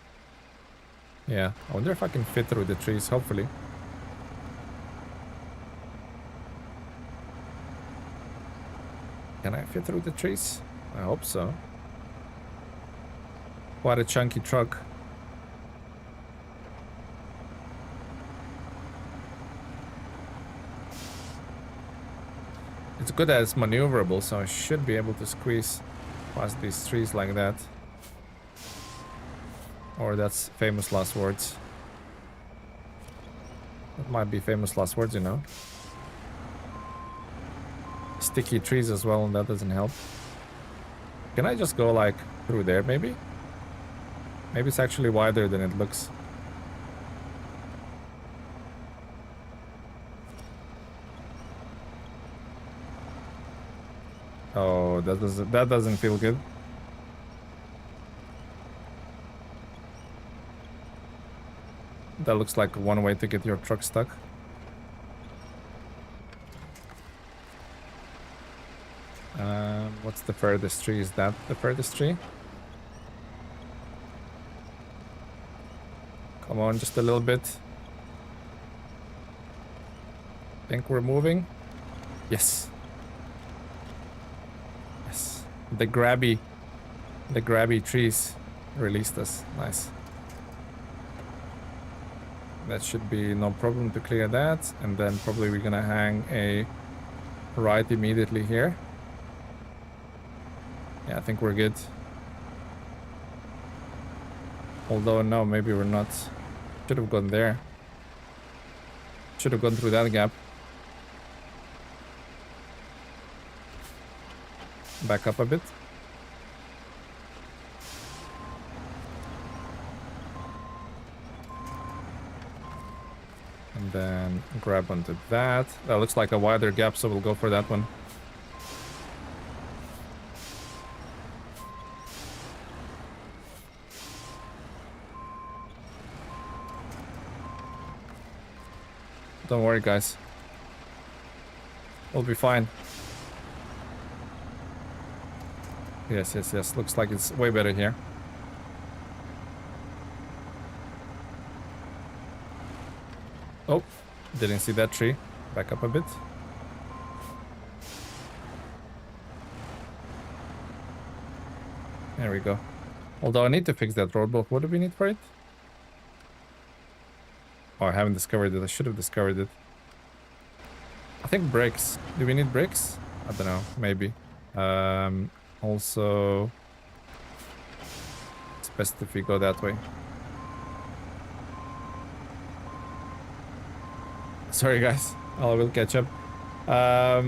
Yeah, I wonder if I can fit through the trees, hopefully. Can I fit through the trees? I hope so. Quite a chunky truck. It's good that it's maneuverable, so I should be able to squeeze past these trees like that. Or that's famous last words. That might be famous last words, you know. Sticky trees as well, and that doesn't help. Can I just go like through there maybe? Maybe it's actually wider than it looks. Oh, that doesn't feel good. That looks like one way to get your truck stuck. What's the furthest tree? Is that the furthest tree? Come on, just a little bit. Think we're moving? Yes. Yes. The grabby trees released us. Nice. That should be no problem to clear that. And then probably we're gonna hang a right immediately here. Yeah, I think we're good. Although, no, maybe we're not. Should have gone there. Should have gone through that gap. Back up a bit. And then grab onto that. That looks like a wider gap, so we'll go for that one. Don't worry, guys. We'll be fine. Yes, yes, yes. Looks like it's way better here. Oh, didn't see that tree. Back up a bit. There we go. Although I need to fix that roadblock. What do we need for it? Oh, I haven't discovered it. I should have discovered it. I think bricks. Do we need bricks? I don't know. Maybe. Also, it's best if we go that way. Sorry, guys. I will catch up. I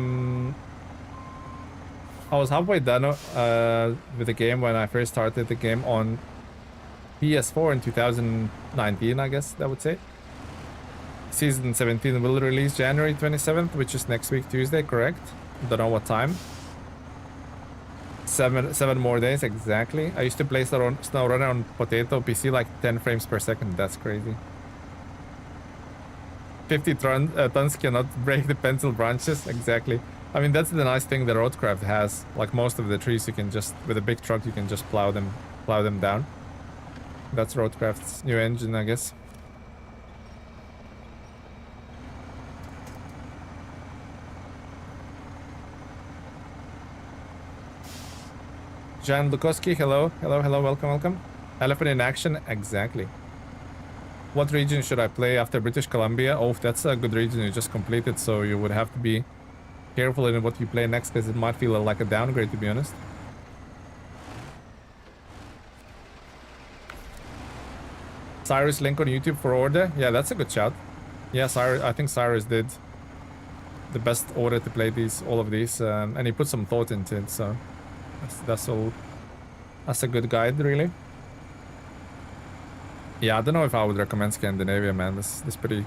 was halfway done with the game when I first started the game on PS4 in 2019, I guess that would say. Season 17 will release January 27th, which is next week, Tuesday, correct? Don't know what time. Seven more days, exactly. I used to play SnowRunner on Potato PC like 10 frames per second. That's crazy. 50 tons cannot break the pencil branches. Exactly. I mean, that's the nice thing the Roadcraft has. Like most of the trees, you can just, with a big truck, you can just plow them down. That's Roadcraft's new engine, I guess. Jan Lukowski, hello, welcome. Elephant in action, exactly. What region should I play after British Columbia? Oh, that's a good region you just completed, so you would have to be careful in what you play next, because it might feel like a downgrade, to be honest. Cyrus link on YouTube for order? Yeah, that's a good shout. Yeah, Cyrus, I think Cyrus did the best order to play all of these, and he put some thought into it, so that's all. That's a good guide, really. Yeah, I don't know if I would recommend Scandinavia, man. This is pretty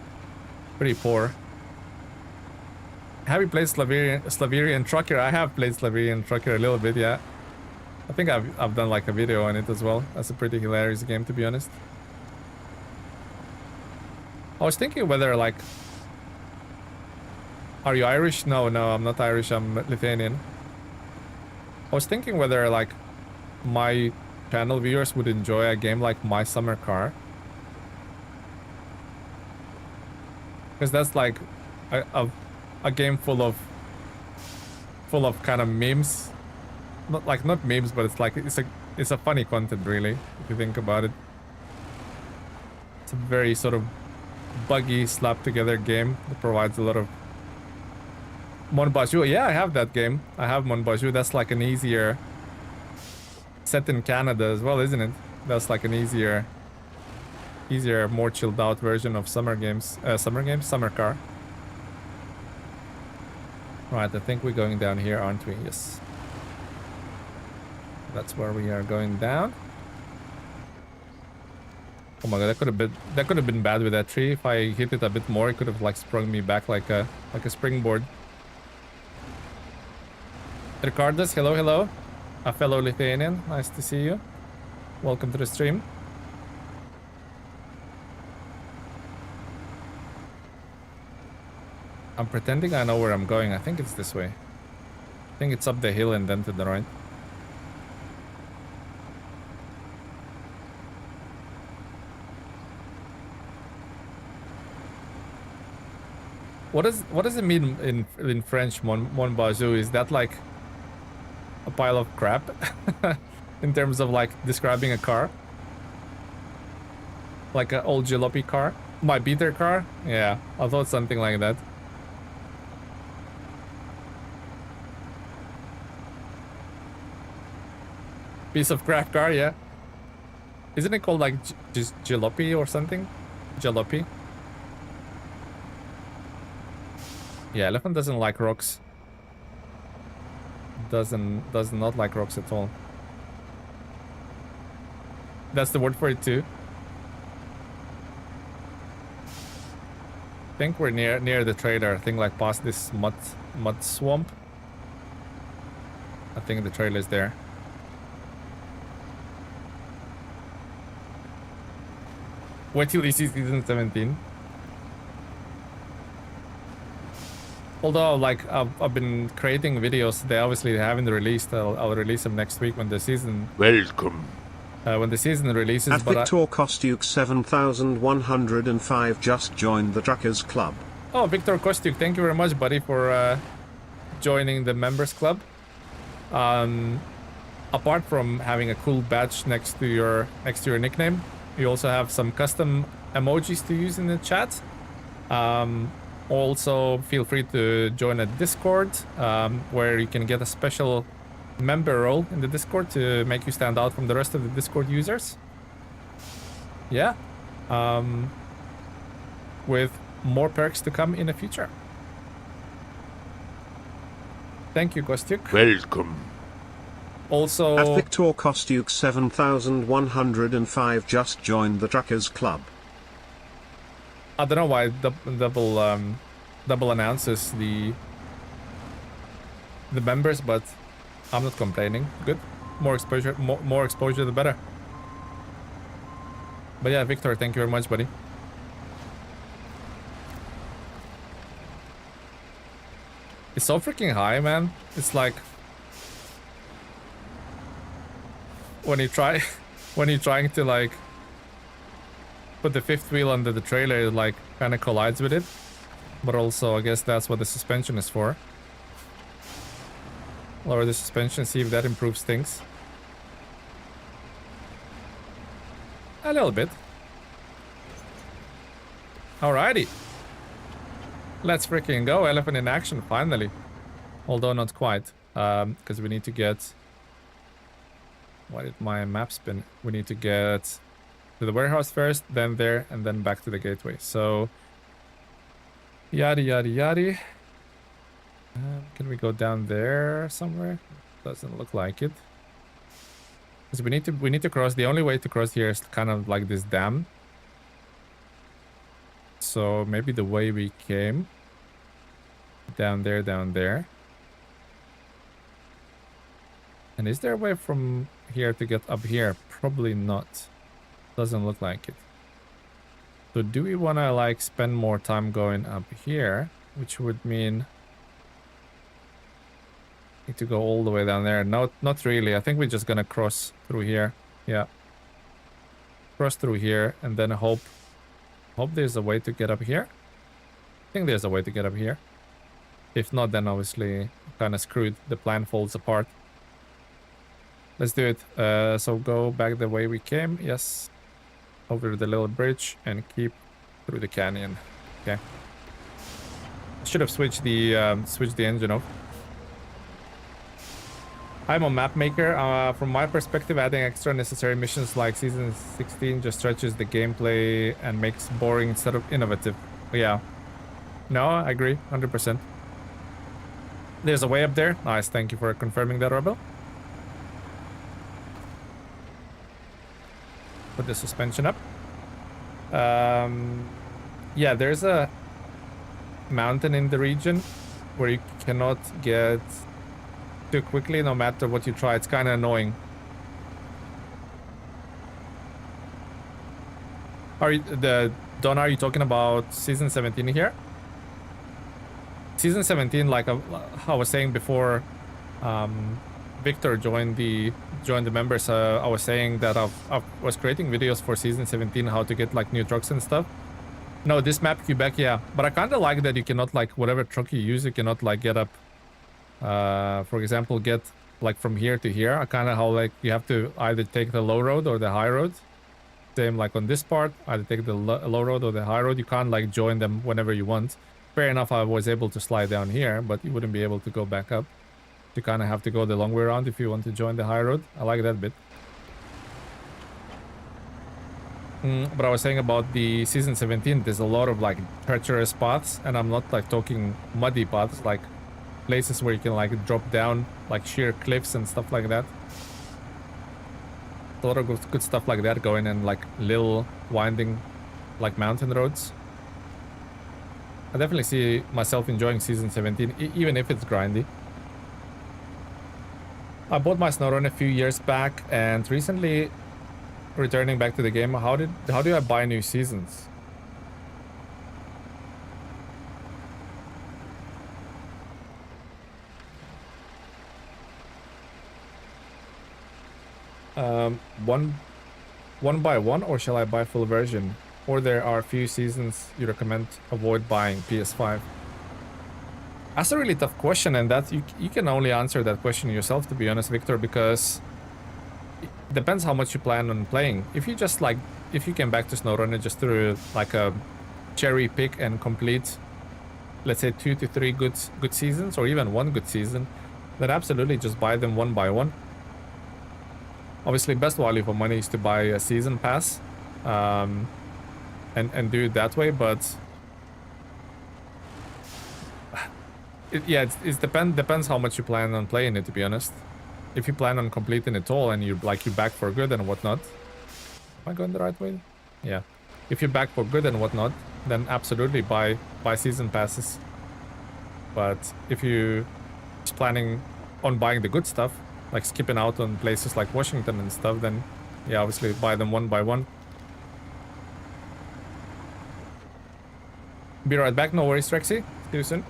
poor. Have you played Slaverian Trucker? I have played Slaverian Trucker a little bit, yeah. I think I've done like a video on it as well. That's a pretty hilarious game, to be honest. I was thinking whether like, are you Irish? No, I'm not Irish. I'm Lithuanian. I was thinking whether like my channel viewers would enjoy a game like My Summer Car, because that's like a game full of kind of memes. Not memes, but it's like it's a funny content, really, if you think about it. It's a very sort of buggy, slapped together game that provides a lot of Monbaju. Yeah, I have that game. I have Monbaju. That's like an easier, set in Canada as well, isn't it? That's like an easier, more chilled out version of Summer Car. Right, I think we're going down here, aren't we? Yes. That's where we are going down. Oh my god, that could have been bad with that tree. If I hit it a bit more, it could have like sprung me back like a springboard. Ricardas, hello. A fellow Lithuanian, nice to see you. Welcome to the stream. I'm pretending I know where I'm going. I think it's this way. I think it's up the hill and then to the right. What does it mean in French, mon bazou? Is that like a pile of crap in terms of like describing a car? Like an old jalopy car? My beater car? Yeah, I thought something like that. Piece of crap car, yeah. Isn't it called like just jalopy or something? Jalopy. Yeah, elephant doesn't like rocks. Does not like rocks at all. That's the word for it too. I think we're near the trailer. I think like past this mud swamp. I think the trailer's there. Wait till you see season 17. Although, like, I've been creating videos. They obviously haven't released. I'll release them next week when the season... Welcome when the season releases. At But Victor Kostyuk 7105 just joined the Truckers Club. oh, Victor Kostyuk, thank you very much, buddy, for joining the members club. Apart from having a cool badge next to your nickname, you also have some custom emojis to use in the chat. Also, feel free to join a Discord where you can get a special member role in the Discord to make you stand out from the rest of the Discord users. Yeah. With more perks to come in the future. Thank you, Kostyuk. Welcome. Also, At Victor Kostyuk 7105 just joined the Truckers Club. I don't know why double announces the members, but I'm not complaining. Good, more exposure, more exposure, the better. But yeah, Victor, thank you very much, buddy. It's so freaking high, man. It's like when you're trying to like put the fifth wheel under the trailer, it like kind of collides with it. But also, I guess that's what the suspension is for. Lower the suspension, see if that improves things. A little bit. Alrighty. Let's freaking go. Elephant in action, finally. Although not quite. Because we need to get... Why did my map spin? We need to get to the warehouse first, then there, and then back to the gateway. So... Yada yada yada. Can we go down there somewhere? Doesn't look like it. Because we need to cross. The only way to cross here is kind of like this dam. So maybe the way we came. Down there, down there. And is there a way from here to get up here? Probably not. Doesn't look like it. So do we want to like spend more time going up here? Which would mean... Need to go all the way down there. No, not really. I think we're just gonna cross through here. Yeah. Cross through here and then hope there's a way to get up here. I think there's a way to get up here. If not, then obviously kind of screwed. The plan falls apart. Let's do it. So go back the way we came. Yes. Over the little bridge and keep through the canyon. Okay. Should have switched the engine off. I'm a map maker. From my perspective, adding extra necessary missions like Season 16 just stretches the gameplay and makes boring instead of innovative. Yeah. No, I agree. 100%. There's a way up there. Nice. Thank you for confirming that, Rebel. Put the suspension up. Yeah, there's a mountain in the region where you cannot get too quickly no matter what you try. It's kind of annoying. Donna, are you talking about Season 17 here? Season 17, like I was saying before, Victor joined the members. I was saying that I was creating videos for Season 17, how to get like new trucks and stuff. No, this map Quebec, yeah. But I kind of like that you cannot like whatever truck you use, you cannot like get up. For example, get like from here to here. I kind of how like you have to either take the low road or the high road. Same like on this part, either take the low road or the high road. You can't like join them whenever you want. Fair enough, I was able to slide down here, but you wouldn't be able to go back up. You kind of have to go the long way around if you want to join the high road. I like that bit. But I was saying about the Season 17, there's a lot of like treacherous paths, and I'm not like talking muddy paths, like places where you can like drop down like sheer cliffs and stuff like that. A lot of good stuff like that going in like little winding like mountain roads. I definitely see myself enjoying Season 17, even if it's grindy. I bought my SnowRunner a few years back, and recently returning back to the game, how do I buy new seasons? one by one, or shall I buy full version? Or there are a few seasons you recommend avoid buying PS5? That's a really tough question, and that you can only answer that question yourself, to be honest, Victor, because it depends how much you plan on playing. If you just like, if you came back to SnowRunner just through like a cherry pick and complete, let's say 2 to 3 good seasons, or even 1 good season, then absolutely just buy them one by one. Obviously, best value for money is to buy a season pass, and do it that way. But it depends how much you plan on playing it, to be honest. If you plan on completing it all and you're back for good and whatnot. Am I going the right way? Yeah. If you're back for good and whatnot, then absolutely buy season passes. But if you just planning on buying the good stuff, like skipping out on places like Washington and stuff, then yeah, obviously buy them one by one. Be right back, no worries, Rexy. See you soon.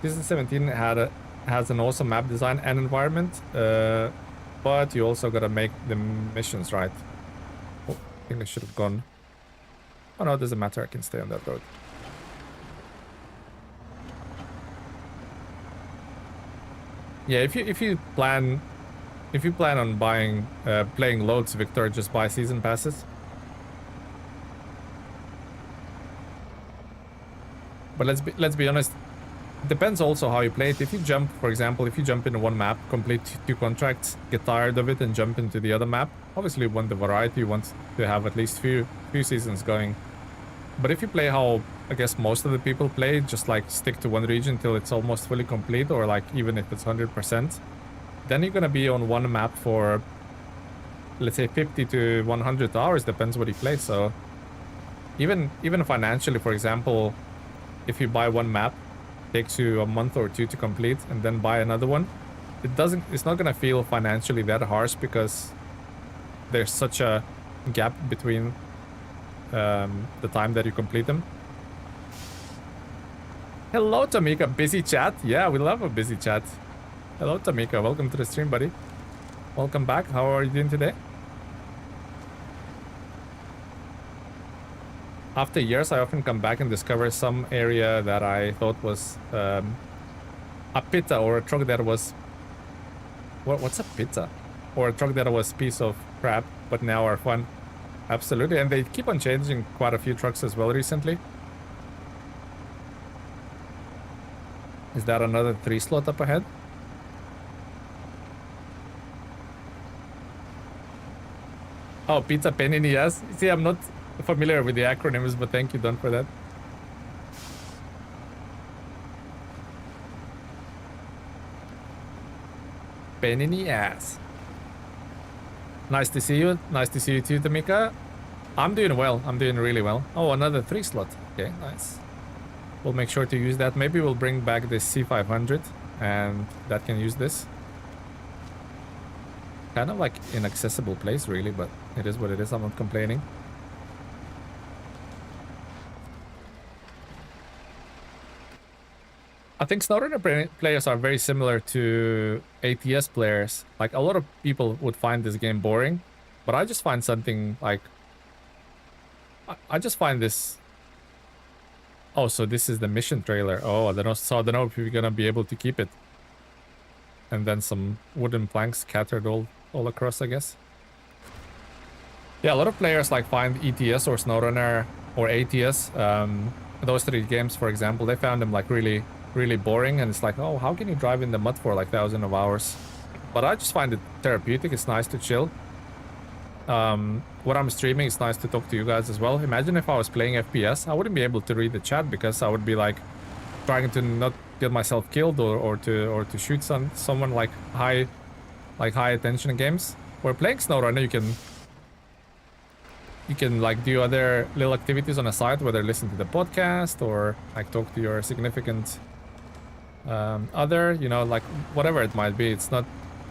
Season 17 has an awesome map design and environment, but you also gotta make the missions right. Oh, I think I should have gone. Oh no, it doesn't matter, I can stay on that road. Yeah, if you plan on buying playing loads, Victor, just buy season passes. But let's be honest, it depends also how you play it. If you jump, for example, if you jump into one map, complete 2 contracts, get tired of it and jump into the other map, obviously you want the variety, you want to have at least few seasons going. But if you play how I guess most of the people play, just like stick to one region till it's almost fully complete, or like even if it's 100%, then you're gonna be on one map for, let's say, 50 to 100 hours, depends what you play. So even financially, for example, if you buy one map, takes you a month or 2 to complete, and then buy another one, it's not gonna feel financially that harsh, because there's such a gap between the time that you complete them. Hello, Tamika. Busy chat? Yeah, we love a busy chat. Hello, Tamika. Welcome to the stream, buddy. Welcome back. How are you doing today? After years, I often come back and discover some area that I thought was a pita, or a truck that was... What's a pita? Or a truck that was a piece of crap, but now are fun. Absolutely, and they keep on changing quite a few trucks as well recently. Is that another 3 slot up ahead? Oh, pizza panini, yes. See, I'm not familiar with the acronyms, but thank you, Don, for that. Panini, yes. Nice to see you. Nice to see you too, Tamika. I'm doing well. I'm doing really well. Oh, another 3 slot. Okay, nice. We'll make sure to use that. Maybe we'll bring back this C500 and that can use this. Kind of like inaccessible place, really, but it is what it is. I'm not complaining. I think SnowRunner players are very similar to ATS players. Like, a lot of people would find this game boring, but I just find something like... I just find this... Oh, so this is the mission trailer. Oh, I don't know. So I don't know if we're gonna be able to keep it. And then some wooden planks scattered all across, I guess. Yeah, a lot of players like find ETS or SnowRunner or ATS. Those 3 games, for example, they found them like really boring, and it's like, oh, how can you drive in the mud for like thousands of hours? But I just find it therapeutic. It's nice to chill. When I'm streaming, it's nice to talk to you guys as well. Imagine if I was playing FPS, I wouldn't be able to read the chat, because I would be like trying to not get myself killed or to shoot someone like high attention games. Where playing SnowRunner, you can like do other little activities on the side, whether listen to the podcast or like talk to your significant other, you know, like whatever it might be. It's not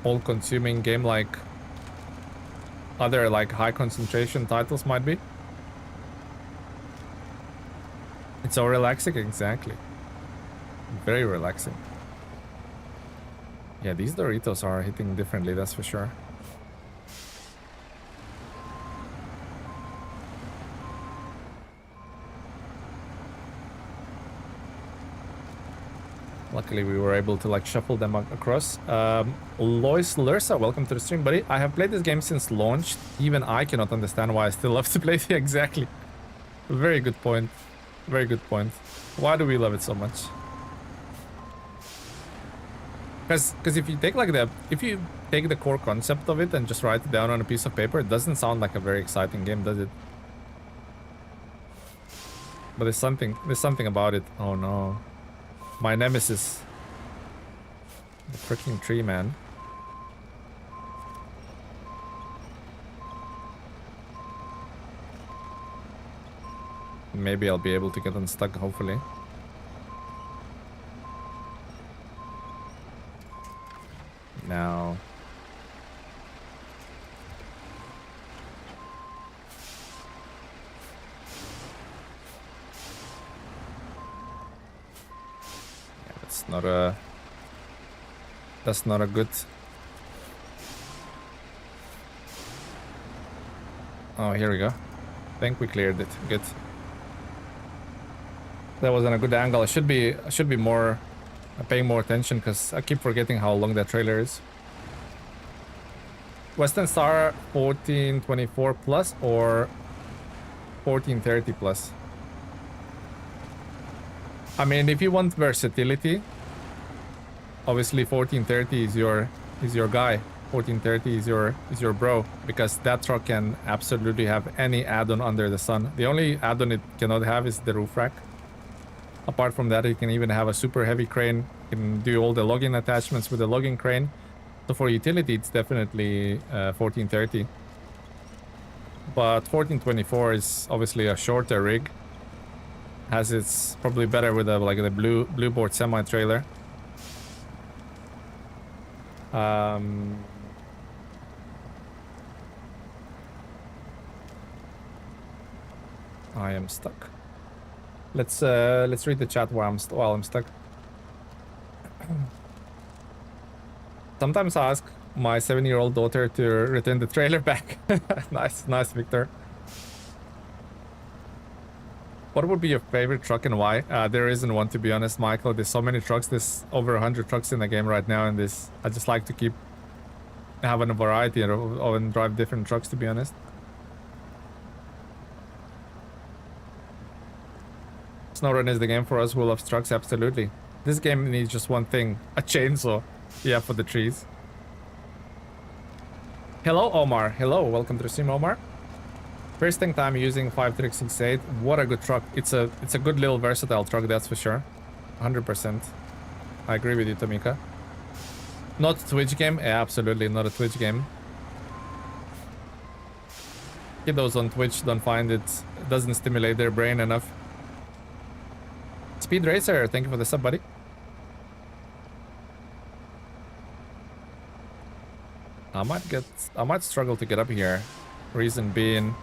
all consuming game like other like high concentration titles might be. It's so relaxing, exactly. Very relaxing. Yeah, these Doritos are hitting differently, that's for sure. Luckily, we were able to like shuffle them across. Lois Lursa, welcome to the stream, buddy. I have played this game since launch. Even I cannot understand why I still love to play it. Exactly. Very good point. Very good point. Why do we love it so much? Because if you take like the core concept of it and just write it down on a piece of paper, it doesn't sound like a very exciting game, does it? But there's something about it. Oh no. My nemesis. The freaking tree man. Maybe I'll be able to get unstuck, hopefully. Now. Yeah, that's not a good. Oh, here we go. I think we cleared it. Good. That wasn't a good angle. I should be more paying more attention because I keep forgetting how long that trailer is. Western Star 1424 plus or 1430 plus. I mean, if you want versatility, obviously 1430 is your guy. 1430 is your bro, because that truck can absolutely have any add-on under the sun. The only add-on it cannot have is the roof rack. Apart from that, it can even have a super heavy crane. You can do all the logging attachments with the logging crane. So for utility, it's definitely 1430. But 1424 is obviously a shorter rig. It's probably better with like the blue board semi trailer. I am stuck. Let's read the chat while I'm stuck. Sometimes I ask my 7-year-old daughter to return the trailer back. Nice, Victor. What would be your favorite truck and why? There isn't one, to be honest, Michael. There's so many trucks. There's over 100 trucks in the game right now, and I just like to keep having a variety and drive different trucks, to be honest. SnowRunner is the game for us who loves trucks, absolutely. This game needs just one thing, a chainsaw. Yeah, for the trees. Hello, Omar. Hello, welcome to the stream, Omar. First thing time using 5368. What a good truck. It's a good little versatile truck, that's for sure. 100%. I agree with you, Tamika. Not a Twitch game? Yeah, absolutely not a Twitch game. Kiddos on Twitch don't find it doesn't stimulate their brain enough. Speed Racer, thank you for the sub, buddy. I might struggle to get up here. Reason being,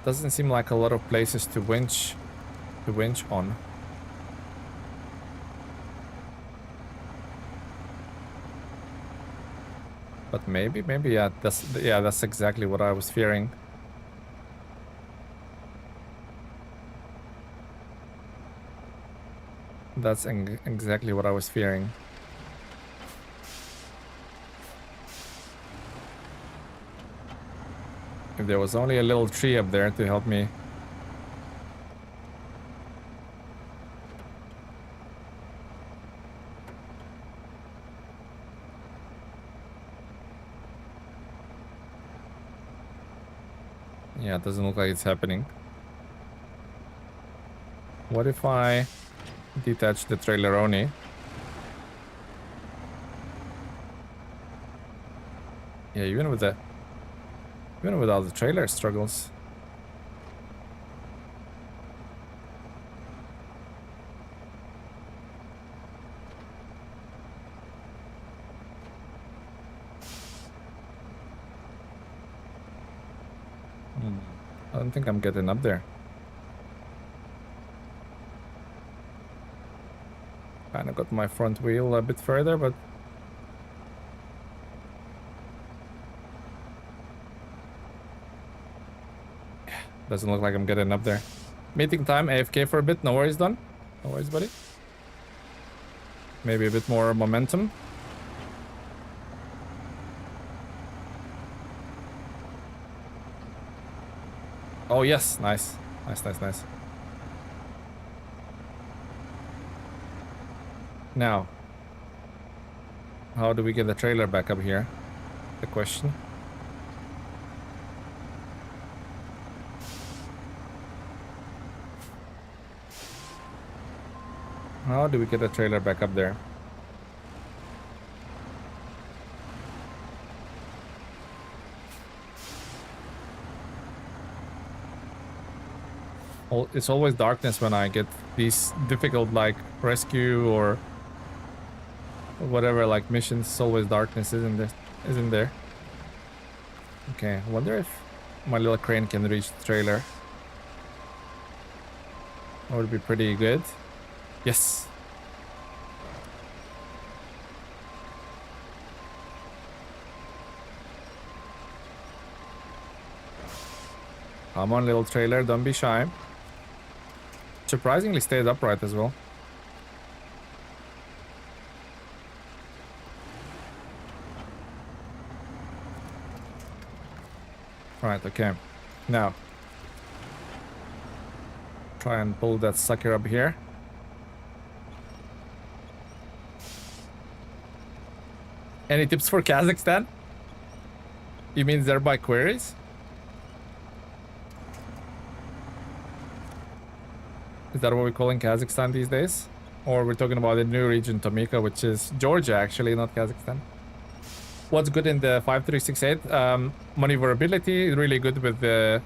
doesn't seem like a lot of places to winch on. But maybe yeah, that's exactly what I was fearing. That's exactly what I was fearing. If there was only a little tree up there to help me. Yeah, it doesn't look like it's happening. What if I detach the trailer only? Yeah, even without the trailer struggles. I don't think I'm getting up there. Kinda got my front wheel a bit further, but Doesn't look like I'm getting up there. Meeting time, AFK for a bit. No worries, Don. No worries, buddy. Maybe a bit more momentum. Oh, yes. Nice. Nice, nice, nice. Now, how do we get the trailer back up here? The question. How do we get the trailer back up there? It's always darkness when I get these difficult, like, rescue or whatever, like, missions. It's always darkness, isn't there? Okay, I wonder if my little crane can reach the trailer. That would be pretty good. Yes. Come on, little trailer, don't be shy. Surprisingly stayed upright as well. Right, okay. Now, try and pull that sucker up here. Any tips for Kazakhstan? You mean thereby queries? Is that what we call in Kazakhstan these days? Or we're talking about the new region, Tomika, which is Georgia, actually, not Kazakhstan. What's good in the 5368? Maneuverability, really good with the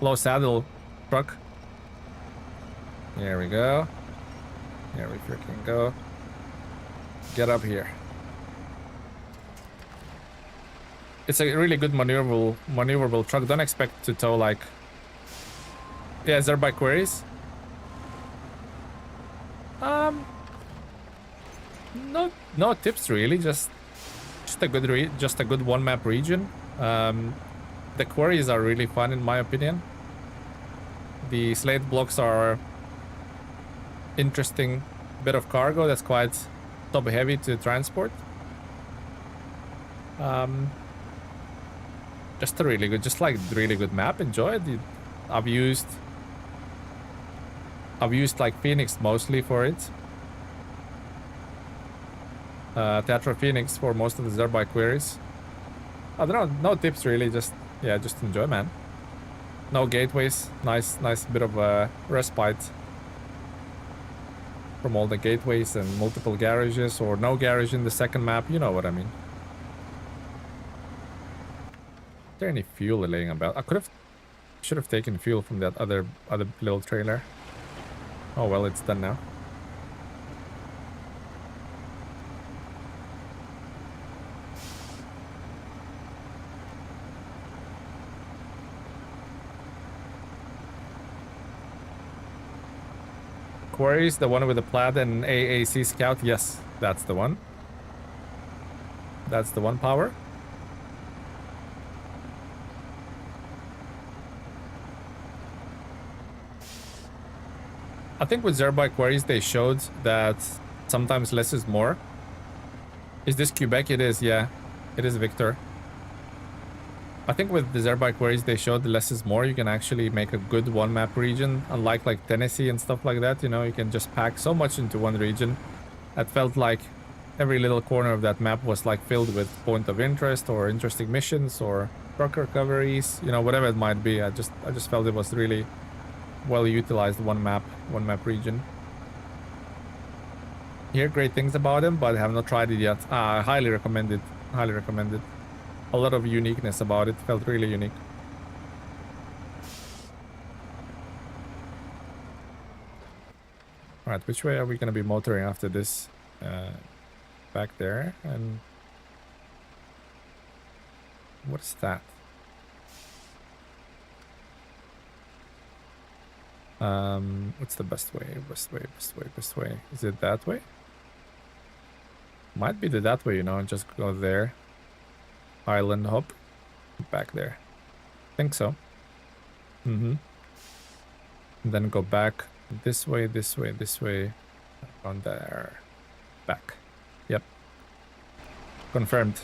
low saddle truck. Here we go. Here we freaking go. Get up here. It's a really good maneuverable truck. Don't expect to tow like... Yeah, is there by queries? No tips really. Just a good one map region. The queries are really fun in my opinion. The slate blocks are interesting bit of cargo that's quite top heavy to transport. Just a really good map. Enjoy it. I've used like Phoenix mostly for it. Teatro Phoenix for most of the Zerby queries. I don't know, no tips really, just enjoy, man. No gateways, nice bit of a respite from all the gateways and multiple garages, or no garage in the second map, you know what I mean. Is there any fuel laying about? Should have taken fuel from that other little trailer. Oh well, it's done now. Quarries, the one with the plaid and AAC Scout. Yes, that's the one. That's the one, Power. I think with Zerby queries, they showed that sometimes less is more. Is this Quebec? It is, yeah. It is Victor. I think with the Zerby queries, they showed the less is more. You can actually make a good one map region, unlike like Tennessee and stuff like that. You know, you can just pack so much into one region. It felt like every little corner of that map was like filled with point of interest or interesting missions or truck recoveries, you know, whatever it might be. I just felt it was really well utilized one map region. Hear great things about him, but I have not tried it yet. I highly recommend it. Highly recommend it. A lot of uniqueness about it. Felt really unique. All right, which way are we going to be motoring after this? Back there. And what is that? What's the best way? Best way. Is it that way? Might be that way, you know, and just go there. Island hop. Back there. Think so. Mm-hmm. And then go back this way, this way, this way. On there. Back. Yep. Confirmed.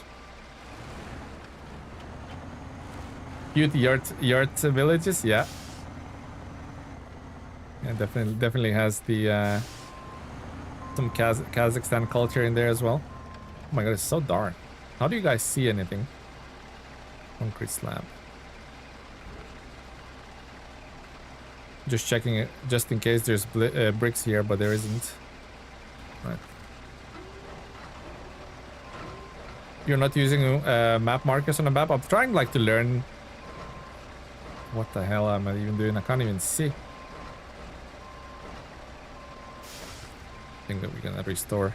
Cute yurt villages, yeah. Yeah, definitely has the some Kazakhstan culture in there as well. Oh my god, it's so dark. How do you guys see anything? Concrete slab. Just checking it, just in case there's bricks here, but there isn't. Right. You're not using map markers on the map? I'm trying like to learn. What the hell am I even doing? I can't even see. I think that we're gonna restore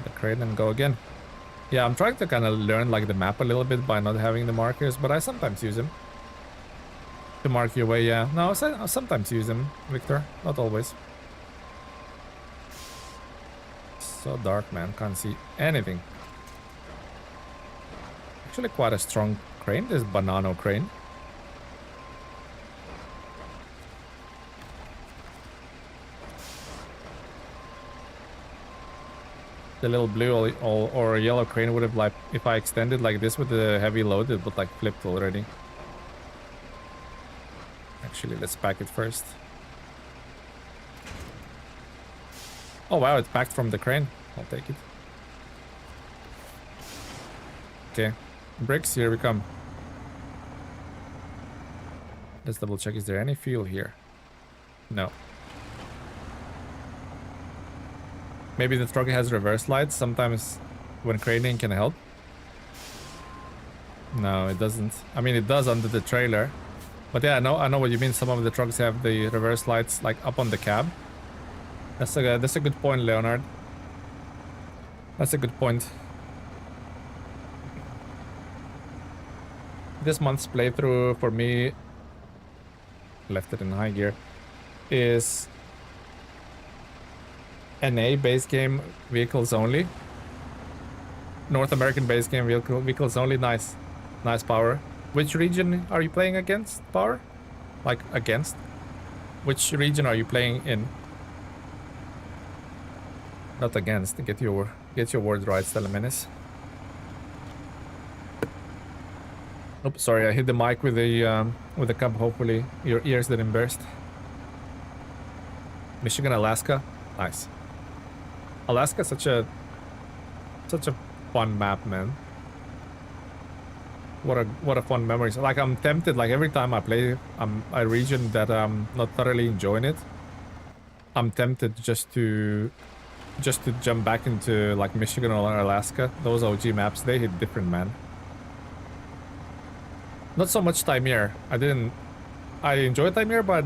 the crane and go again. Yeah, I'm trying to kind of learn like the map a little bit by not having the markers, but I sometimes use them. To mark your way, yeah. No, I sometimes use them, Victor. Not always. So dark, man. Can't see anything. Actually quite a strong crane, this banana crane. The little blue or yellow crane would have, like, if I extended like this with the heavy load, it would like flipped already. Actually, let's pack it first. Oh wow, it's packed from the crane. I'll take it. Okay, bricks, here we come. Let's double check, is there any fuel here? No. Maybe the truck has reverse lights. Sometimes when craning can help. No, it doesn't. I mean, it does under the trailer. But yeah, I know what you mean. Some of the trucks have the reverse lights like up on the cab. That's a good point, Leonard. That's a good point. This month's playthrough for me, left it in high gear, is NA base game vehicles only. North American base game vehicles only. Nice power. Which region are you playing against, Power? Like against? Which region are you playing in? Not against. Get your words right, Stella Menace. Oops, sorry, I hit the mic with the cup. Hopefully your ears didn't burst. Michigan, Alaska, nice. Alaska, such a fun map, man. What a fun memories. Like, I'm tempted, like every time I play a region that I'm not thoroughly enjoying it, I'm tempted just to jump back into like Michigan or Alaska. Those OG maps, they hit different, man. Not so much Timir. I enjoy Timir, but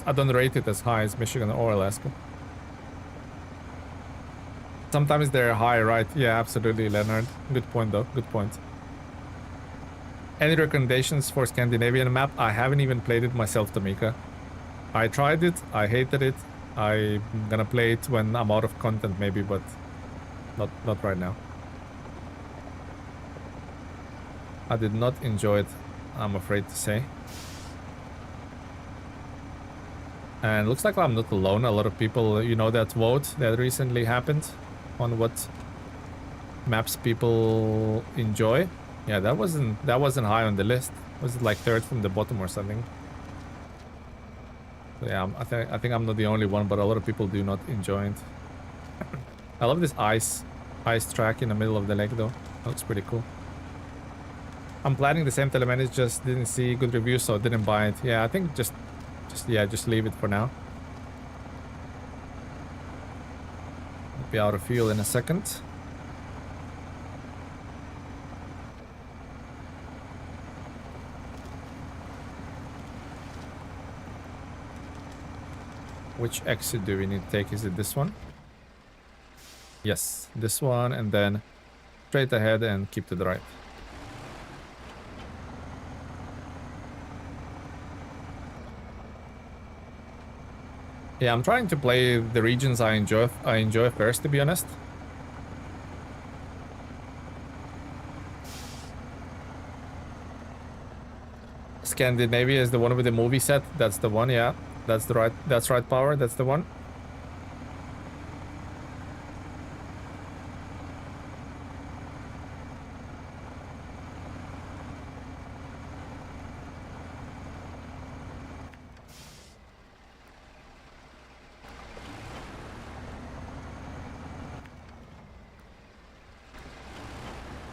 I don't rate it as high as Michigan or Alaska. Sometimes they're high, right? Yeah, absolutely, Leonard. Good point, though. Good point. Any recommendations for Scandinavian map? I haven't even played it myself, Tamika. I tried it. I hated it. I'm gonna play it when I'm out of content, maybe, but not right now. I did not enjoy it, I'm afraid to say. And looks like I'm not alone. A lot of people, you know, that vote that recently happened on what maps people enjoy. Yeah, that wasn't high on the list. Was it like third from the bottom or something? So yeah, I think I'm not the only one, but a lot of people do not enjoy it. I love this ice track in the middle of the lake, though. Looks pretty cool. I'm planning the same Telemanage, just didn't see good reviews, so didn't buy it. Yeah, I think just leave it for now. I'll be out of fuel in a second. Which exit do we need to take? Is it this one? Yes, this one, and then straight ahead and keep to the right. Yeah, I'm trying to play the regions I enjoy first, to be honest. Scandinavia is the one with the movie set. That's the one, yeah. That's right power, that's the one.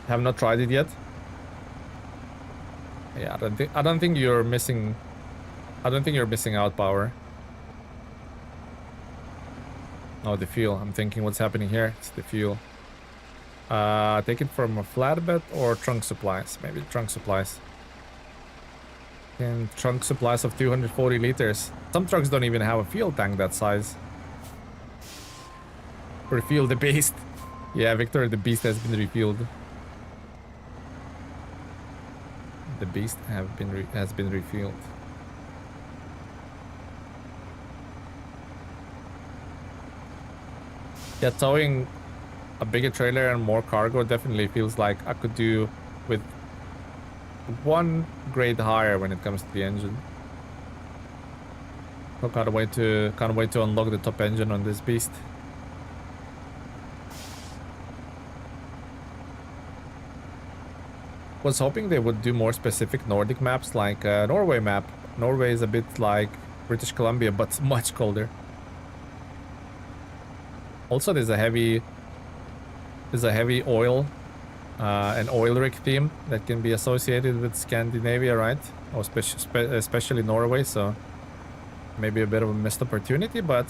Have not tried it yet. Yeah, I don't think you're missing out power. Oh, the fuel. I'm thinking what's happening here. It's the fuel. Take it from a flatbed or trunk supplies. Maybe trunk supplies. And trunk supplies of 240 liters. Some trucks don't even have a fuel tank that size. Refuel the beast. Yeah, Victor, the beast has been refueled. The beast has been refueled. Yeah, towing a bigger trailer and more cargo definitely feels like I could do with one grade higher when it comes to the engine. So can't wait to unlock the top engine on this beast. Was hoping they would do more specific Nordic maps, like Norway map. Norway is a bit like British Columbia, but much colder. Also, there's a heavy oil, an oil rig theme that can be associated with Scandinavia, right? Or especially Norway. So maybe a bit of a missed opportunity, but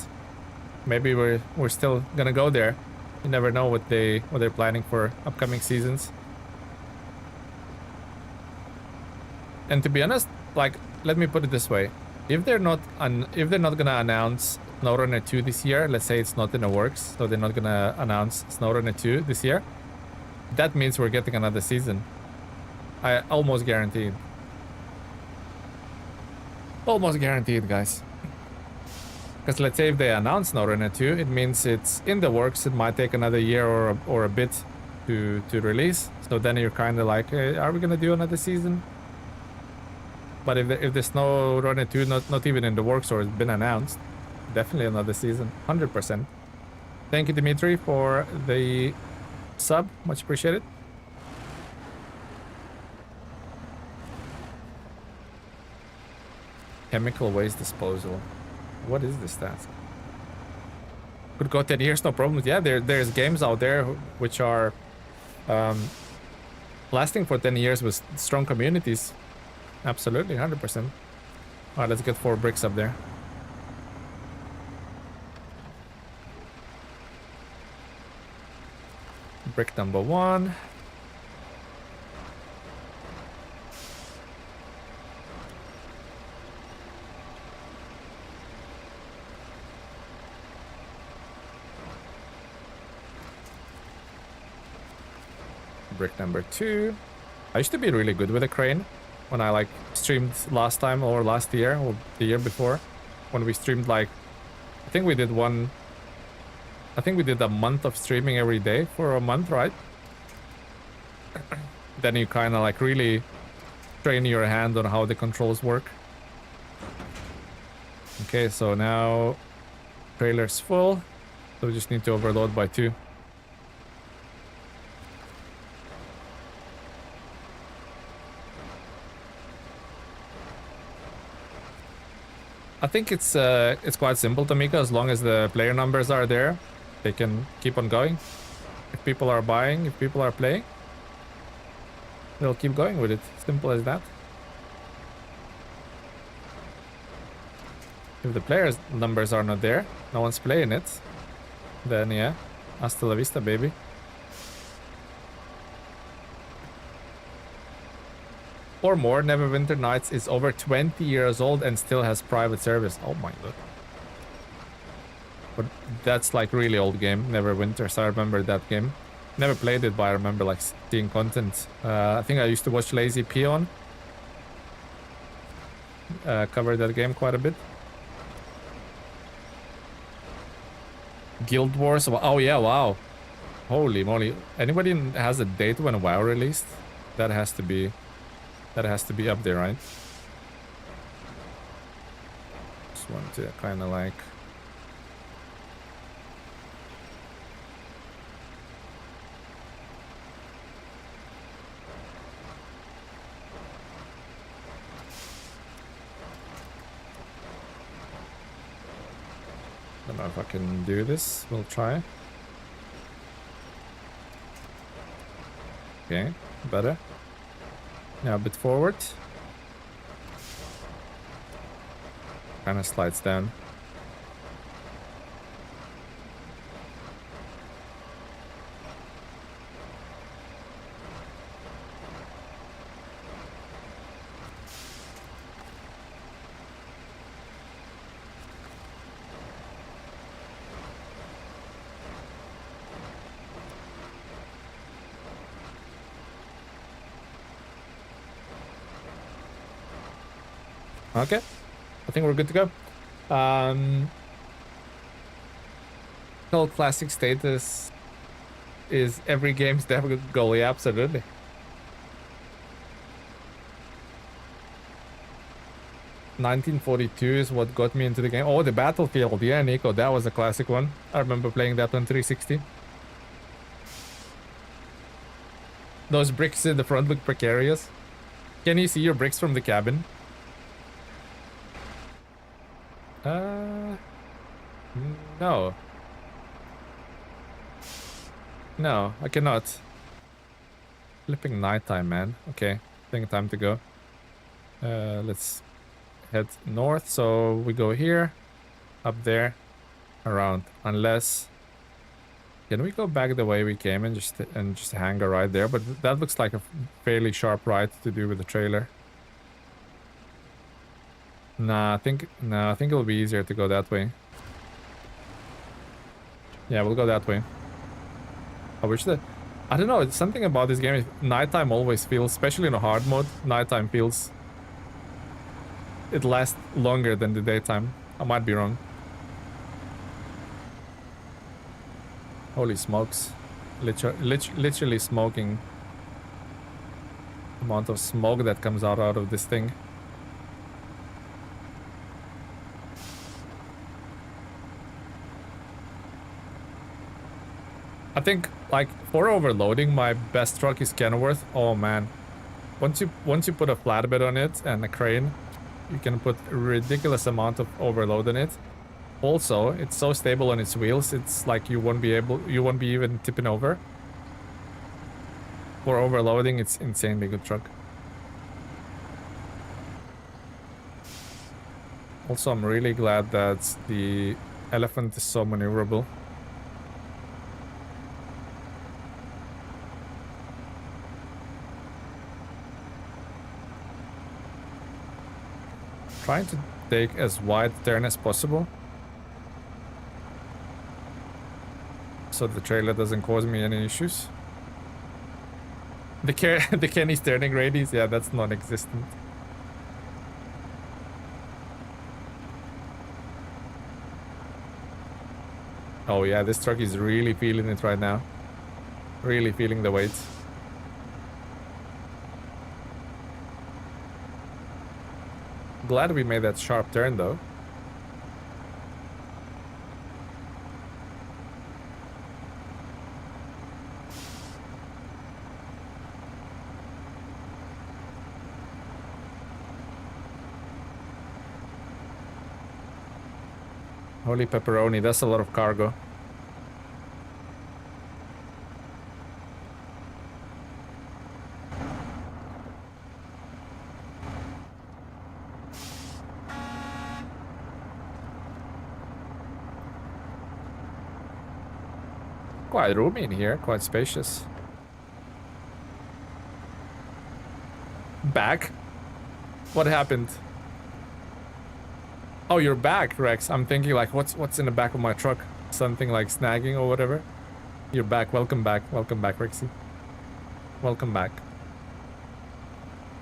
maybe we're still gonna go there. You never know what they're planning for upcoming seasons. And to be honest, like, let me put it this way: if they're not gonna announce SnowRunner 2 this year, let's say it's not in the works, so they're not gonna announce SnowRunner 2 this year, that means we're getting another season. I almost guaranteed. Almost guaranteed, guys. Because let's say if they announce SnowRunner 2, it means it's in the works. It might take another year or a bit to release. So then you're kind of like, hey, are we gonna do another season? But if the SnowRunner 2 not even in the works or it's been announced, definitely another season, 100%. Thank you, Dimitri, for the sub, much appreciated. Chemical waste disposal. What is this task? Could go 10 years, no problem. Yeah, there's games out there which are lasting for 10 years with strong communities. Absolutely, 100%. All right, let's get 4 bricks up there. Brick number 1. Brick number 2. I used to be really good with a crane when I like streamed last time or last year or the year before, when we streamed like, I think we did a month of streaming every day for a month, right? Then you kind of like really train your hand on how the controls work. Okay, so now trailer's full, so we just need to overload by 2. I think it's quite simple, Tamika. As long as the player numbers are there, they can keep on going. If people are buying, if people are playing, they'll keep going with it. Simple as that. If the players numbers are not there, no one's playing it, then yeah, hasta la vista, baby. Or more, Neverwinter Nights is over 20 years old and still has private service. Oh my god. But that's like really old game, Neverwinter, so I remember that game. Never played it, but I remember like seeing content. I think I used to watch Lazy Peon. Covered that game quite a bit. Guild Wars, oh yeah, wow. Holy moly. Anybody has a date when WoW released? That has to be up there, right? just want to kind of like... I don't know if I can do this. We'll try. Okay, better. Now a bit forward. Kind of slides down. Okay, I think we're good to go. Cult classic status is every game's definitely goalie, absolutely. "1942 is what got me into the game." Oh, the Battlefield, yeah, Nico, that was a classic one. I remember playing that on 360. Those bricks in the front look precarious. Can you see your bricks from the cabin? No. No, I cannot. Flipping nighttime, man. Okay, I think time to go. Let's head north. So we go here, up there, around. Unless, can we go back the way we came and just hang a right there? But that looks like a fairly sharp right to do with the trailer. Nah, I think it'll be easier to go that way. Yeah, we'll go that way. I wish that... I don't know, it's something about this game. Nighttime always feels, especially in a hard mode, nighttime feels... it lasts longer than the daytime. I might be wrong. Holy smokes. Literally smoking. Amount of smoke that comes out of this thing. I think, like, for overloading, my best truck is Kenworth. Oh man, once you put a flatbed on it and a crane, you can put a ridiculous amount of overload on it. Also, it's so stable on its wheels. It's like you won't be even tipping over. For overloading, it's insanely good truck. Also, I'm really glad that the Elephant is so maneuverable. Trying to take as wide turn as possible, so the trailer doesn't cause me any issues. The Kenny's turning radius, yeah, that's non-existent. Oh yeah, this truck is really feeling it right now. Really feeling the weight. Glad we made that sharp turn though. Holy pepperoni, that's a lot of cargo. Quite roomy in here, quite spacious. Back? What happened? Oh, you're back, Rex. I'm thinking like, what's in the back of my truck? Something like snagging or whatever. You're back. Welcome back. Welcome back, Rexy. Welcome back.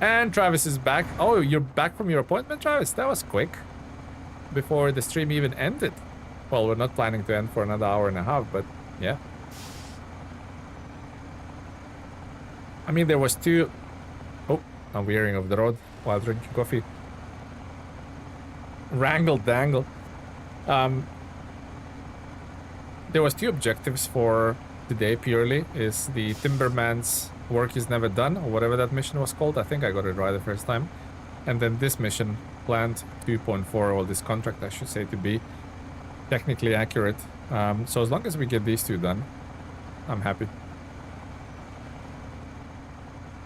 And Travis is back. Oh, you're back from your appointment, Travis? That was quick. Before the stream even ended. Well, we're not planning to end for another hour and a half, but yeah. I mean, there was two... Oh, I'm veering off the road while drinking coffee. Wrangle dangle. There was 2 objectives for today purely. Is the Timberman's work is never done, or whatever that mission was called. I think I got it right the first time. And then this mission, Plant 2.4, or this contract I should say, to be technically accurate. So as long as we get these 2 done, I'm happy.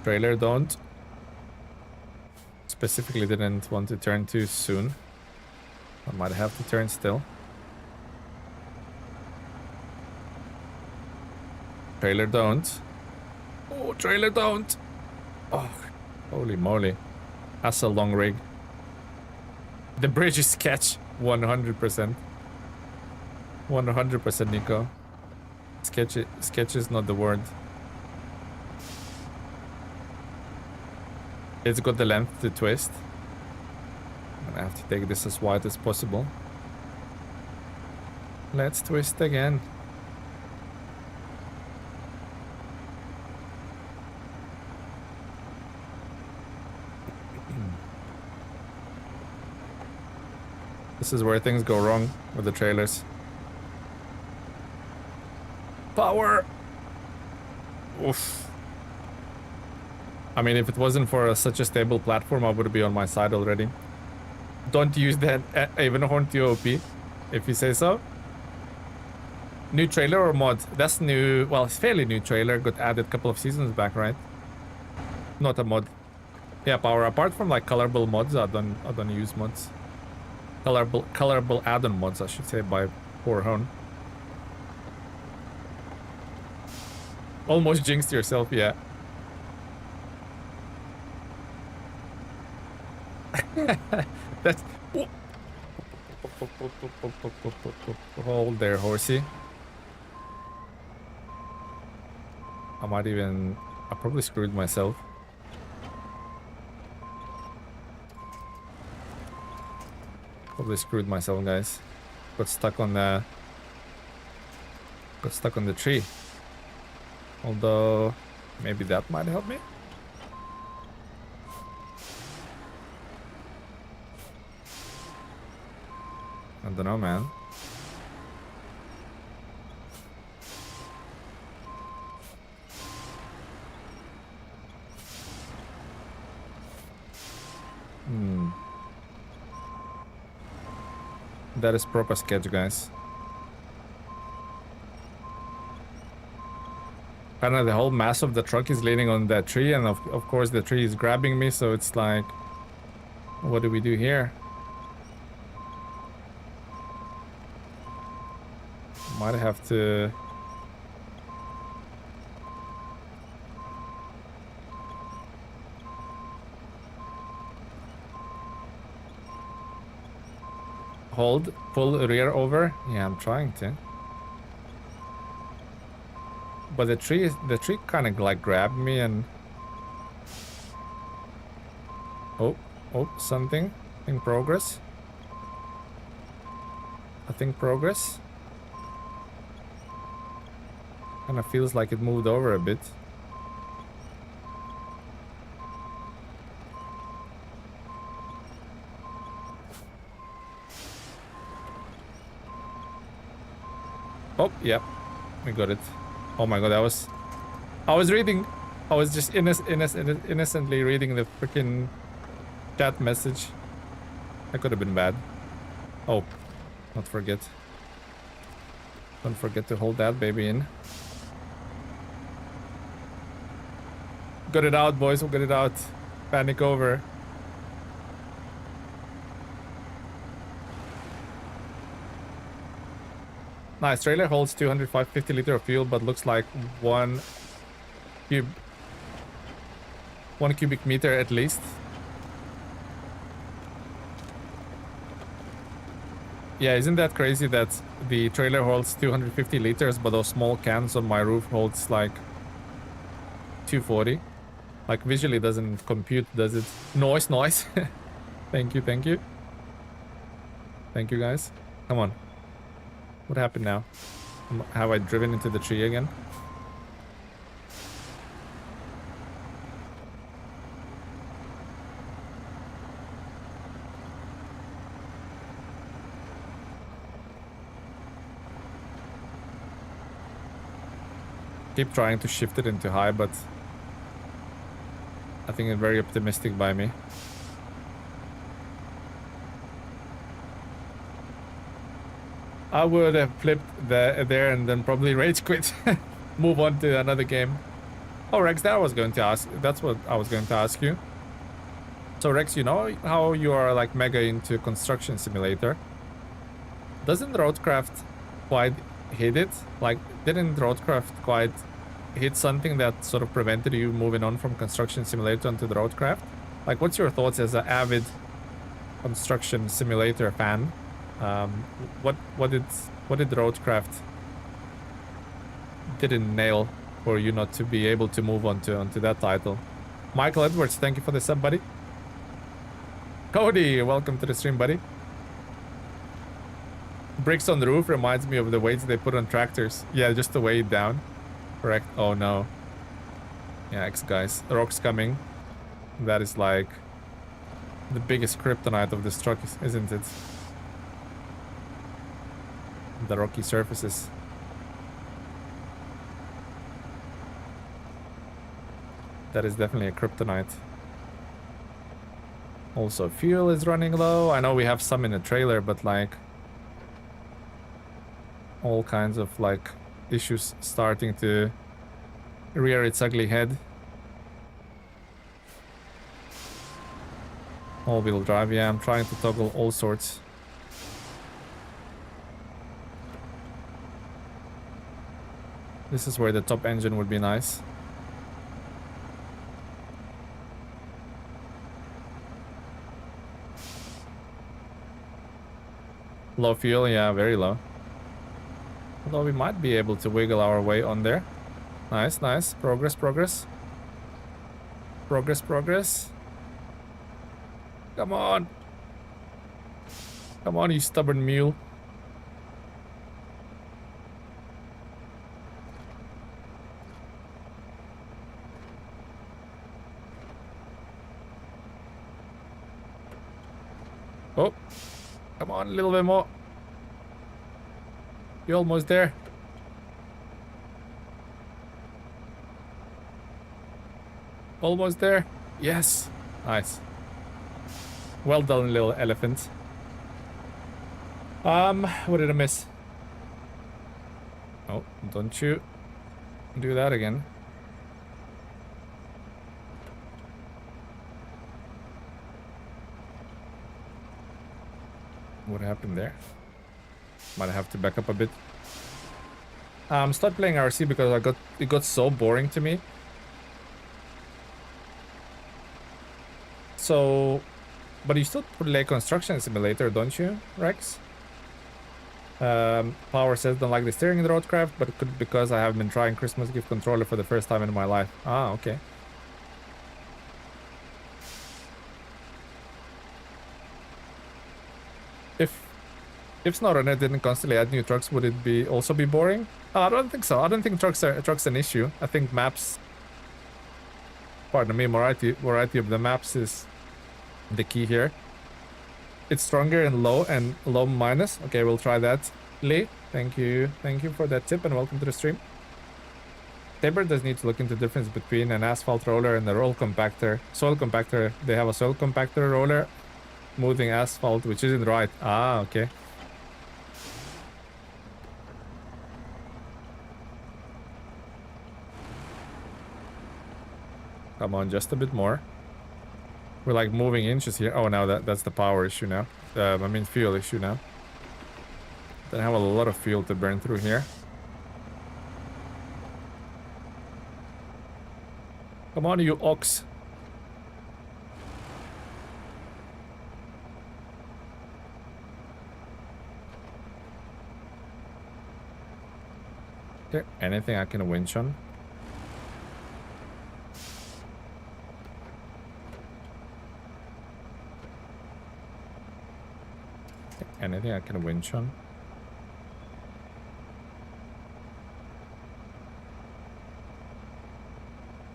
Trailer don't. Specifically didn't want to turn too soon. I might have to turn still. Trailer don't. Oh, trailer don't. Oh, holy moly. That's a long rig. The bridge is sketch. 100%. 100% Nico. Sketch is not the word. It's got the length to twist. I'm gonna have to take this as wide as possible. Let's twist again. This is where things go wrong with the trailers. Power! Oof. I mean, if it wasn't for such a stable platform, I would be on my side already. Don't use that even horn TOP, if you say so. New trailer or mod? That's new. Well, it's fairly new trailer. Got added a couple of seasons back, right? Not a mod. Yeah, power. Apart from like colorable mods, I don't use mods. Colorable add-on mods, I should say, by poor horn. Almost jinxed yourself, yeah. That's... Hold there, horsey. I probably screwed myself. Probably screwed myself, guys. Got stuck on the tree. Although, maybe that might help me. I don't know, man. That is proper sketch, guys. Kind of the whole mass of the truck is leaning on that tree, and of course the tree is grabbing me, so it's like, what do we do here? Might have to... Hold, pull rear over. Yeah, I'm trying to. But the tree kind of like grabbed me and... Oh, something in progress. I think progress. Kind of feels like it moved over a bit. Oh, yep, we got it. Oh my god, I was just innocently reading the freaking chat message. That could have been bad. Oh, don't forget to hold that baby in. Got it out, boys, we got it out. Panic over. Nice, trailer holds 250 liter of fuel, but looks like one cubic meter at least. Yeah, isn't that crazy that the trailer holds 250 liters, but those small cans on my roof holds like 240? Like visually doesn't compute, does it? Noise. Thank you. Thank you, guys. Come on. What happened now? Have I driven into the tree again? keep trying to shift it into high, but I think it's very optimistic by me. I would have flipped there and then probably rage quit. Move on to another game. Oh, Rex, that's what I was going to ask you. So Rex, you know how you are like mega into construction simulator? Doesn't Roadcraft quite hit it? Like, didn't Roadcraft quite hit something that sort of prevented you moving on from construction simulator onto the Roadcraft? Like, what's your thoughts as an avid construction simulator fan? What did Roadcraft didn't nail for you not to be able to move onto that title? Michael Edwards, thank you for the sub, buddy. Cody, welcome to the stream, buddy. Bricks on the roof reminds me of the weights they put on tractors. Yeah, just to weigh it down. Correct. Oh no. Yeah, guys, the rock's coming. That is like the biggest kryptonite of this truck, isn't it? The rocky surfaces. That is definitely a kryptonite. Also, fuel is running low. I know we have some in the trailer, but like all kinds of like issues starting to rear its ugly head. All-wheel drive, yeah, I'm trying to toggle all sorts. This is where the top engine would be nice. Low fuel, yeah, very low. Although we might be able to wiggle our way on there. Nice, nice. Progress, progress. Progress, progress. Come on. Come on, you stubborn mule. Oh. Come on, a little bit more. You're almost there. Almost there. Yes. Nice. Well done, little elephant. What did I miss? Oh, don't you do that again. What happened there? Might have to back up a bit. Start playing RC because it got so boring to me. So, but you still play construction simulator, don't you, Rex? Power says don't like the steering in the Roadcraft, but it could be because I have been trying Christmas gift controller for the first time in my life. Ah, okay. If SnowRunner didn't constantly add new trucks, would it be also be boring? I don't think so. I don't think trucks an issue. I think maps, pardon me, variety of the maps is the key here. It's stronger in low and low minus. Okay, we'll try that. Lee, thank you for that tip and welcome to the stream. Tabor does need to look into the difference between an asphalt roller and a roll compactor. Soil compactor, they have a soil compactor roller smoothing asphalt, which isn't right. Ah, okay. Come on, just a bit more. We're like moving inches here. Oh, now that's the power issue now. I mean fuel issue now. Don't have a lot of fuel to burn through here. Come on, you ox. Is there anything I can winch on? Anything I can winch on?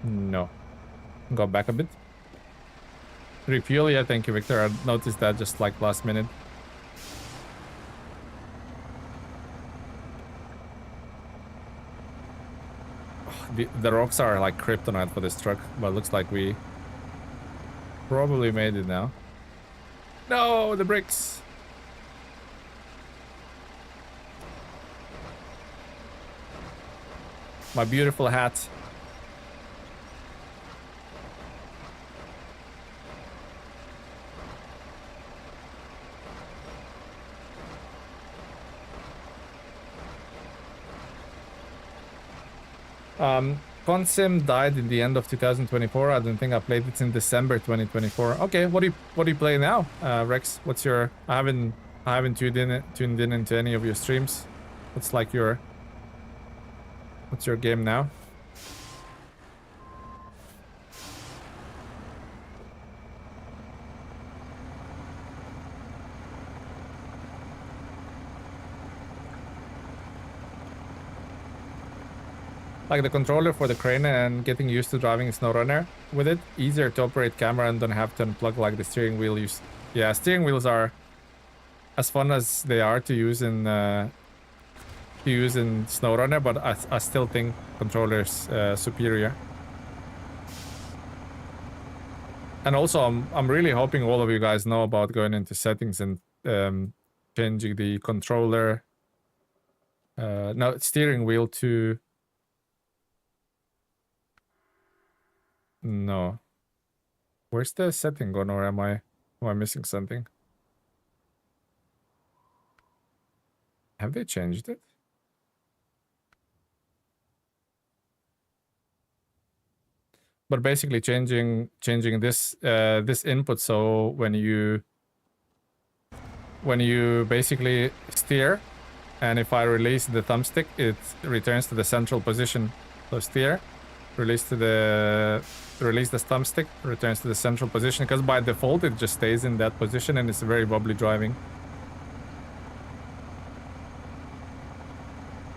No. Go back a bit. Refuel, yeah, thank you, Victor. I noticed that just like last minute. Oh, the rocks are like kryptonite for this truck, but it looks like we probably made it now. No, the bricks. My beautiful hat. Consim died in the end of 2024. I don't think I played it in December 2024. Okay, what do you play now, Rex? What's your? I haven't tuned in into any of your streams. What's like your? What's your game now? Like the controller for the crane and getting used to driving SnowRunner with it. Easier to operate camera and don't have to unplug like the steering wheel use. Yeah, steering wheels are as fun as they are to use in SnowRunner, but I still think controller's superior. And also, I'm really hoping all of you guys know about going into settings and changing the controller, no, steering wheel to. No. Where's the setting gone, or am I missing something? Have they changed it? But basically changing this this input, so when you basically steer, and if I release the thumbstick, it returns to the central position. So steer, release the thumbstick, returns to the central position, because by default it just stays in that position and it's very wobbly driving.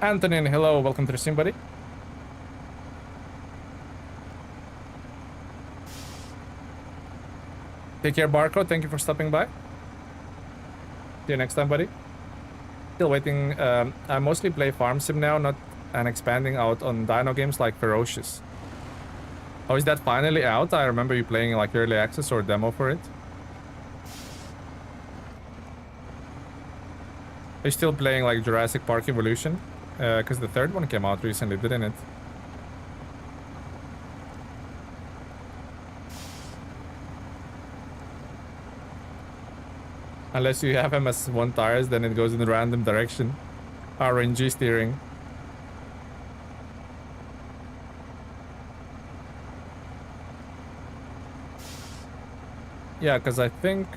Antonin, hello, welcome to the stream, buddy. Take care, Barco. Thank you for stopping by. See you next time, buddy. Still waiting. I mostly play farm sim now, not and expanding out on dino games like Ferocious. Oh, is that finally out? I remember you playing like early access or demo for it. Are you still playing like Jurassic Park Evolution? Because the third one came out recently, didn't it? Unless you have MS1 tires, then it goes in a random direction. RNG steering. Yeah, because I think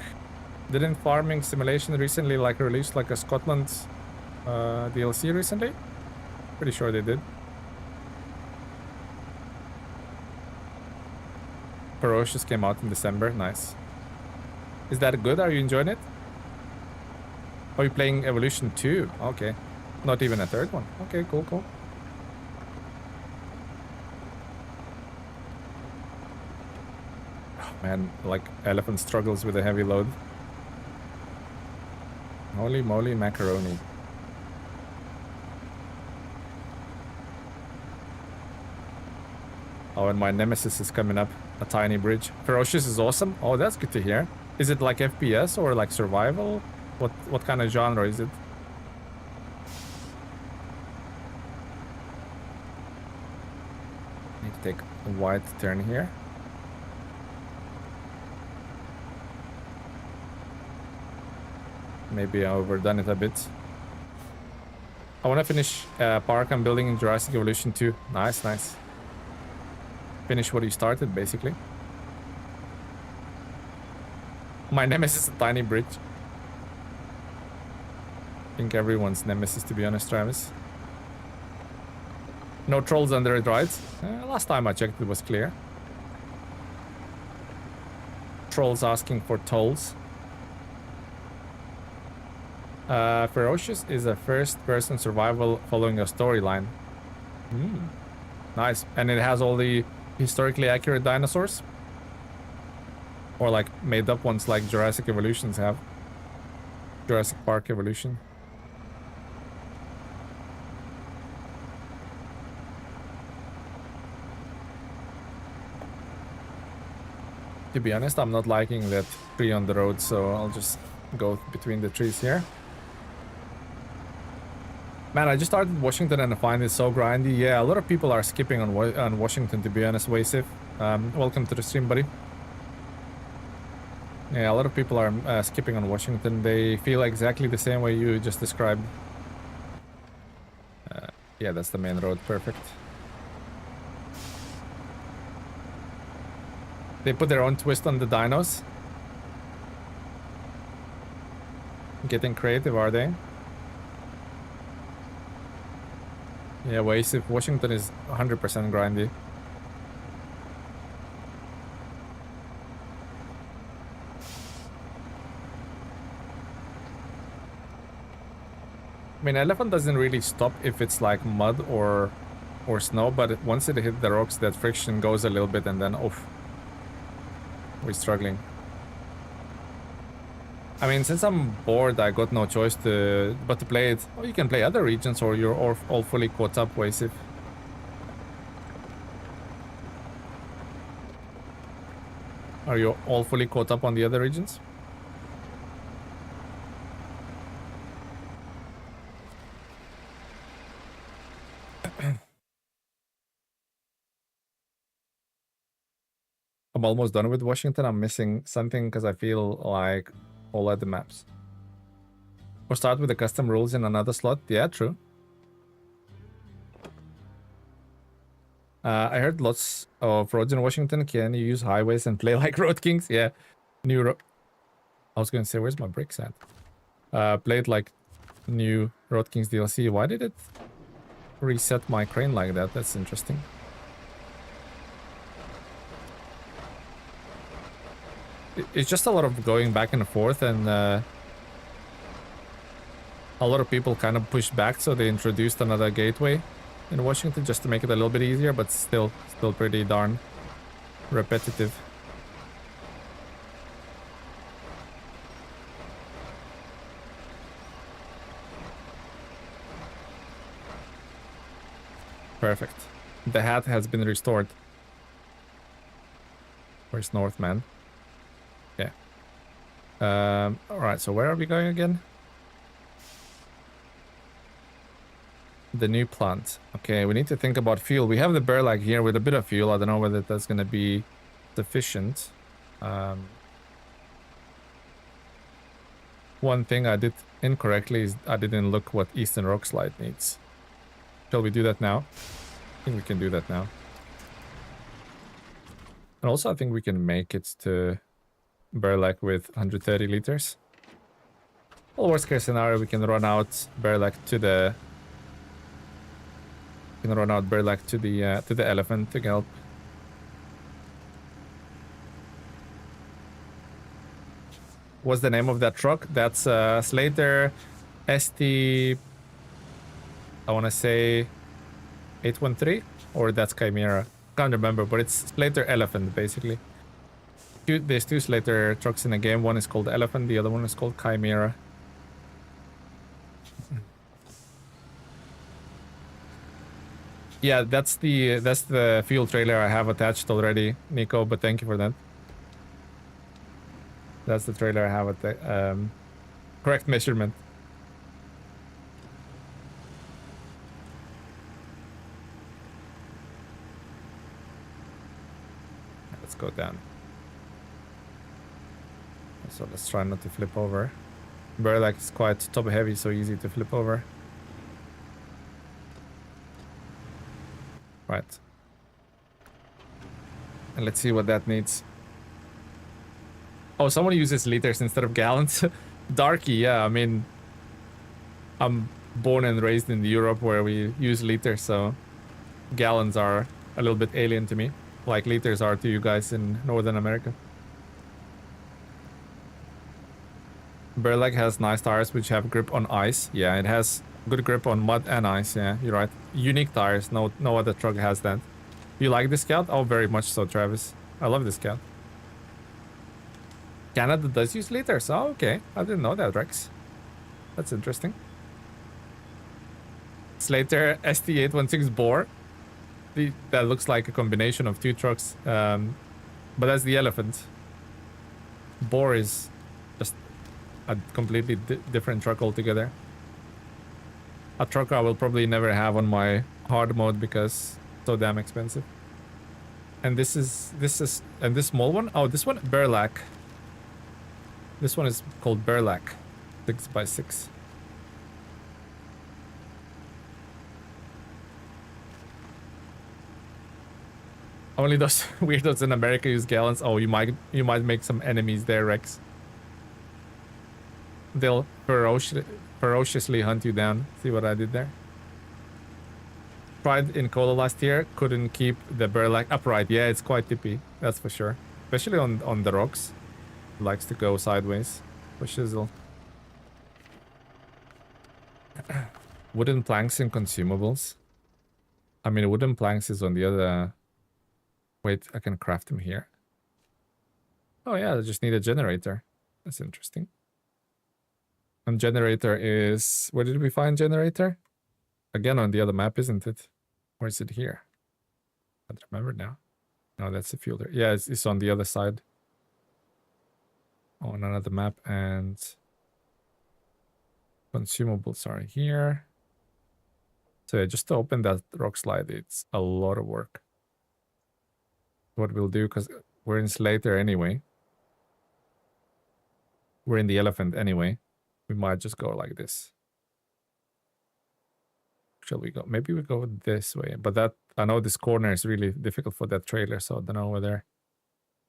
didn't Farming Simulation recently like released like a Scotland DLC recently? Pretty sure they did. Ferocious came out in December. Nice. Is that good? Are you enjoying it? Are you playing Evolution 2? Okay. Not even a third one. Okay, cool, cool. Man, like elephant struggles with a heavy load. Holy moly macaroni. Oh, and my nemesis is coming up. A tiny bridge. Ferocious is awesome. Oh, that's good to hear. Is it like FPS or like survival? What kind of genre is it? Need to take a wide turn here. Maybe I overdone it a bit. I want to finish park I'm building in Jurassic Evolution 2. Nice, nice. Finish what you started, basically. My nemesis is a tiny bridge. I think everyone's nemesis, to be honest, Travis. No trolls under it, right? Last time I checked, it was clear. Trolls asking for tolls. Ferocious is a first-person survival following a storyline. Nice. And it has all the historically accurate dinosaurs? Or like made-up ones like Jurassic Evolutions have. Jurassic Park Evolution. To be honest, I'm not liking that tree on the road, so I'll just go between the trees here. Man, I just started Washington and I find it so grindy. Yeah, a lot of people are skipping on Washington, to be honest, Wasif. Welcome to the stream, buddy. Yeah, a lot of people are skipping on Washington. They feel exactly the same way you just described. Yeah, that's the main road. Perfect. They put their own twist on the dinos. Getting creative, are they? Yeah, Wasif. Washington is 100% grindy. I mean, elephant doesn't really stop if it's like mud or snow, but once it hit the rocks, that friction goes a little bit and then oof. We're struggling. I mean, since I'm bored, I got no choice but to play it. Oh, you can play other regions or you're all fully caught up, Wasif. Are you all fully caught up on the other regions? I'm almost done with Washington. I'm missing something because I feel like all at the maps. Or start with the custom rules in another slot. Yeah, true. I heard lots of roads in Washington. Can you use highways and play like Road Kings? Yeah. I was going to say, where's my bricks at? Played like new Road Kings DLC. Why did it reset my crane like that? That's interesting. It's just a lot of going back and forth, and a lot of people kind of pushed back, so they introduced another gateway in Washington just to make it a little bit easier, but still pretty darn repetitive. Perfect. The hat has been restored. Where's Northman? Yeah. Alright, so where are we going again? The new plant. Okay, we need to think about fuel. We have the bear lag here with a bit of fuel. I don't know whether that's going to be sufficient. One thing I did incorrectly is I didn't look what Eastern Rock Slide needs. Shall we do that now? I think we can do that now. And also I think we can make it to Burlak with 130 liters. Well, worst case scenario, we can run out Burlak to the... We can run out Burlak to the elephant to help. What's the name of that truck? That's Slater ST... I want to say 813, or that's Chimera. Can't remember, but it's Slater Elephant basically. There's two Slater trucks in the game. One is called Elephant, the other one is called Chimera. Yeah, that's the fuel trailer I have attached already, Nico. But thank you for that. That's the trailer I have at the correct measurement. Let's go down. So let's try not to flip over. Burlak is quite top heavy, so easy to flip over. Right. And let's see what that needs. Oh, someone uses liters instead of gallons. Darky, yeah, I mean, I'm born and raised in Europe where we use liters, so gallons are a little bit alien to me, like liters are to you guys in Northern America. Burlak has nice tires which have grip on ice. Yeah, it has good grip on mud and ice. Yeah, you're right. Unique tires. No other truck has that. You like this Scout? Oh, very much so, Travis. I love this Scout. Canada does use liters. Oh, okay. I didn't know that, Rex. That's interesting. Slater ST816 Boar. That looks like a combination of two trucks. But that's the Elephant. Boar is just a completely different truck altogether. A truck I will probably never have on my hard mode because it's so damn expensive. And this is and this small one, oh, this one, Burlak. This one is called Burlak, 6x6. Only those weirdos in America use gallons. Oh, you might make some enemies there, Rex. They'll ferociously hunt you down. See what I did there? Tried in Cola last year, couldn't keep the Burlak upright. Yeah, it's quite tippy, that's for sure. Especially on the rocks. It likes to go sideways for shizzle. Wooden planks and consumables. I mean, wooden planks is on the other... Wait, I can craft them here. Oh yeah, I just need a generator. That's interesting. And generator is... Where did we find generator? Again, on the other map, isn't it? Or is it here? I don't remember now. No, that's the fueler. Yeah, it's on the other side. On another map, and... Consumables are here. So yeah, just to open that rock slide, it's a lot of work. What we'll do, because we're in Slater anyway. We're in the elephant anyway. We might just go like this. Shall we go? Maybe we go this way. But that, I know this corner is really difficult for that trailer, so I don't know whether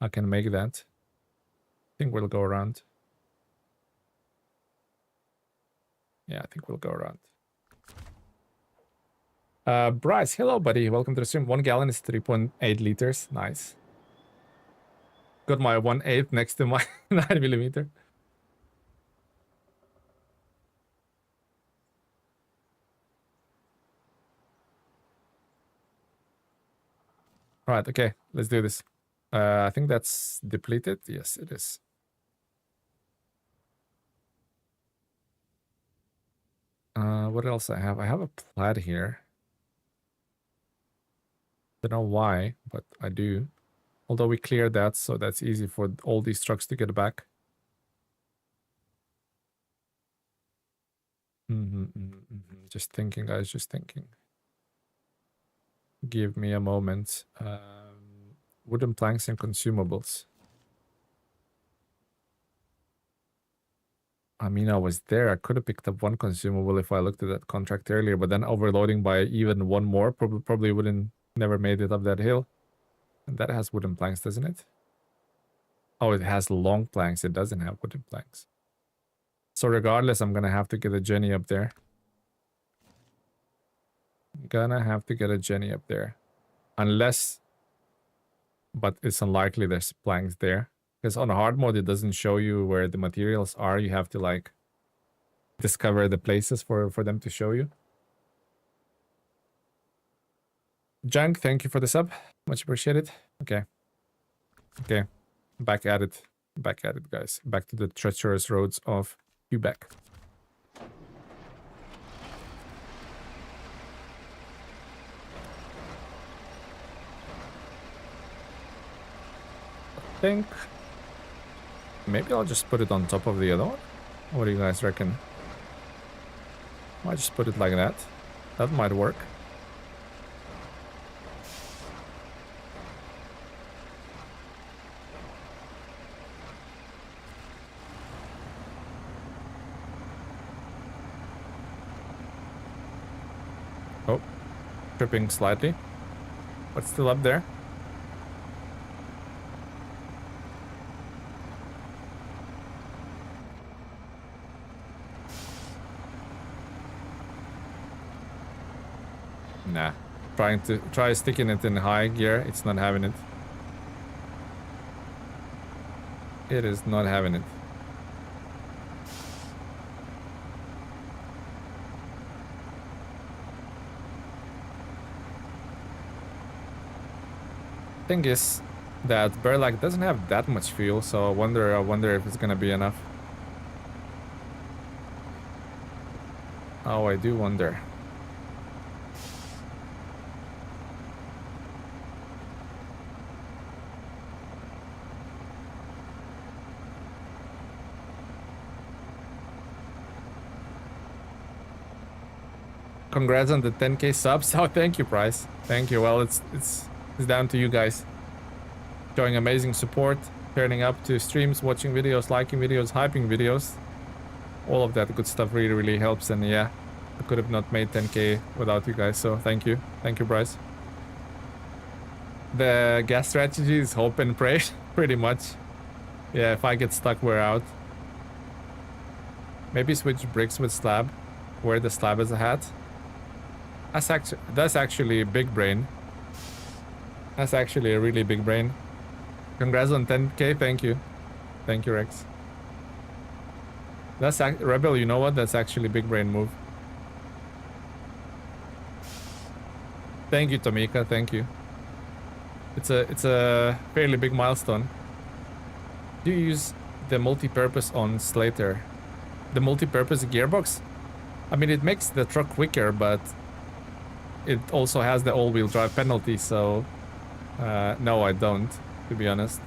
I can make that. I think we'll go around. Yeah, I think we'll go around. Bryce, hello, buddy. Welcome to the stream. 1 gallon is 3.8 liters. Nice. Got my 1/8 next to my 9mm. All right, okay, let's do this. I think that's depleted. Yes, it is. What else I have? I have a plaid here. Don't know why, but I do. Although we cleared that, so that's easy for all these trucks to get back. Just thinking, guys, just thinking. Give me a moment. Wooden planks and consumables. I mean, I was there. I could have picked up one consumable if I looked at that contract earlier, but then overloading by even one more probably wouldn't never made it up that hill. And that has wooden planks, doesn't it? Oh, it has long planks. It doesn't have wooden planks. So regardless, I'm gonna have to get a Jenny up there. Gonna have to get a Jenny up there. Unless... But it's unlikely there's planks there. Because on hard mode, it doesn't show you where the materials are. You have to, like, discover the places for them to show you. Junk, thank you for the sub. Much appreciated. Okay. Okay. Back at it. Back at it, guys. Back to the treacherous roads of Quebec. I think... Maybe I'll just put it on top of the other one. What do you guys reckon? Might just put it like that. That might work. Oh, tripping slightly, but still up there. Nah, try sticking it in high gear. It's not having it. It is not having it. Thing is that Burlak doesn't have that much fuel, so I wonder if it's gonna be enough. Oh, I do wonder. Congrats on the 10k subs. Oh, thank you, Price. Thank you. Well, it's down to you guys. Showing amazing support, turning up to streams, watching videos, liking videos, hyping videos. All of that good stuff really, really helps. And yeah, I could have not made 10k without you guys. So thank you. Thank you, Bryce. The gas strategy is hope and pray, pretty much. Yeah, if I get stuck, we're out. Maybe switch bricks with slab, where the slab is a hat. That's actually a big brain. That's actually a really big brain. Congrats on 10k, thank you. Thank you, Rex. That's Rebel, you know what? That's actually a big brain move. Thank you, Tamika, thank you. It's a fairly big milestone. Do you use the multi-purpose on Slater? The multi-purpose gearbox? I mean, it makes the truck quicker, but it also has the all-wheel drive penalty, so no, I don't, to be honest.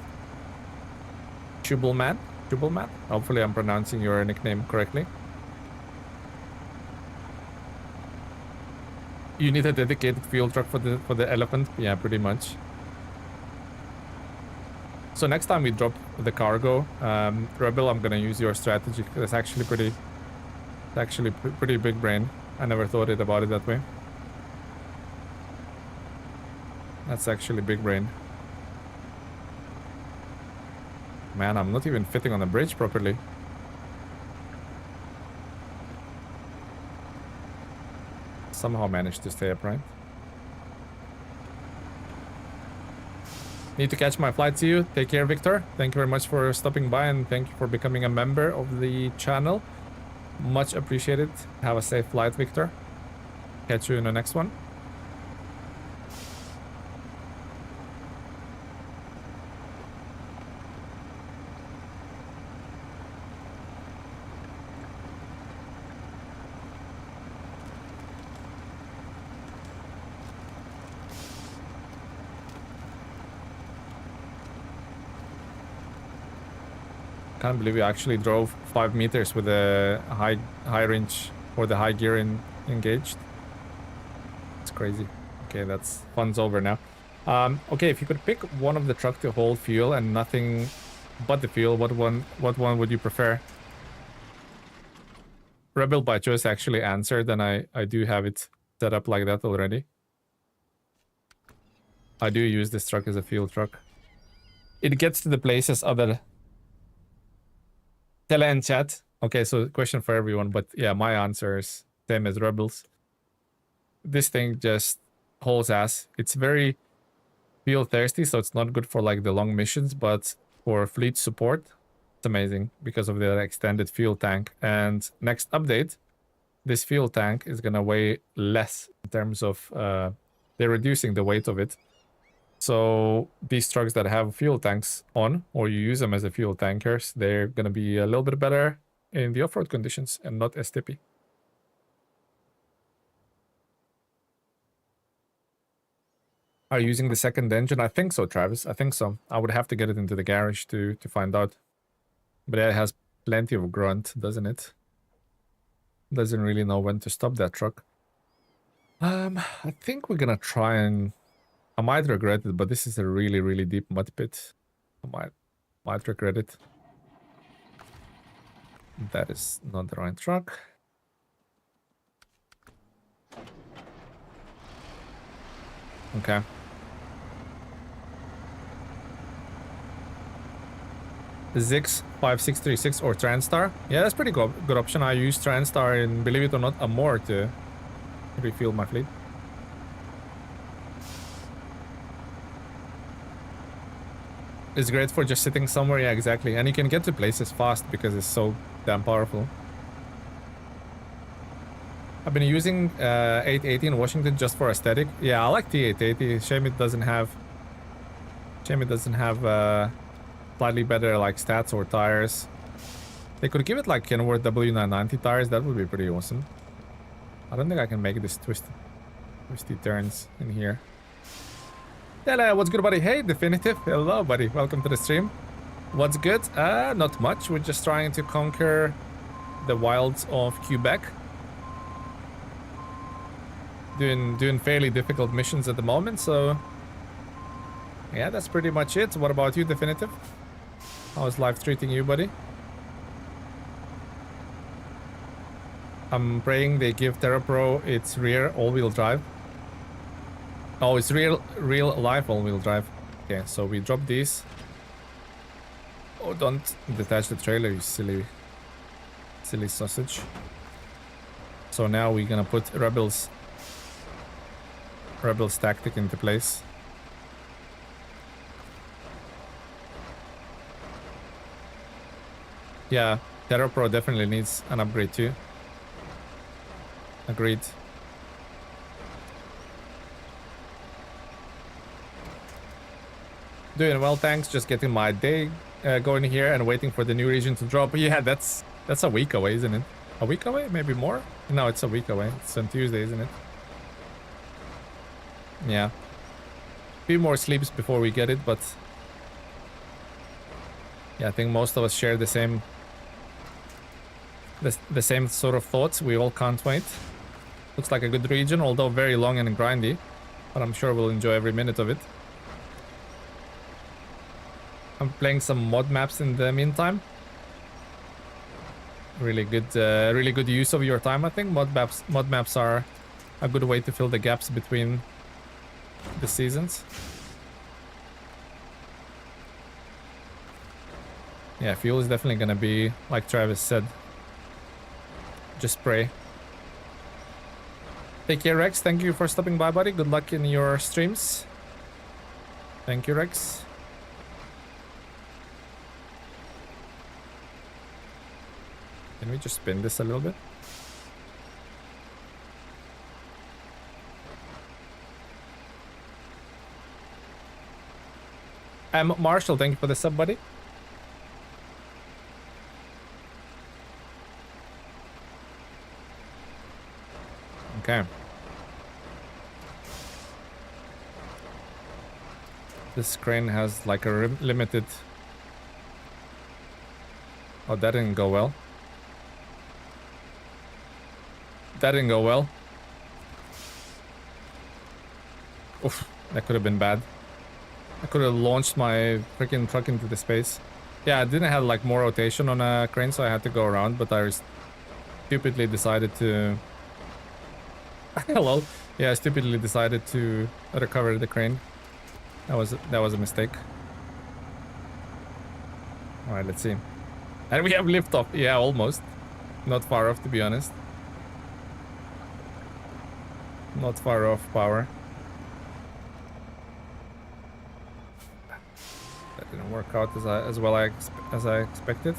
Tubelman? Tubelman? Hopefully I'm pronouncing your nickname correctly. You need a dedicated fuel truck for the elephant? Yeah, pretty much. So next time we drop the cargo, Rebel, I'm gonna use your strategy. That's actually pretty big brain. I never thought about it that way. That's actually big brain. Man, I'm not even fitting on the bridge properly. Somehow managed to stay upright. Need to catch my flight to you. Take care, Victor. Thank you very much for stopping by, and thank you for becoming a member of the channel. Much appreciated. Have a safe flight, Victor. Catch you in the next one. Can't believe we actually drove 5 meters with a high range or the high gear engaged. It's crazy. Okay, that's fun's over now. Okay, if you could pick one of the truck to hold fuel and nothing but the fuel, what one would you prefer? Rebel by choice actually answered, and I do have it set up like that already. I do use this truck as a fuel truck. It gets to the places other... Tele and chat. Okay, so question for everyone, but yeah, my answer is same as Rebels. This thing just hauls ass. It's very fuel thirsty, so it's not good for like the long missions, but for fleet support, it's amazing because of the extended fuel tank. And next update, this fuel tank is gonna weigh less in terms of they're reducing the weight of it. So these trucks that have fuel tanks on, or you use them as a fuel tankers, they're going to be a little bit better in the off-road conditions and not as tippy. Are you using the second engine? I think so, Travis. I think so. I would have to get it into the garage to find out. But it has plenty of grunt, doesn't it? Doesn't really know when to stop that truck. I think we're going to try and... I might regret it, but this is a really, really deep mud pit. I might regret it. That is not the right truck. Okay. Zix 5636 or Transtar. Yeah, that's pretty good option. I use Transtar in, believe it or not, a more to refuel my fleet. It's great for just sitting somewhere, yeah, exactly. And you can get to places fast because it's so damn powerful. I've been using 880 in Washington just for aesthetic. Yeah, I like T880. Shame it doesn't have slightly better like stats or tires. They could give it like Kenworth W990 tires. That would be pretty awesome. I don't think I can make this twisty turns in here. Hello, what's good, buddy? Hey, Definitive. Hello, buddy. Welcome to the stream. What's good? Not much. We're just trying to conquer the wilds of Quebec. doing fairly difficult missions at the moment, so yeah, that's pretty much it. What about you, Definitive? How's life treating you, buddy? I'm praying they give Terra Pro its rear all-wheel drive. Oh, it's real life all-wheel drive. Okay, so we drop these. Oh, don't detach the trailer, you silly sausage. So now we're gonna put Rebels tactic into place. Yeah, Terra Pro definitely needs an upgrade too. Agreed. Doing well, thanks. Just getting my day going here and waiting for the new region to drop. Yeah, that's a week away, isn't it? A week away? Maybe more? No, it's a week away. It's on Tuesday, isn't it? Yeah. A few more sleeps before we get it, but yeah, I think most of us share the same sort of thoughts. We all can't wait. Looks like a good region, although very long and grindy, but I'm sure we'll enjoy every minute of it. I'm playing some mod maps in the meantime. Really good use of your time, I think. Mod maps are a good way to fill the gaps between the seasons. Yeah, fuel is definitely gonna be, like Travis said, just pray. Take care, Rex. Thank you for stopping by, buddy. Good luck in your streams. Thank you, Rex. Can we just spin this a little bit? Marshall, thank you for the sub, buddy. Okay. This crane has like a limited... Oh, that didn't go well. That didn't go well. Oof, that could have been bad. I could have launched my freaking truck into the space. Yeah, I didn't have like more rotation on a crane, so I had to go around, but I stupidly decided to... Hello. Yeah, I stupidly decided to recover the crane. That was a mistake. Alright, let's see. And we have liftoff. Yeah, almost. Not far off, to be honest. Not far off power. That didn't work out as well as I expected.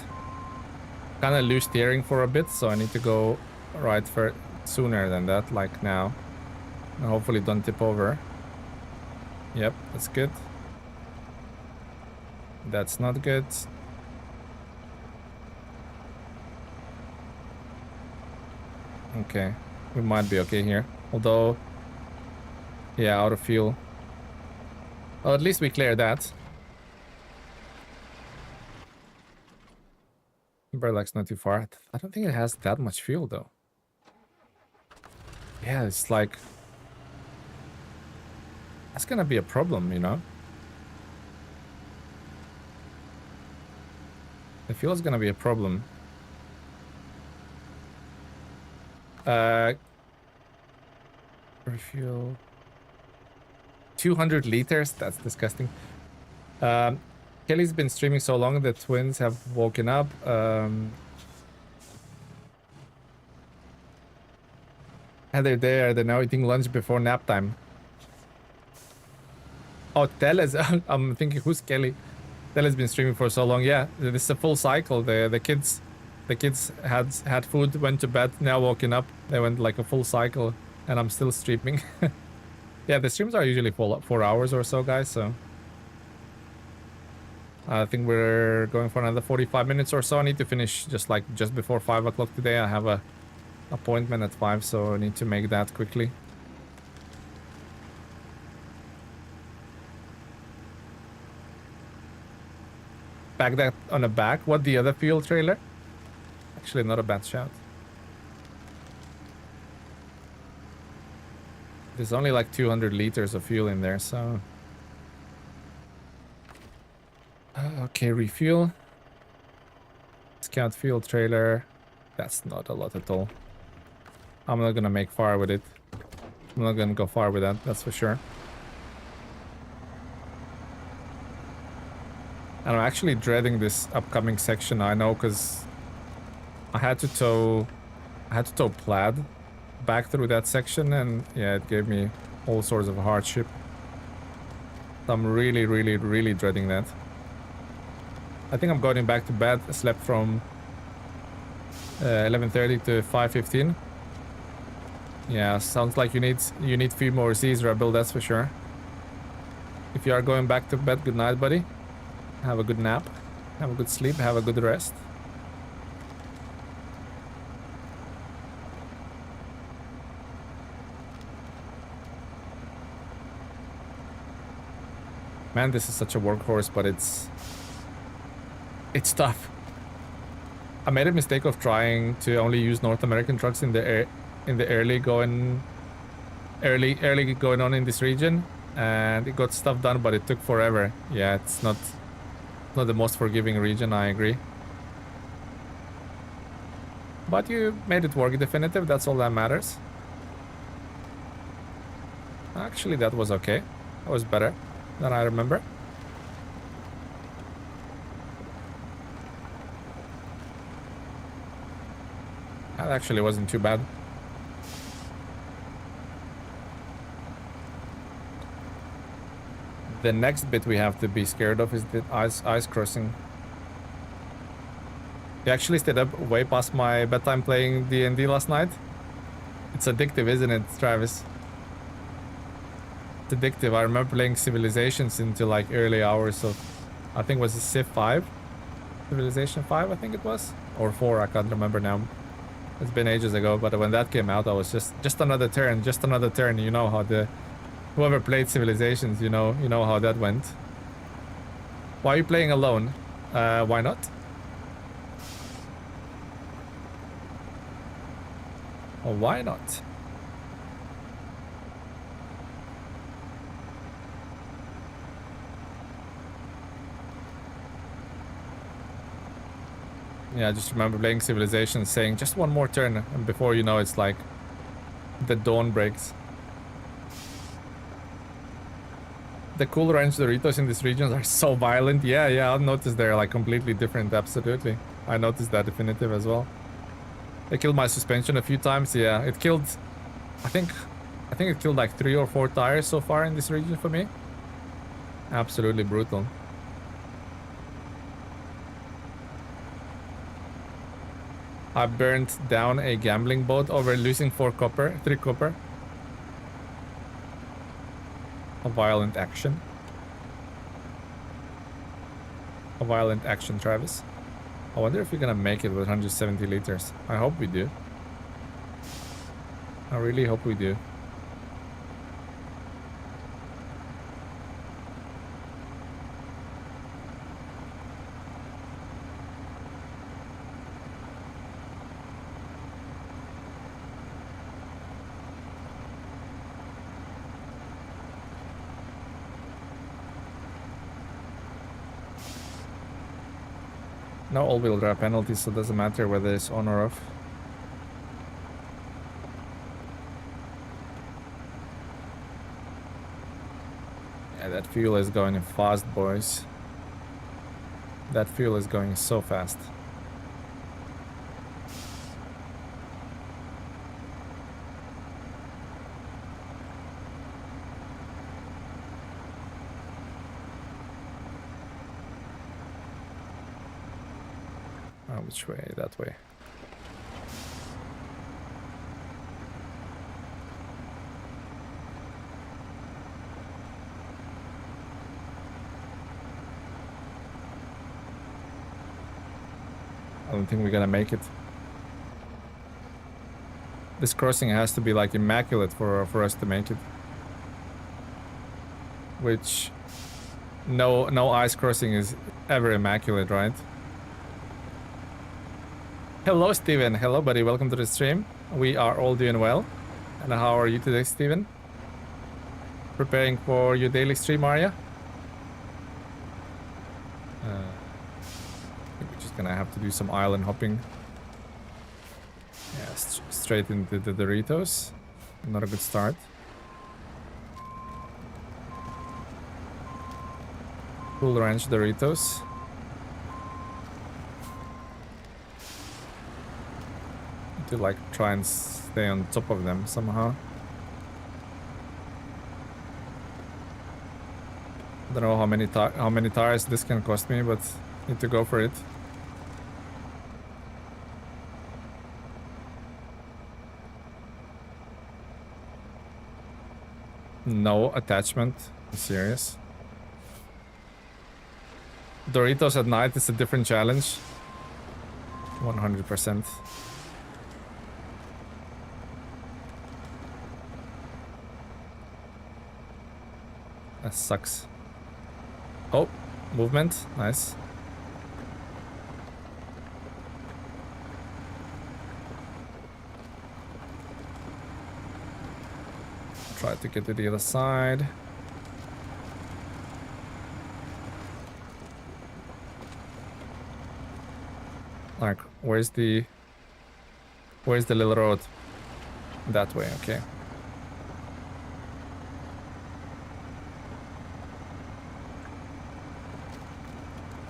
Kind of lose steering for a bit, so I need to go right for sooner than that, like now. And hopefully don't tip over. Yep, that's good. That's not good. Okay, we might be okay here. Although, yeah, out of fuel. Well, at least we cleared that. Burlak's not too far. I don't think it has that much fuel, though. Yeah, it's like... That's gonna be a problem, you know? The fuel is gonna be a problem. Refuel... 200 liters? That's disgusting. Kelly's been streaming so long the twins have woken up. And they're there. They're now eating lunch before nap time. Oh, Teles. I'm thinking, who's Kelly? Teles been streaming for so long. Yeah, this is a full cycle. The kids had food, went to bed, now woken up. They went like a full cycle, and I'm still streaming. Yeah, the streams are usually 4 hours or so, guys. So I think we're going for another 45 minutes or so. I need to finish just before 5 o'clock today. I have a appointment at 5, so I need to make that quickly. Back that on the back. What, the other fuel trailer? Actually, not a bad shout. There's only like 200 liters of fuel in there, so... okay, refuel. Scout fuel trailer. That's not a lot at all. I'm not gonna make far with it. I'm not gonna go far with that, that's for sure. And I'm actually dreading this upcoming section, I know, because I had to tow Plaid back through that section, and yeah, it gave me all sorts of hardship. So I'm really dreading that. I think I'm going back to bed. I slept from 11:30 to 5:15. Yeah, sounds like you need few more Z's, Rebel, that's for sure. If you are going back to bed, good night, buddy. Have a good nap. Have a good sleep. Have a good rest. Man, this is such a workhorse, but it's tough. I made a mistake of trying to only use North American trucks in the early going on in this region, and it got stuff done, but it took forever. Yeah, it's not the most forgiving region, I agree. But you made it work definitive, that's all that matters. Actually, that was okay. That was better than I remember. That actually wasn't too bad. The next bit we have to be scared of is the ice crossing. You actually stayed up way past my bedtime playing D&D last night. It's addictive, isn't it, Travis? It's addictive. I remember playing Civilizations into like early hours of, I think it was Civ 5? Civilization 5, I think it was? Or 4, I can't remember now. It's been ages ago, but when that came out, I was just another turn, just another turn. You know how whoever played Civilizations, you know how that went. Why are you playing alone? Why not? Well, why not? Yeah, I just remember playing Civilization, saying just one more turn, and before you know, it's like the dawn breaks. The Cool Ranch Doritos in this region are so violent. Yeah, I've noticed they're like completely different, absolutely. I noticed that definitive as well. They killed my suspension a few times. Yeah, it killed, I think it killed like 3 or 4 tires so far in this region for me. Absolutely brutal. I burned down a gambling boat over losing 3 copper. A violent action. A violent action, Travis. I wonder if we're gonna make it with 170 liters. I hope we do. I really hope we do. No all-wheel drive penalties, so it doesn't matter whether it's on or off. Yeah, that fuel is going fast, boys. That fuel is going so fast. Which way? That way. I don't think we're gonna make it. This crossing has to be like immaculate for us to make it. Which no ice crossing is ever immaculate, right? Hello, Steven. Hello, buddy. Welcome to the stream. We are all doing well. And how are you today, Steven? preparing for your daily stream, are you? I think we're just gonna have to do some island hopping. Yeah, straight into the Doritos. Not a good start. Cool Ranch Doritos. Need to like try and stay on top of them somehow. Don't know how many tires this can cost me, but need to go for it. No attachment. I'm serious. Doritos at night is a different challenge. 100%. That sucks. Oh, movement. Nice. Try to get to the other side. Like, where's the little road? That way, okay.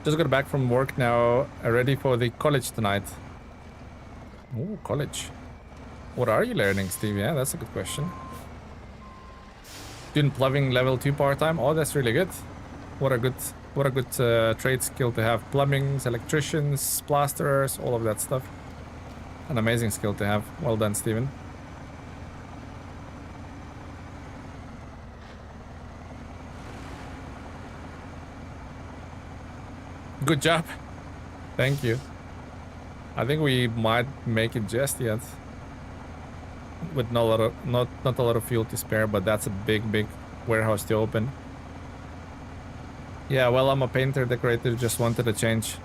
Just got back from work now, ready for the college tonight. Oh, college. What are you learning, Steve? Yeah, that's a good question. Doing plumbing level 2 part-time. Oh, that's really good. What a good trade skill to have. Plumbings, electricians, plasterers, all of that stuff. An amazing skill to have. Well done, Steven. Good job. Thank you. I think we might make it just yet. With not a lot of fuel to spare, but that's a big warehouse to open. Yeah, well, I'm a painter decorator, just wanted a change.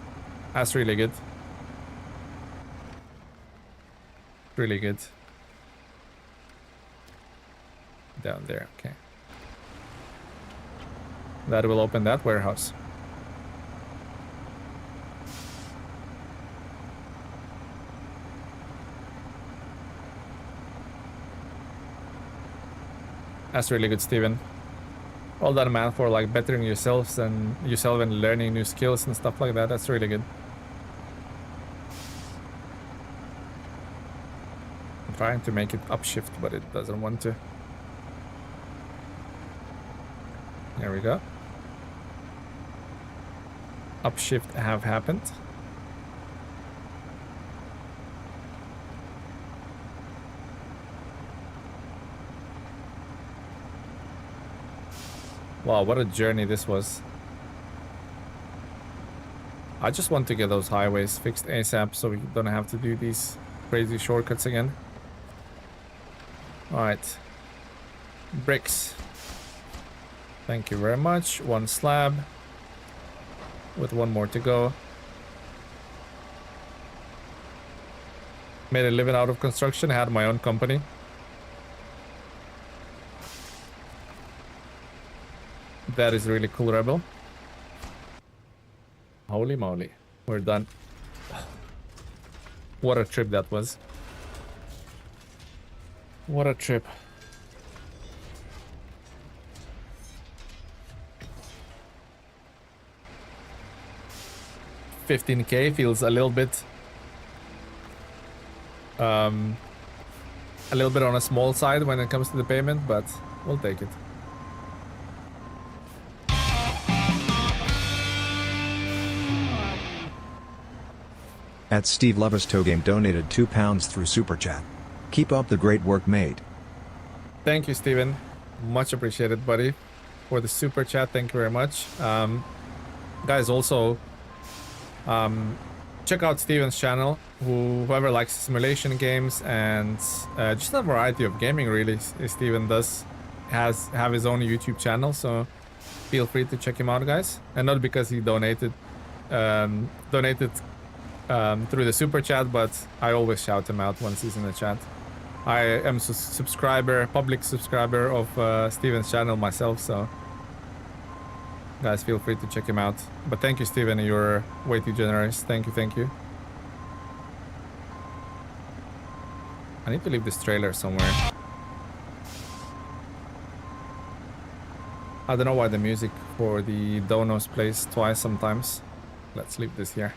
That's really good. Really good. Down there, okay. That will open that warehouse. That's really good, Steven. Well done, man, for like bettering yourself and learning new skills and stuff like that. That's really good. I'm trying to make it upshift, but it doesn't want to. There we go. Upshift have happened. Wow, what a journey this was. I just want to get those highways fixed ASAP so we don't have to do these crazy shortcuts again. Alright. Bricks. Thank you very much. One slab. With one more to go. Made a living out of construction. I had my own company. That is really cool, Rebel. Holy moly. We're done. What a trip that was. What a trip. $15K feels a little bit on a small side when it comes to the payment, but we'll take it. At Steve Lovis Togame donated £2 through Super Chat. Keep up the great work, mate. Thank you, Steven. Much appreciated, buddy. For the Super Chat, thank you very much. Guys, also, check out Steven's channel. Whoever likes simulation games and just a variety of gaming, really, Steven does have his own YouTube channel, so feel free to check him out, guys. And not because he donated through the Super Chat, but I always shout him out once he's in the chat. I am subscriber, public subscriber of Steven's channel myself, so guys, feel free to check him out. But thank you, Steven. You're way too generous. Thank you, thank you. I need to leave this trailer somewhere. I don't know why the music for the donos plays twice sometimes. Let's leave this here.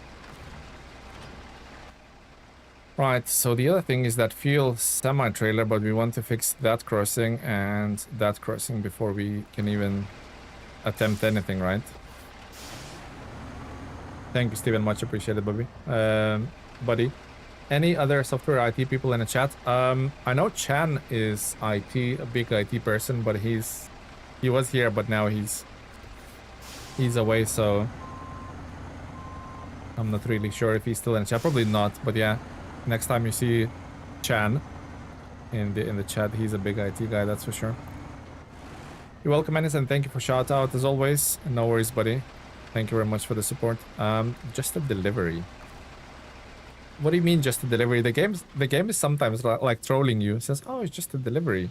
Right, so the other thing is that fuel semi-trailer, but we want to fix that crossing and that crossing before we can even attempt anything, right? Thank you, Steven. Much appreciated, buddy. Any other software IT people in the chat? I know Chan is IT, a big IT person, but he was here, but now he's away, so I'm not really sure if he's still in the chat. Probably not, but yeah. Next time you see Chan in the chat, he's a big IT guy, that's for sure. You're welcome, Ennis, and thank you for shout out as always. No worries, buddy. Thank you very much for the support. Just a delivery. What do you mean just a delivery? The game is sometimes like trolling you. It says, oh, it's just a delivery.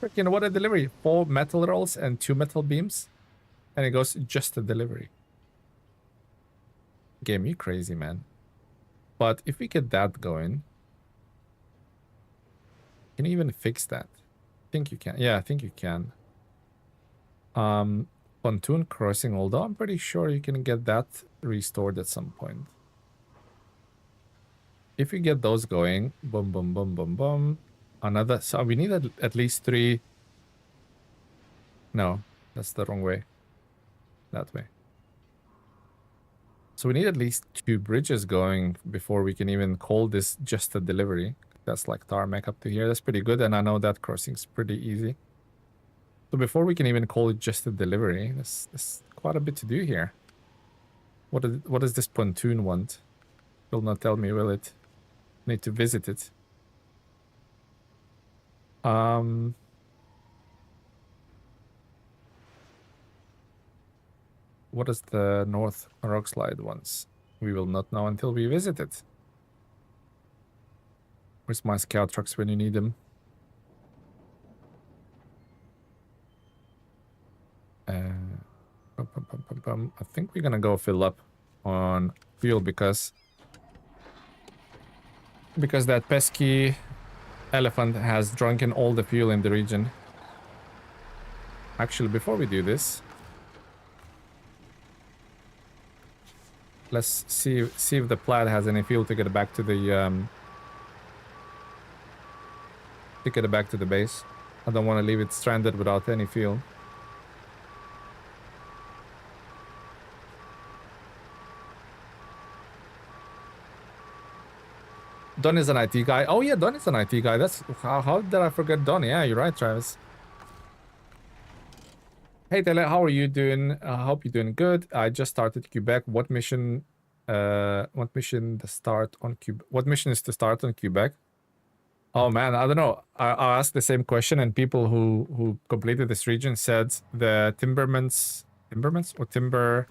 Freaking what a delivery. 4 metal rolls and 2 metal beams. And it goes, just a delivery. Game, you crazy, man. But if we get that going, can you even fix that? I think you can. Yeah, I think you can. Pontoon crossing, although I'm pretty sure you can get that restored at some point. If we get those going, boom, boom, boom, boom, boom. Another, so we need at least 3. No, that's the wrong way. That way. So we need at least 2 bridges going before we can even call this just a delivery. That's like tarmac up to here. That's pretty good, and I know that crossing's pretty easy. So before we can even call it just a delivery, there's quite a bit to do here. What does this pontoon want? Will not tell me, will it? Need to visit it. What is the North Rock Slide ones? We will not know until we visit it. Where's my scout trucks when you need them? I think we're gonna go fill up on fuel because that pesky elephant has drunken all the fuel in the region. Actually, before we do this, let's see if the Plaid has any fuel to get it back to the base. I don't want to leave it stranded without any fuel. Don is an IT guy. Oh yeah, Don is an IT guy. That's how did I forget Don? Yeah, you're right, Travis. Hey Tele, how are you doing? I hope you're doing good. I just started Quebec. What mission to start on Quebec? What mission is to start on Quebec? Oh man, I don't know. I asked the same question, and people who completed this region said the Timberman's or Timber,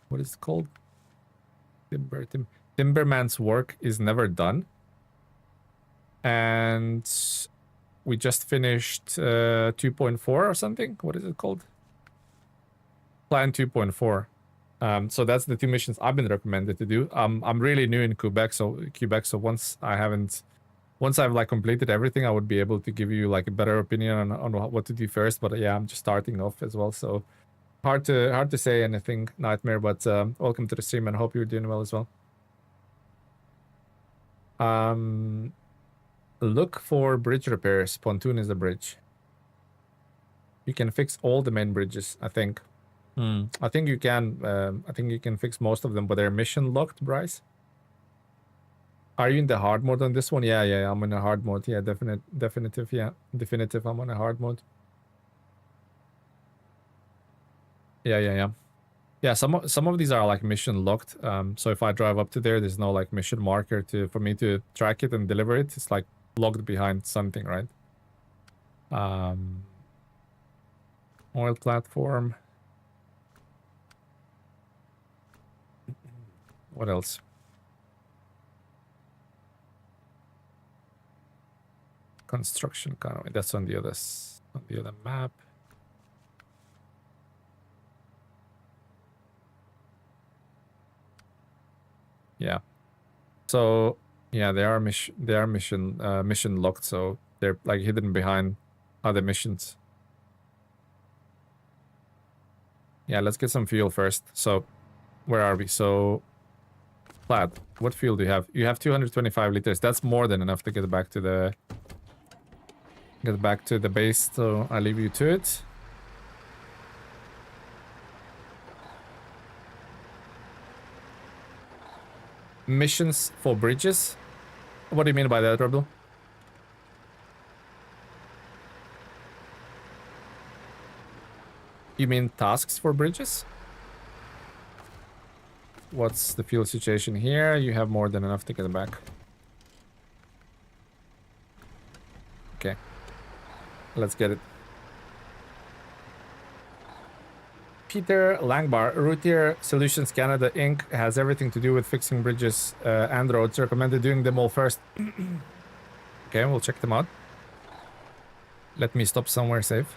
what is it called? Timberman's work is never done. And we just finished 2.4 or something. What is it called? Plan 2.4. So that's the 2 missions I've been recommended to do. I'm really new in Quebec, so once I've like completed everything, I would be able to give you like a better opinion on what to do first. But yeah, I'm just starting off as well, so hard to say anything, Nightmare. But welcome to the stream, and hope you're doing well as well. Look for bridge repairs. Pontoon is a bridge. You can fix all the main bridges, I think. I think you can. I think you can fix most of them, but they're mission locked, Bryce. Are you in the hard mode on this one? Yeah, I'm in a hard mode. Yeah, definitive. Yeah, definitive. I'm on a hard mode. Yeah, some of these are like mission locked. So if I drive up to there, there's no like mission marker for me to track it and deliver it. It's like locked behind something, right? Oil platform. What else? construction economy. That's on the other map. Yeah. So yeah, they are mission locked. So they're like hidden behind other missions. Yeah, let's get some fuel first. So where are we? So Plaid, what fuel do you have? You have 225 liters. That's more than enough to get back to the base. So I leave you to it. Missions for bridges. What do you mean by that, Rebel? You mean tasks for bridges? What's the fuel situation here? You have more than enough to get back. Okay. Let's get it. Peter Langbar, Routier Solutions Canada Inc. has everything to do with fixing bridges and roads. Recommended doing them all first. Okay, we'll check them out. Let me stop somewhere safe.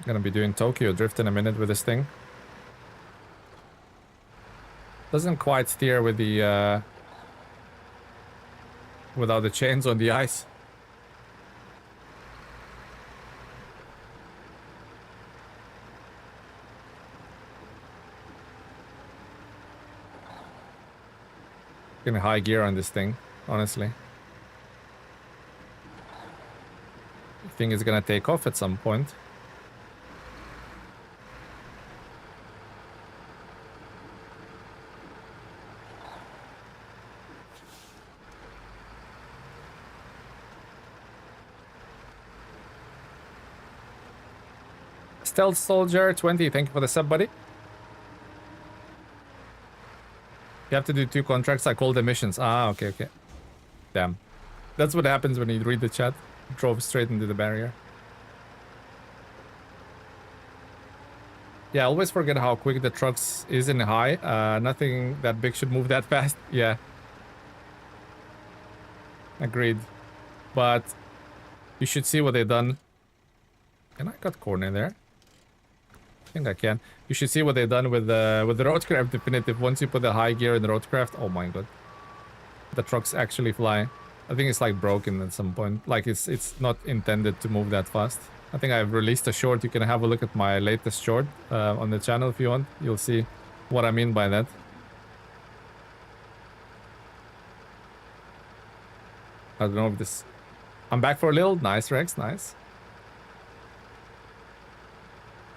Gonna be doing Tokyo Drift in a minute with this thing. Doesn't quite steer with the without the chains on the ice. Getting high gear on this thing, honestly. I think it's gonna take off at some point. Stealth Soldier 20, thank you for the sub, buddy. You have to do 2 contracts. I call them missions. Ah, okay, okay. Damn. That's what happens when you read the chat. Drove straight into the barrier. Yeah, I always forget how quick the trucks is in high. Nothing that big should move that fast. Yeah. Agreed. But you should see what they've done. Can I cut corner there? I think I can. You should see what they've done with the roadcraft definitive. Once you put the high gear in the roadcraft, oh my god, the trucks actually fly. I think it's like broken at some point. Like it's not intended to move that fast. I think I've released a short. You can have a look at my latest short on the channel if you want. You'll see what I mean by that. I don't know if this... I'm back for a little. Nice, Rex. Nice.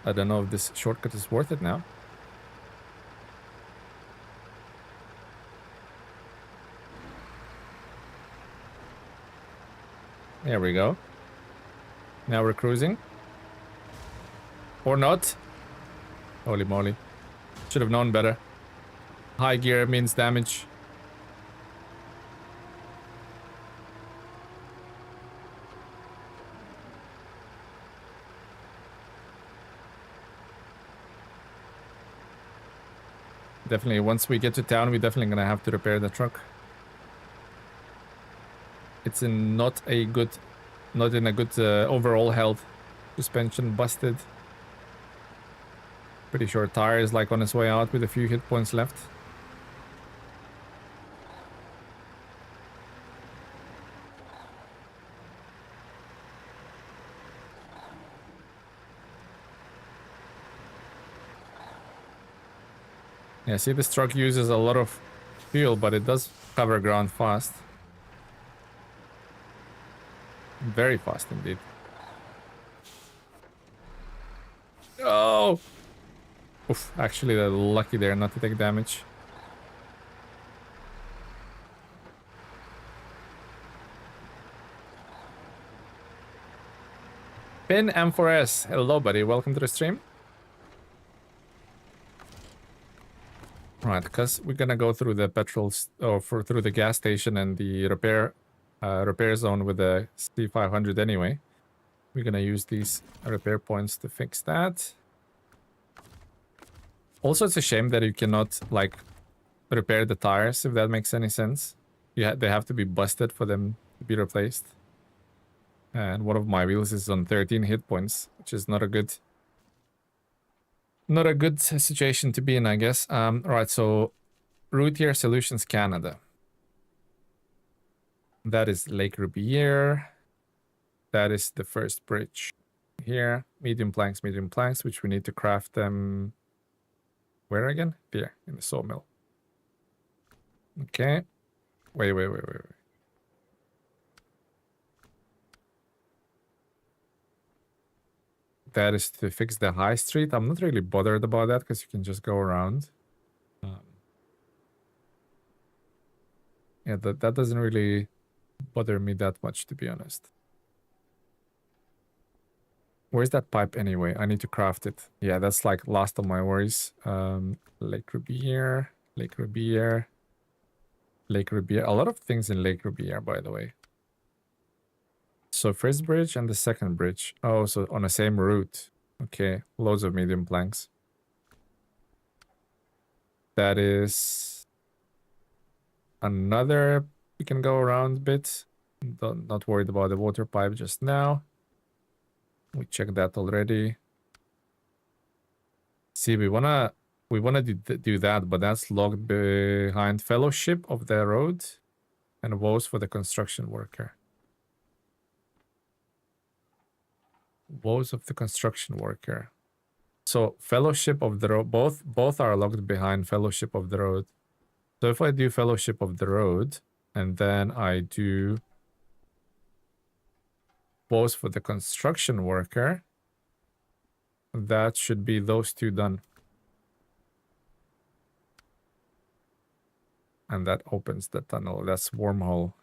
I don't know if this shortcut is worth it now. There we go. Now we're cruising. Or not. Holy moly. Should have known better. High gear means damage. Definitely, once we get to town, we're definitely gonna have to repair the truck. It's in not in a good overall health. Suspension busted. Pretty sure tire is like on its way out with a few hit points left. Yeah, see, this truck uses a lot of fuel, but it does cover ground fast. Very fast indeed. Oh! Oof, actually they're lucky there not to take damage. Pin M4S, hello buddy, welcome to the stream. Right, because we're gonna go through the through the gas station and the repair zone with the C500 anyway. We're gonna use these repair points to fix that. Also, it's a shame that you cannot, like, repair the tires, if that makes any sense. They have to be busted for them to be replaced. And one of my wheels is on 13 hit points, which is not a good situation to be in, I guess. Right, so Routier Solutions Canada. That is Lake Rubier. That is the first bridge here. Medium planks, which we need to craft them. Where again? There, in the sawmill. Okay. Wait. That is to fix the high street. I'm not really bothered about that because you can just go around. Yeah, that doesn't really bother me that much, to be honest. Where's that pipe anyway? I need to craft it. Yeah, that's like last of my worries. Lake Rubier. A lot of things in Lake Rubier, by the way. So first bridge and the second bridge. Oh, so on the same route. Okay, loads of medium planks. That is another, we can go around bit. Not worried about the water pipe just now. We checked that already. See, we wanna do that, but that's logged behind Fellowship of the Road and woes for the construction worker. Woes of the construction worker. So Fellowship of the Road, both are logged behind Fellowship of the Road. So if I do Fellowship of the Road and then I do woes for the construction worker, that should be those two done. And that opens the tunnel. That's wormhole.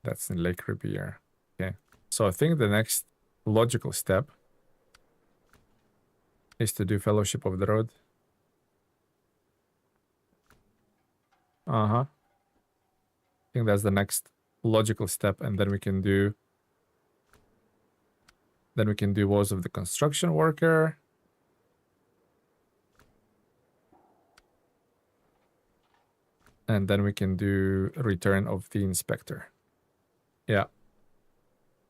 That's in Lake Riviere. Okay. So I think the next logical step is to do Fellowship of the Road. I think that's the next logical step, and then we can do woes of the construction worker. And then we can do return of the inspector. Yeah.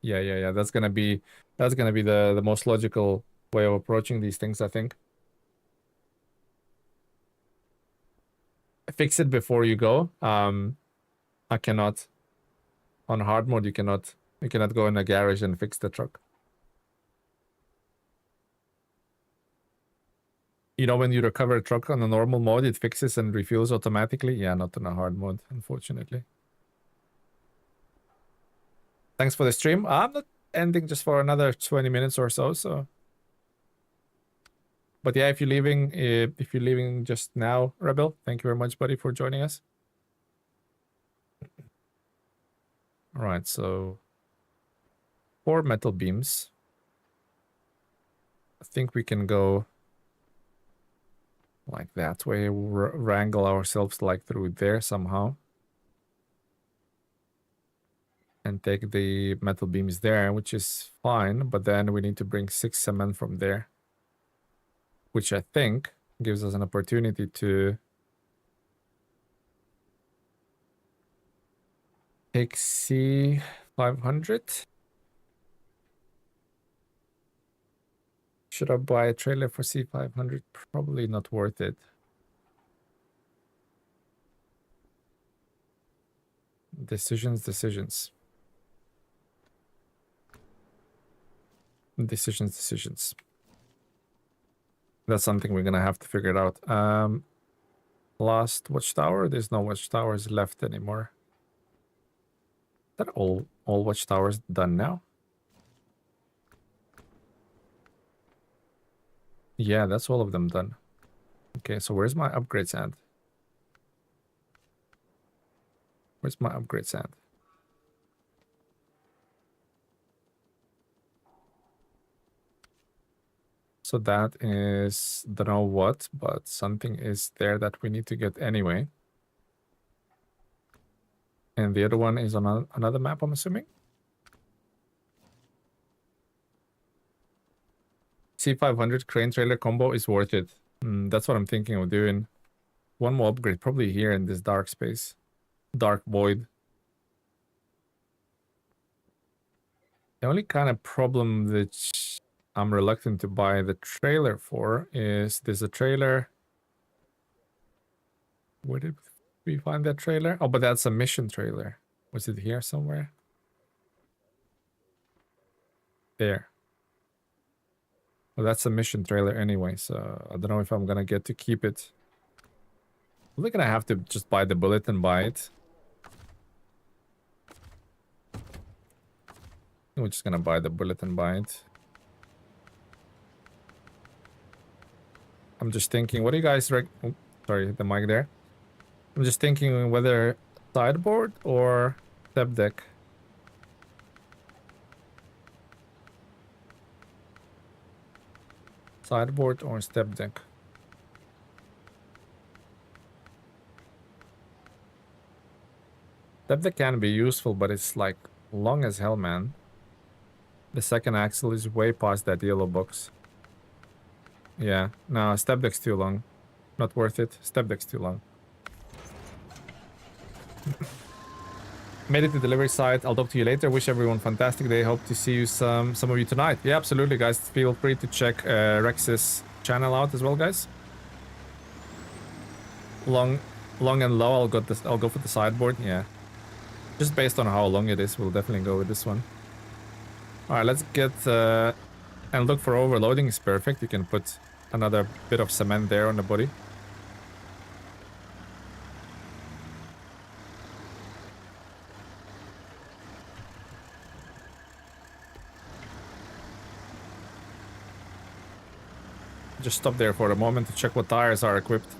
That's gonna be the most logical way of approaching these things, I think. Fix it before you go. I cannot. On hard mode, you cannot go in a garage and fix the truck. You know, when you recover a truck on a normal mode, it fixes and refuels automatically. Yeah, not on a hard mode, unfortunately. Thanks for the stream. I'm not ending just for another 20 minutes or so. But yeah, if you're leaving just now, Rebel, thank you very much, buddy, for joining us. All right, so 4 metal beams. I think we can go like that way, wrangle ourselves like through there somehow. And take the metal beams there, which is fine, but then we need to bring 6 cement from there. Which I think gives us an opportunity to take C500. Should I buy a trailer for C500? Probably not worth it. Decisions. Decisions. That's something we're gonna have to figure it out. Last watchtower. There's no watchtowers left anymore. That all watchtowers done now? Yeah, that's all of them done. Okay, so where's my upgrade sand? Where's my upgrade sand? So that is, don't know what, but something is there that we need to get anyway. And the other one is on another map, I'm assuming? C500 crane trailer combo is worth it. That's what I'm thinking of doing. One more upgrade, probably here in this dark space. Dark void. The only kind of problem that I'm reluctant to buy the trailer for is there's a trailer. Where did we find that trailer? Oh, but that's a mission trailer. Was it here somewhere? There. Well, that's a mission trailer anyway, so I don't know if I'm gonna get to keep it. We're gonna have to just buy the bullet and buy it. We're just gonna buy the bullet and buy it. I'm just thinking, what do you guys oh, sorry, the mic there. I'm just thinking whether sideboard or step deck. Sideboard or step deck. Step deck can be useful, but it's like long as hell, man. The second axle is way past that yellow box. Yeah, no, step deck's too long. Not worth it. Step deck's too long. Made it to delivery site. I'll talk to you later. Wish everyone fantastic day. Hope to see you some of you tonight. Yeah, absolutely, guys. Feel free to check Rex's channel out as well, guys. Long and low. I'll go for the sideboard. Yeah, just based on how long it is, we'll definitely go with this one. All right, let's get and look for overloading is perfect. You can put another bit of cement there on the body. Just stop there for a moment to check what tires are equipped.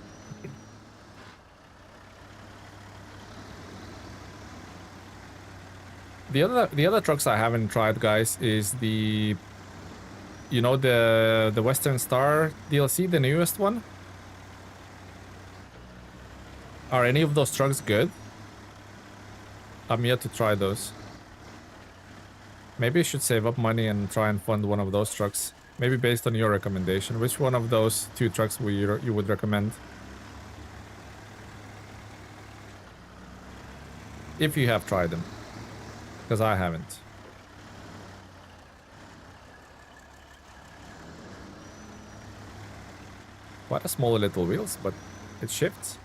The other trucks I haven't tried, guys, is the Western Star DLC, the newest one. Are any of those trucks good? I'm yet to try those. Maybe I should save up money and try and fund one of those trucks. Maybe based on your recommendation. Which one of those two trucks you would recommend? If you have tried them. Because I haven't. Quite a small little wheels, but it shifts.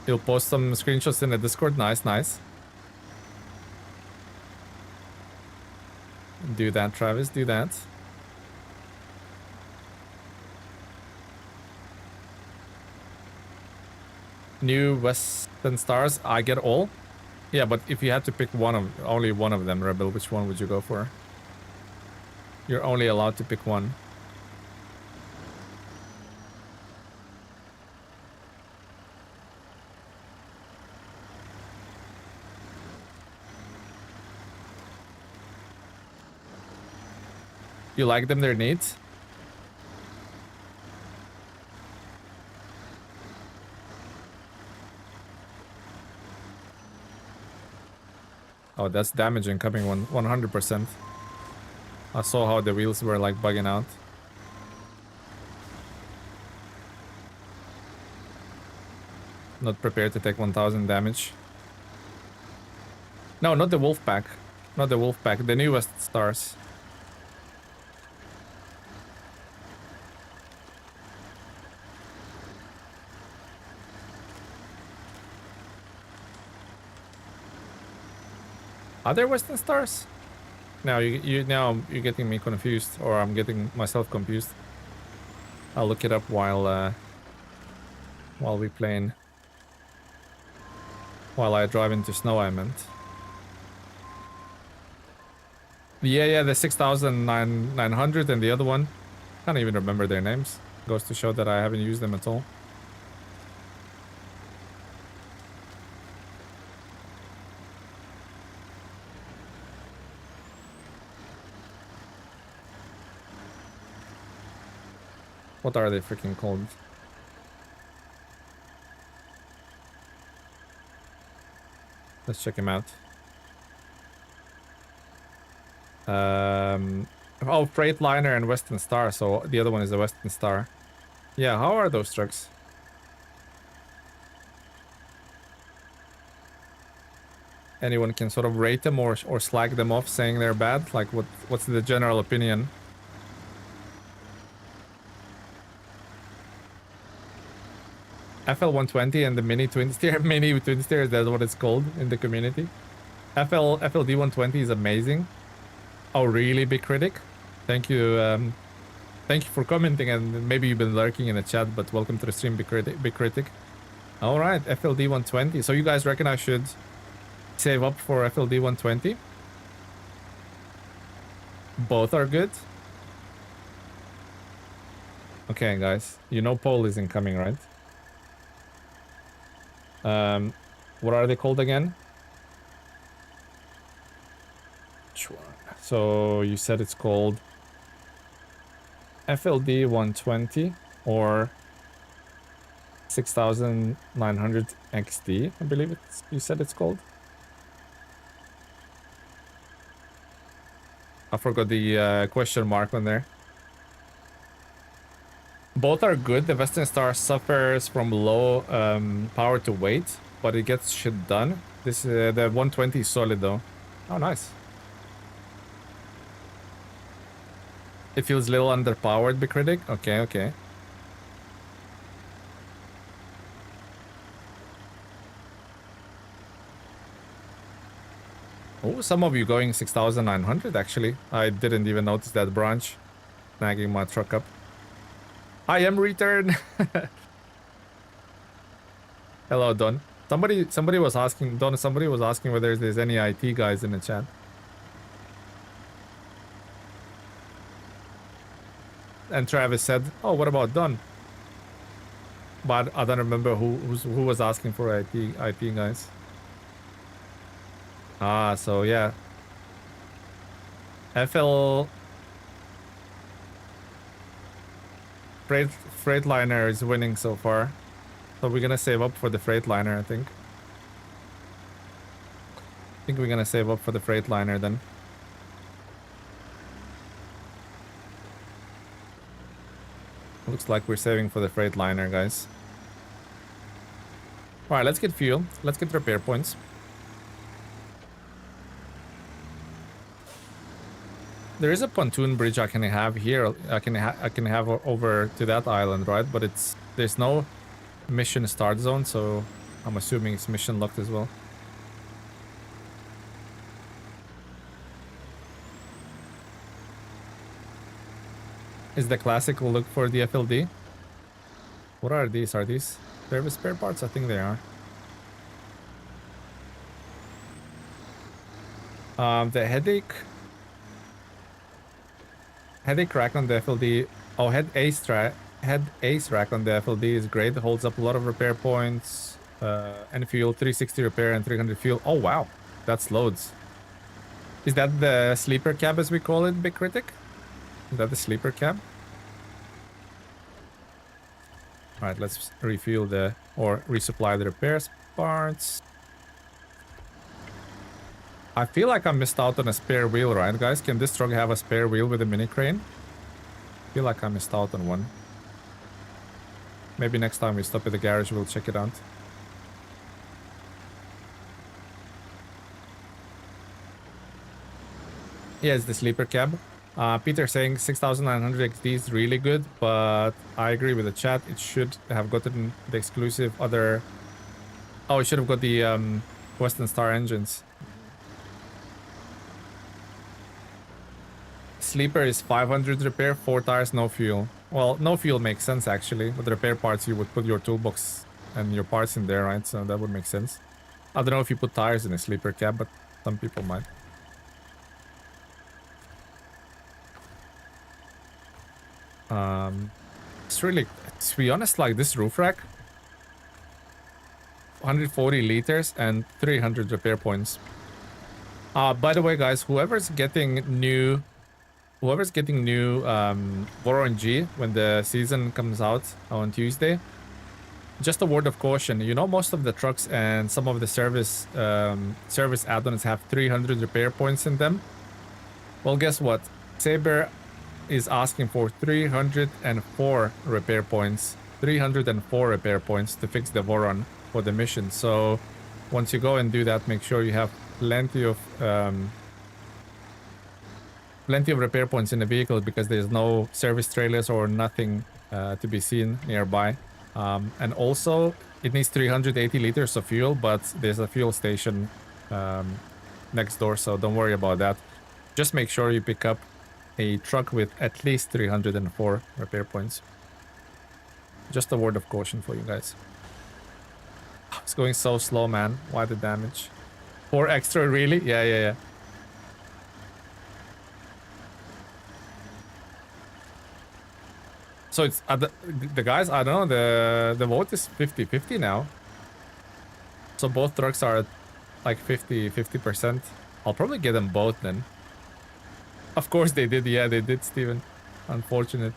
You'll post some screenshots in the Discord. Nice, nice. Do that, Travis. Do that. New Western Stars. I get all. Yeah, but if you had to pick only one of them, Rebel, which one would you go for? You're only allowed to pick one. You like them? They're neat. Oh, that's damaging coming 100%. I saw how the wheels were like bugging out. Not prepared to take 1000 damage. No, not the wolf pack. Not the wolf pack. The newest stars. Are there Western Stars? Now you're getting me confused, or I'm getting myself confused. I'll look it up while we playing. While I drive into snow, I meant. Yeah, the 6900 and the other one. Can't even remember their names. Goes to show that I haven't used them at all. What are they freaking called? Let's check him out. Oh, Freightliner and Western Star. So the other one is the Western Star. Yeah, how are those trucks? Anyone can sort of rate them or slag them off, saying they're bad? Like, what's the general opinion? FL120 and the mini twin steer, mini twin steer, that's what it's called in the community. FLD120 is amazing. Oh, really, Big Critic? Thank you. Thank you for commenting, and maybe you've been lurking in the chat, but welcome to the stream, Big Critic. Big Critic. All right, FLD120. So you guys reckon I should save up for FLD120? Both are good. Okay, guys, you know poll is incoming, right? What are they called again? Which one? So you said it's called FLD 120 or 6900 XD, I believe it's, you said it's called. I forgot the question mark on there. Both are good. The Western Star suffers from low power to weight, but it gets shit done. This the 120 is solid though. Oh, nice. It feels a little underpowered, Big Critic. Okay, okay. Oh, some of you going 6900 actually. I didn't even notice that branch. Snagging my truck up. I am return. Hello, Don. Somebody was asking, Don, somebody was asking whether there's any IT guys in the chat. And Travis said, oh, what about Don? But I don't remember who was asking for IT guys. Ah, so yeah. Freightliner is winning so far. So we're gonna save up for the Freightliner, I think. I think we're gonna save up for the Freightliner then. Looks like we're saving for the Freightliner, guys. Alright, let's get fuel. Let's get repair points. There is a pontoon bridge I can have here. I can have over to that island, right? But there's no mission start zone, so I'm assuming it's mission locked as well. Is the classic will look for the FLD? What are these? Are these service spare parts? I think they are. The headache rack on the FLD. Oh, head ace rack on the FLD is great. It holds up a lot of repair points, and fuel, 360 repair and 300 fuel. Oh wow, that's loads. Is that the sleeper cab as we call it, Big Critic? Is that the sleeper cab? All right, let's refuel or resupply the repairs parts. I feel like I missed out on a spare wheel, right, guys? Can this truck have a spare wheel with a mini crane? I feel like I missed out on one. Maybe next time we stop at the garage, we'll check it out. Yeah, it's the sleeper cab. Peter saying 6900 XD is really good, but I agree with the chat. It should have gotten the exclusive other... Oh, it should have got the Western Star engines. Sleeper is 500 repair, 4 tires, no fuel. Well, no fuel makes sense actually. With repair parts, you would put your toolbox and your parts in there, right? So that would make sense. I don't know if you put tires in a sleeper cab, but some people might. It's really, to be honest, like this roof rack, 140 liters and 300 repair points. By the way, guys, whoever's getting new Voron when the season comes out on Tuesday, just a word of caution. You know, most of the trucks and some of the service add-ons have 300 repair points in them. Well, guess what? Saber is asking for 304 repair points. 304 repair points to fix the Voron for the mission. So once you go and do that, make sure you have plenty of repair points in the vehicle, because there's no service trailers or nothing to be seen nearby. And also, it needs 380 liters of fuel, but there's a fuel station next door, so don't worry about that. Just make sure you pick up a truck with at least 304 repair points. Just a word of caution for you guys. It's going so slow, man. Why the damage? 4 extra, really? Yeah. So it's the guys, I don't know, the vote is 50-50 now. So both trucks are at like 50%. I'll probably get them both then. Of course they did. Yeah, they did, Steven. Unfortunate.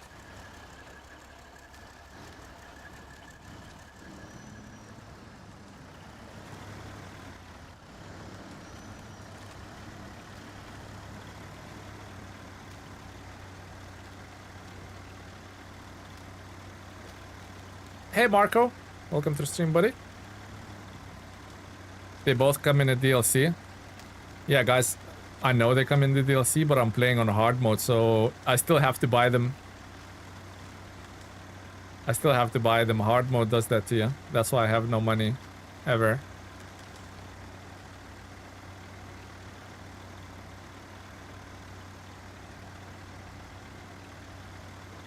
Hey Marco, welcome to the stream, buddy. They both come in the DLC. Yeah, guys, I know they come in the DLC, but I'm playing on hard mode, so I still have to buy them. Hard mode does that to you. That's why I have no money, ever.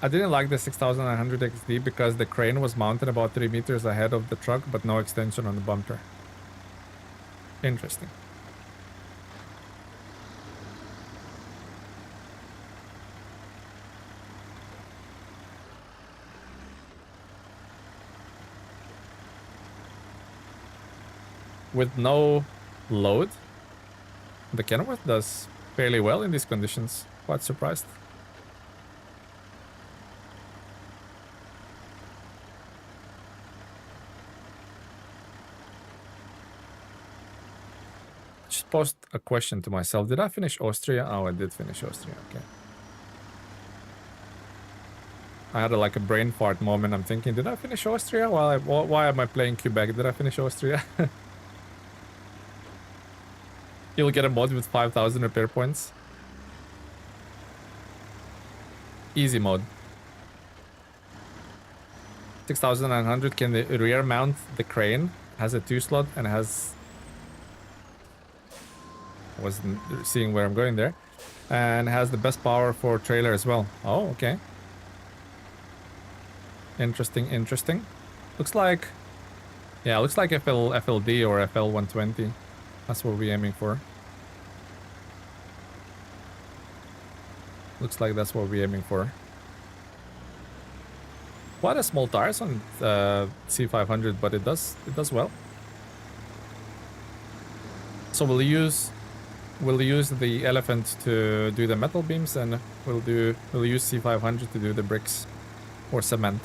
I didn't like the 6900 XD because the crane was mounted about 3 meters ahead of the truck, but no extension on the bumper. Interesting. With no load, the Kenworth does fairly well in these conditions. Quite surprised. Just post a question to myself. Did I finish Austria? Oh, I did finish Austria. Okay. I had like a brain fart moment. I'm thinking, did I finish Austria? Why am I playing Quebec? Did I finish Austria? You'll get a mod with 5,000 repair points. Easy mode. 6,900. Can the rear mount the crane? Has a 2-slot and has... I wasn't seeing where I'm going there. And has the best power for trailer as well. Oh, okay. Interesting. Looks like... Yeah, looks like FLD or FL120. That's what we're aiming for. Looks like that's what we're aiming for. Quite a small tires on C500, but it does well. So we'll use the elephant to do the metal beams, and we'll use C500 to do the bricks or cement.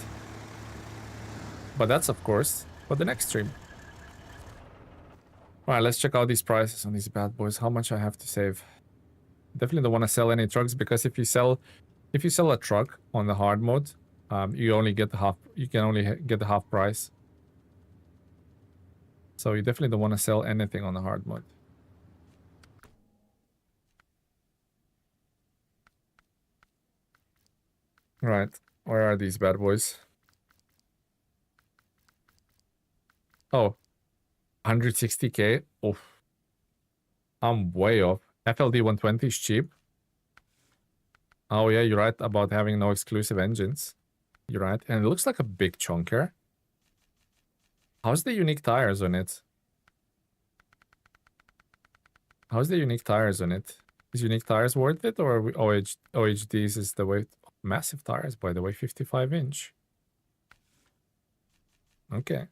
But that's of course for the next stream. All right, let's check out these prices on these bad boys. How much I have to save? Definitely don't want to sell any trucks, because if you sell a truck on the hard mode, you only get the half. You can only get the half price. So you definitely don't want to sell anything on the hard mode. Right, where are these bad boys? Oh, 160k. Oh, I'm way off. FLD 120 is cheap. Oh yeah, you're right about having no exclusive engines. You're right, and it looks like a big chunker. How's the unique tires on it? How's the unique tires on it? Is unique tires worth it, or OHDs is the way? Massive tires, by the way, 55-inch. Okay.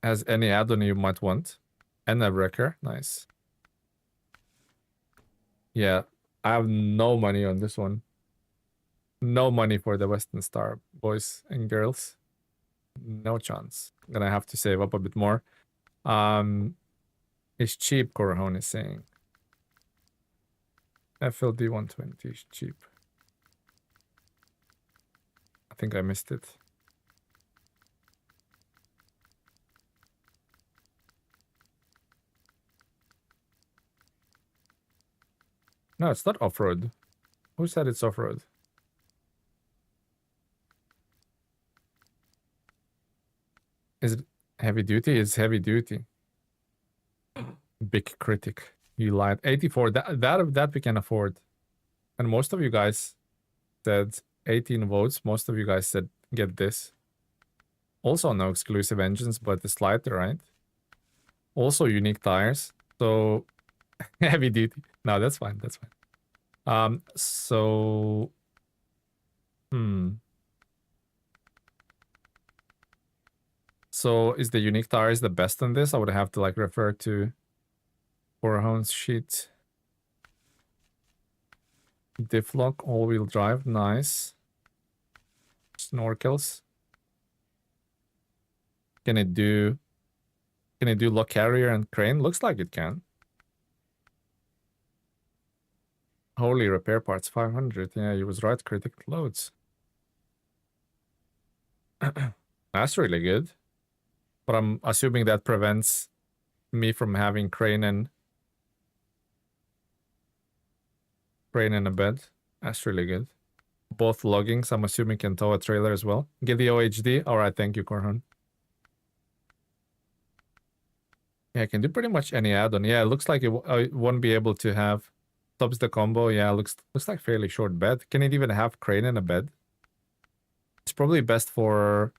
Has any add-on you might want. And a wrecker. Nice. Yeah, I have no money on this one. No money for the Western Star, boys and girls. No chance. I'm gonna have to save up a bit more. It's cheap, Corahon is saying. FLD 120 is cheap. I think I missed it. No, it's not off-road. Who said it's off-road? Is it heavy duty? It's heavy duty. Big critic. You lied. 84. That we can afford. And most of you guys said 18 votes. Most of you guys said get this. Also no exclusive engines, but it's lighter, right? Also unique tires. So heavy duty. No, that's fine. That's fine. So So is the unique tires the best on this? I would have to like refer to Horhound's sheet. Diff lock, all-wheel drive, nice. Snorkels. Can it do lock carrier and crane? Looks like it can. Holy repair parts 500. Yeah, he was right. Critical loads. That's really good. But I'm assuming that prevents me from having crane and a bed. That's really good. Both loggings, I'm assuming, can tow a trailer as well. Get the OHD. All right, thank you, Korhan. Yeah, I can do pretty much any add-on. Yeah, it looks like it won't be able to have stops the combo. Yeah, looks like fairly short bed. Can it even have crane and a bed? It's probably best for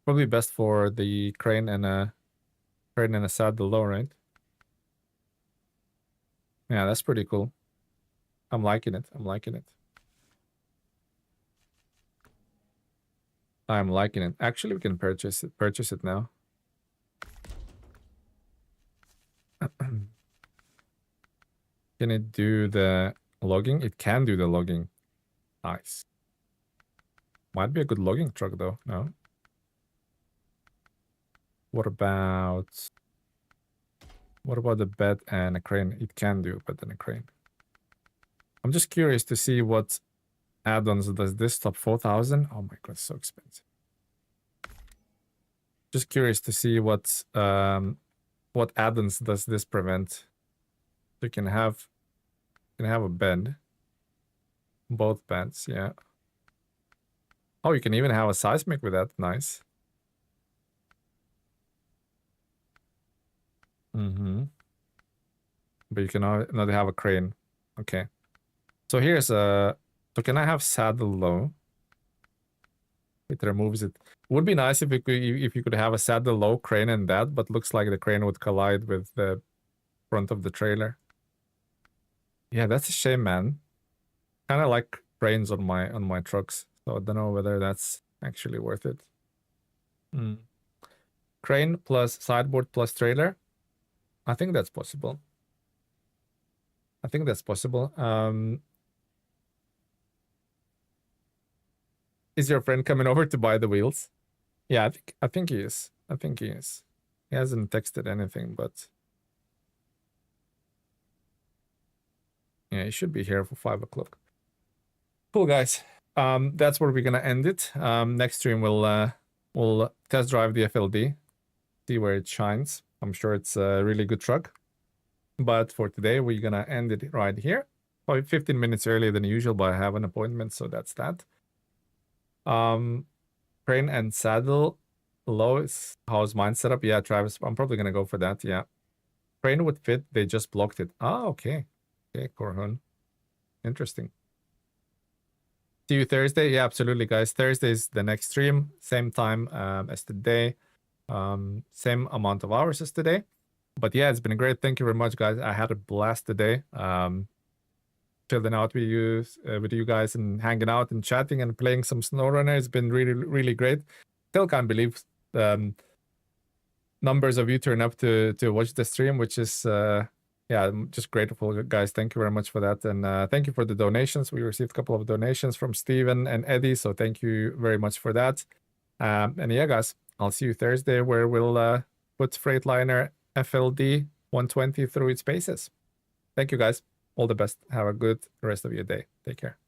the crane and a saddle low, right? Yeah, that's pretty cool. I'm liking it. I'm liking it. I'm liking it. Actually, we can purchase it now. Can it do the logging? It can do the logging. Nice. Might be a good logging truck though, no? What about the bed and a crane? It can do a bed and a crane. I'm just curious to see what add-ons does this top 4,000. Oh my god, so expensive. Just curious to see what add-ons does this prevent. You can have a bed. Both beds, yeah. Oh, you can even have a seismic with that. Nice. But you can not have a crane. Okay. So here's so can I have saddle low? It removes it. Would be nice if you could have a saddle low crane and that, but looks like the crane would collide with the front of the trailer. Yeah, that's a shame, man. Kind of like cranes on my trucks, so I don't know whether that's actually worth it. Crane plus sideboard plus trailer. I think that's possible. Is your friend coming over to buy the wheels? Yeah, I think he is. He hasn't texted anything, but yeah, he should be here for 5 o'clock. Cool, guys. That's where we're gonna end it. Next stream we'll test drive the FLD, see where it shines. I'm sure it's a really good truck. But for today, we're gonna end it right here. Probably 15 minutes earlier than usual, but I have an appointment, so that's that. Crane and saddle low is how's mine set up? Yeah, Travis, I'm probably gonna go for that. Yeah, crane would fit. They just blocked it. Ah, okay. Okay, Korhun. Interesting. See you Thursday. Yeah, absolutely, guys. Thursday is the next stream. Same time as today. Same amount of hours as today. But yeah, it's been great. Thank you very much, guys. I had a blast today. Chilling out with you guys and hanging out and chatting and playing some SnowRunner. It's been really, really great. Still can't believe numbers of you turn up to watch the stream, which is yeah, I'm just grateful, guys. Thank you very much for that. And thank you for the donations. We received a couple of donations from Steven and Eddie. So thank you very much for that. And yeah, guys, I'll see you Thursday where we'll put Freightliner FLD 120 through its paces. Thank you, guys. All the best. Have a good rest of your day. Take care.